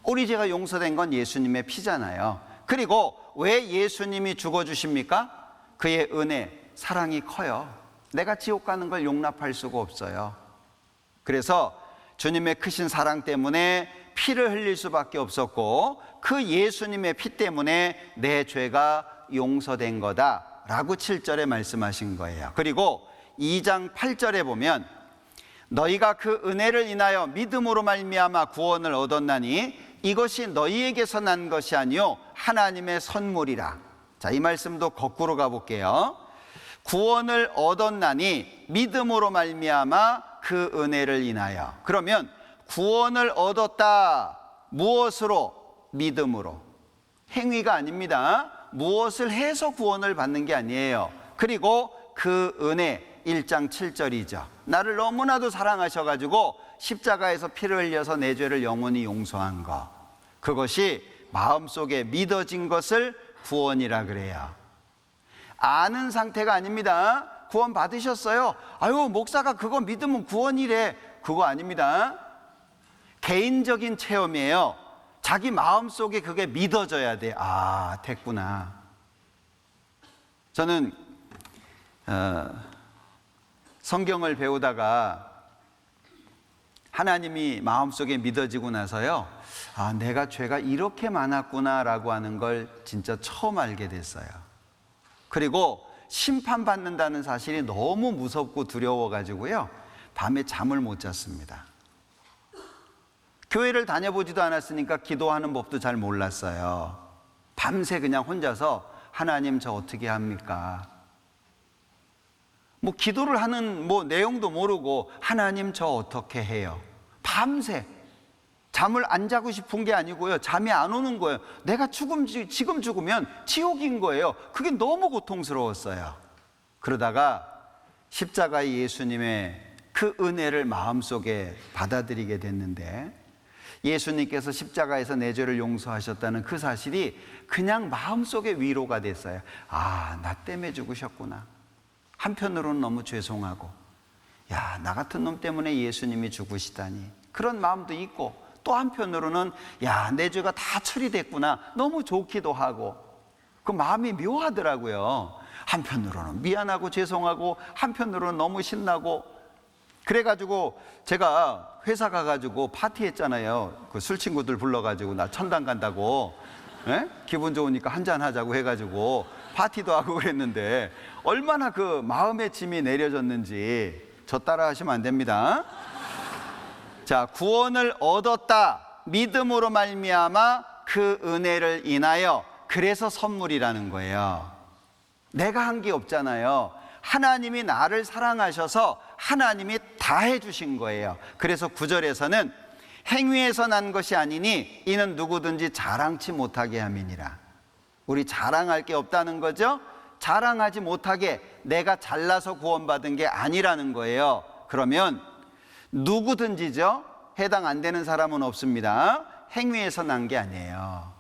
우리 죄가 용서된 건 예수님의 피잖아요. 그리고 왜 예수님이 죽어주십니까? 그의 은혜, 사랑이 커요. 내가 지옥 가는 걸 용납할 수가 없어요. 그래서 주님의 크신 사랑 때문에 피를 흘릴 수밖에 없었고 그 예수님의 피 때문에 내 죄가 용서된 거다라고 7절에 말씀하신 거예요. 그리고 2장 8절에 보면 너희가 그 은혜를 인하여 믿음으로 말미암아 구원을 얻었나니 이것이 너희에게서 난 것이 아니요 하나님의 선물이라. 자, 이 말씀도 거꾸로 가볼게요. 구원을 얻었나니 믿음으로 말미암아 그 은혜를 인하여. 그러면 구원을 얻었다. 무엇으로? 믿음으로. 행위가 아닙니다. 무엇을 해서 구원을 받는 게 아니에요. 그리고 그 은혜 1장 7절이죠. 나를 너무나도 사랑하셔가지고 십자가에서 피를 흘려서 내 죄를 영원히 용서한 것. 그것이 마음속에 믿어진 것을 구원이라 그래요. 아는 상태가 아닙니다. 구원 받으셨어요? 아유, 목사가 그거 믿으면 구원이래. 그거 아닙니다. 개인적인 체험이에요. 자기 마음속에 그게 믿어져야 돼. 아, 됐구나. 저는 성경을 배우다가 하나님이 마음속에 믿어지고 나서요, 아, 내가 죄가 이렇게 많았구나라고 하는 걸 진짜 처음 알게 됐어요. 그리고 심판받는다는 사실이 너무 무섭고 두려워가지고요, 밤에 잠을 못 잤습니다. 교회를 다녀보지도 않았으니까 기도하는 법도 잘 몰랐어요. 밤새 그냥 혼자서 하나님 저 어떻게 합니까? 뭐 기도를 하는 뭐 내용도 모르고 하나님 저 어떻게 해요? 밤새 잠을 안 자고 싶은 게 아니고요, 잠이 안 오는 거예요. 내가 지금 죽으면 지옥인 거예요. 그게 너무 고통스러웠어요. 그러다가 십자가의 예수님의 그 은혜를 마음속에 받아들이게 됐는데, 예수님께서 십자가에서 내 죄를 용서하셨다는 그 사실이 그냥 마음속에 위로가 됐어요. 아, 나 때문에 죽으셨구나. 한편으로는 너무 죄송하고, 야, 나 같은 놈 때문에 예수님이 죽으시다니, 그런 마음도 있고, 또 한편으로는 야, 내 죄가 다 처리됐구나, 너무 좋기도 하고, 그 마음이 묘하더라고요. 한편으로는 미안하고 죄송하고, 한편으로는 너무 신나고. 그래가지고 제가 회사 가가지고 파티했잖아요. 그 술 친구들 불러가지고 나 천당 간다고. 예? 기분 좋으니까 한잔 하자고 해가지고 파티도 하고 그랬는데 얼마나 그 마음의 짐이 내려졌는지 저 따라 하시면 안 됩니다. 자, 구원을 얻었다. 믿음으로 말미암아 그 은혜를 인하여, 그래서 선물이라는 거예요. 내가 한 게 없잖아요. 하나님이 나를 사랑하셔서 하나님이 다 해주신 거예요. 그래서 9절에서는 행위에서 난 것이 아니니 이는 누구든지 자랑치 못하게 함이니라. 우리 자랑할 게 없다는 거죠. 자랑하지 못하게, 내가 잘나서 구원받은 게 아니라는 거예요. 그러면 누구든지죠, 해당 안 되는 사람은 없습니다. 행위에서 난 게 아니에요.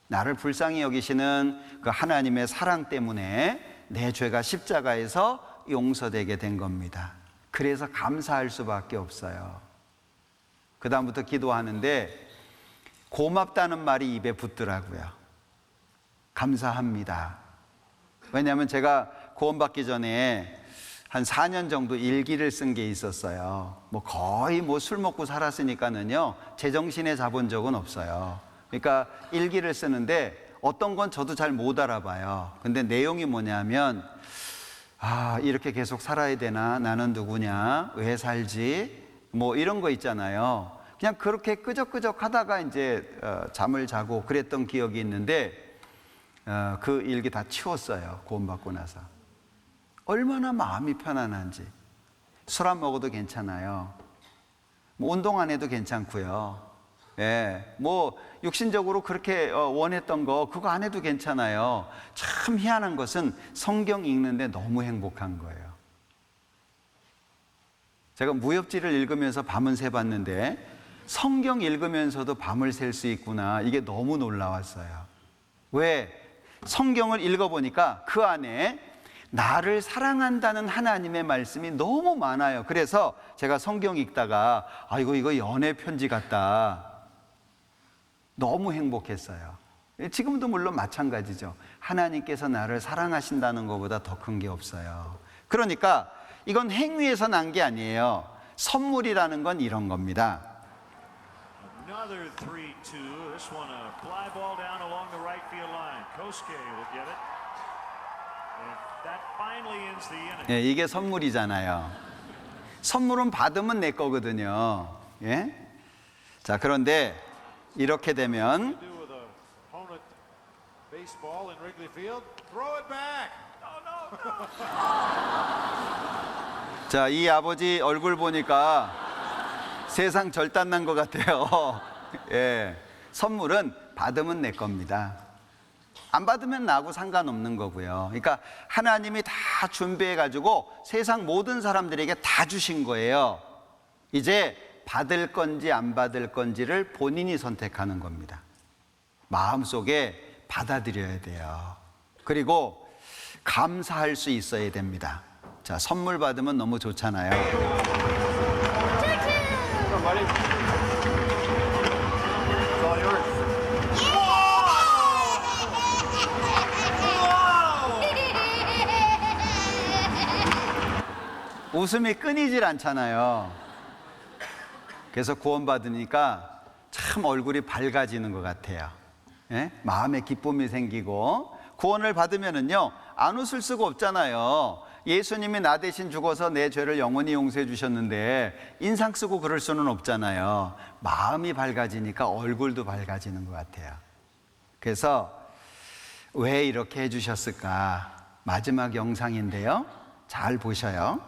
나를 불쌍히 여기시는 그 하나님의 사랑 때문에 내 죄가 십자가에서 용서되게 된 겁니다. 그래서 감사할 수밖에 없어요. 그 다음부터 기도하는데 고맙다는 말이 입에 붙더라고요. 감사합니다. 왜냐하면 제가 구원받기 전에 한 4년 정도 일기를 쓴 게 있었어요. 뭐 거의 뭐 술 먹고 살았으니까는요, 제정신에 잡은 적은 없어요. 그러니까 일기를 쓰는데 어떤 건 저도 잘 못 알아봐요. 근데 내용이 뭐냐면, 아, 이렇게 계속 살아야 되나? 나는 누구냐? 왜 살지? 뭐 이런 거 있잖아요. 그냥 그렇게 끄적끄적 하다가 이제 잠을 자고 그랬던 기억이 있는데, 그 일기 다 치웠어요. 구원받고 나서. 얼마나 마음이 편안한지. 술 안 먹어도 괜찮아요. 뭐 운동 안 해도 괜찮고요. 예, 뭐 육신적으로 그렇게 원했던 거 그거 안 해도 괜찮아요. 참 희한한 것은 성경 읽는데 너무 행복한 거예요. 제가 무협지를 읽으면서 밤은 새봤는데 성경 읽으면서도 밤을 샐 수 있구나. 이게 너무 놀라웠어요. 왜? 성경을 읽어보니까 그 안에 나를 사랑한다는 하나님의 말씀이 너무 많아요. 그래서 제가 성경 읽다가 이거 연애 편지 같다. 너무 행복했어요. 지금도 물론 마찬가지죠. 하나님께서 나를 사랑하신다는 것보다 더 큰 게 없어요. 그러니까 이건 행위에서 난 게 아니에요. 선물이라는 건 이런 겁니다. Another 3-2. This one a fly ball down along the right field line. Kosuke will get it. And that finally ends the inning. 예, 이게 선물이잖아요. 선물은 받으면 내 거거든요. 예? 자, 그런데 이렇게 되면 Do with a opponent baseball in Wrigley Field. Throw it back. 자, 이 아버지 얼굴 보니까 세상 절단 난 것 같아요. 예, 선물은 받으면 내 겁니다. 안 받으면 나하고 상관없는 거고요. 그러니까 하나님이 다 준비해가지고 세상 모든 사람들에게 다 주신 거예요. 이제 받을 건지 안 받을 건지를 본인이 선택하는 겁니다. 마음속에 받아들여야 돼요. 그리고 감사할 수 있어야 됩니다. 자, 선물 받으면 너무 좋잖아요. 웃음이 끊이질 않잖아요. 그래서 구원받으니까 참 얼굴이 밝아지는 것 같아요. 예? 마음에 기쁨이 생기고, 구원을 받으면은요, 안 웃을 수가 없잖아요. 예수님이 나 대신 죽어서 내 죄를 영원히 용서해 주셨는데 인상 쓰고 그럴 수는 없잖아요. 마음이 밝아지니까 얼굴도 밝아지는 것 같아요. 그래서 왜 이렇게 해주셨을까? 마지막 영상인데요. 잘 보셔요.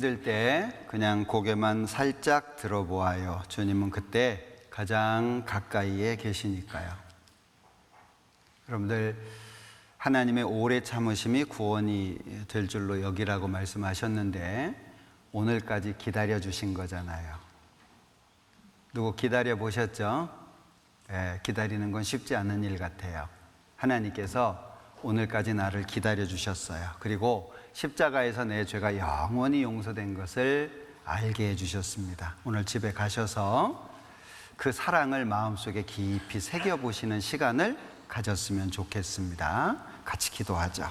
힘들 때 그냥 고개만 살짝 들어보아요. 주님은 그때 가장 가까이에 계시니까요. 여러분들, 하나님의 오래 참으심이 구원이 될 줄로 여기라고 말씀하셨는데 오늘까지 기다려 주신 거잖아요. 누구 기다려 보셨죠? 기다리는 건 쉽지 않은 일 같아요. 하나님께서 오늘까지 나를 기다려 주셨어요. 그리고 십자가에서 내 죄가 영원히 용서된 것을 알게 해 주셨습니다. 오늘 집에 가셔서 그 사랑을 마음속에 깊이 새겨보시는 시간을 가졌으면 좋겠습니다. 같이 기도하죠.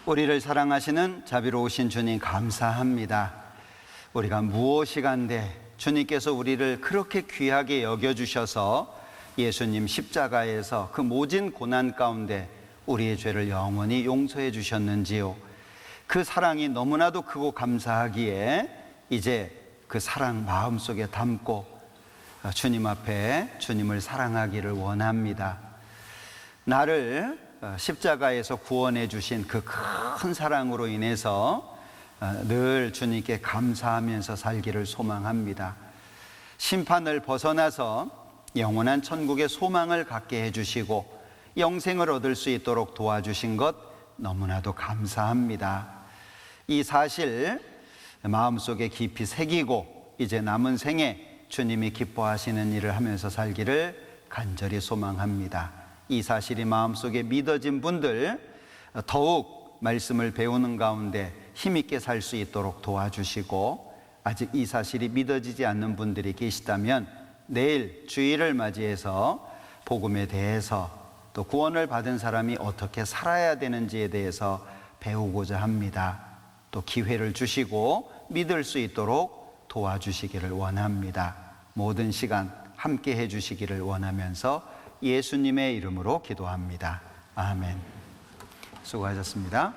우리를 사랑하시는 자비로우신 주님 감사합니다. 우리가 무엇이간데 주님께서 우리를 그렇게 귀하게 여겨주셔서 예수님 십자가에서 그 모진 고난 가운데 우리의 죄를 영원히 용서해 주셨는지요. 그 사랑이 너무나도 크고 감사하기에 이제 그 사랑 마음속에 담고 주님 앞에 주님을 사랑하기를 원합니다. 나를 십자가에서 구원해 주신 그 큰 사랑으로 인해서 늘 주님께 감사하면서 살기를 소망합니다. 심판을 벗어나서 영원한 천국의 소망을 갖게 해주시고 영생을 얻을 수 있도록 도와주신 것 너무나도 감사합니다. 이 사실 마음속에 깊이 새기고 이제 남은 생에 주님이 기뻐하시는 일을 하면서 살기를 간절히 소망합니다. 이 사실이 마음속에 믿어진 분들 더욱 말씀을 배우는 가운데 힘있게 살 수 있도록 도와주시고, 아직 이 사실이 믿어지지 않는 분들이 계시다면 내일 주일을 맞이해서 복음에 대해서 또 구원을 받은 사람이 어떻게 살아야 되는지에 대해서 배우고자 합니다. 또 기회를 주시고 믿을 수 있도록 도와주시기를 원합니다. 모든 시간 함께 해주시기를 원하면서 예수님의 이름으로 기도합니다. 아멘. 수고하셨습니다.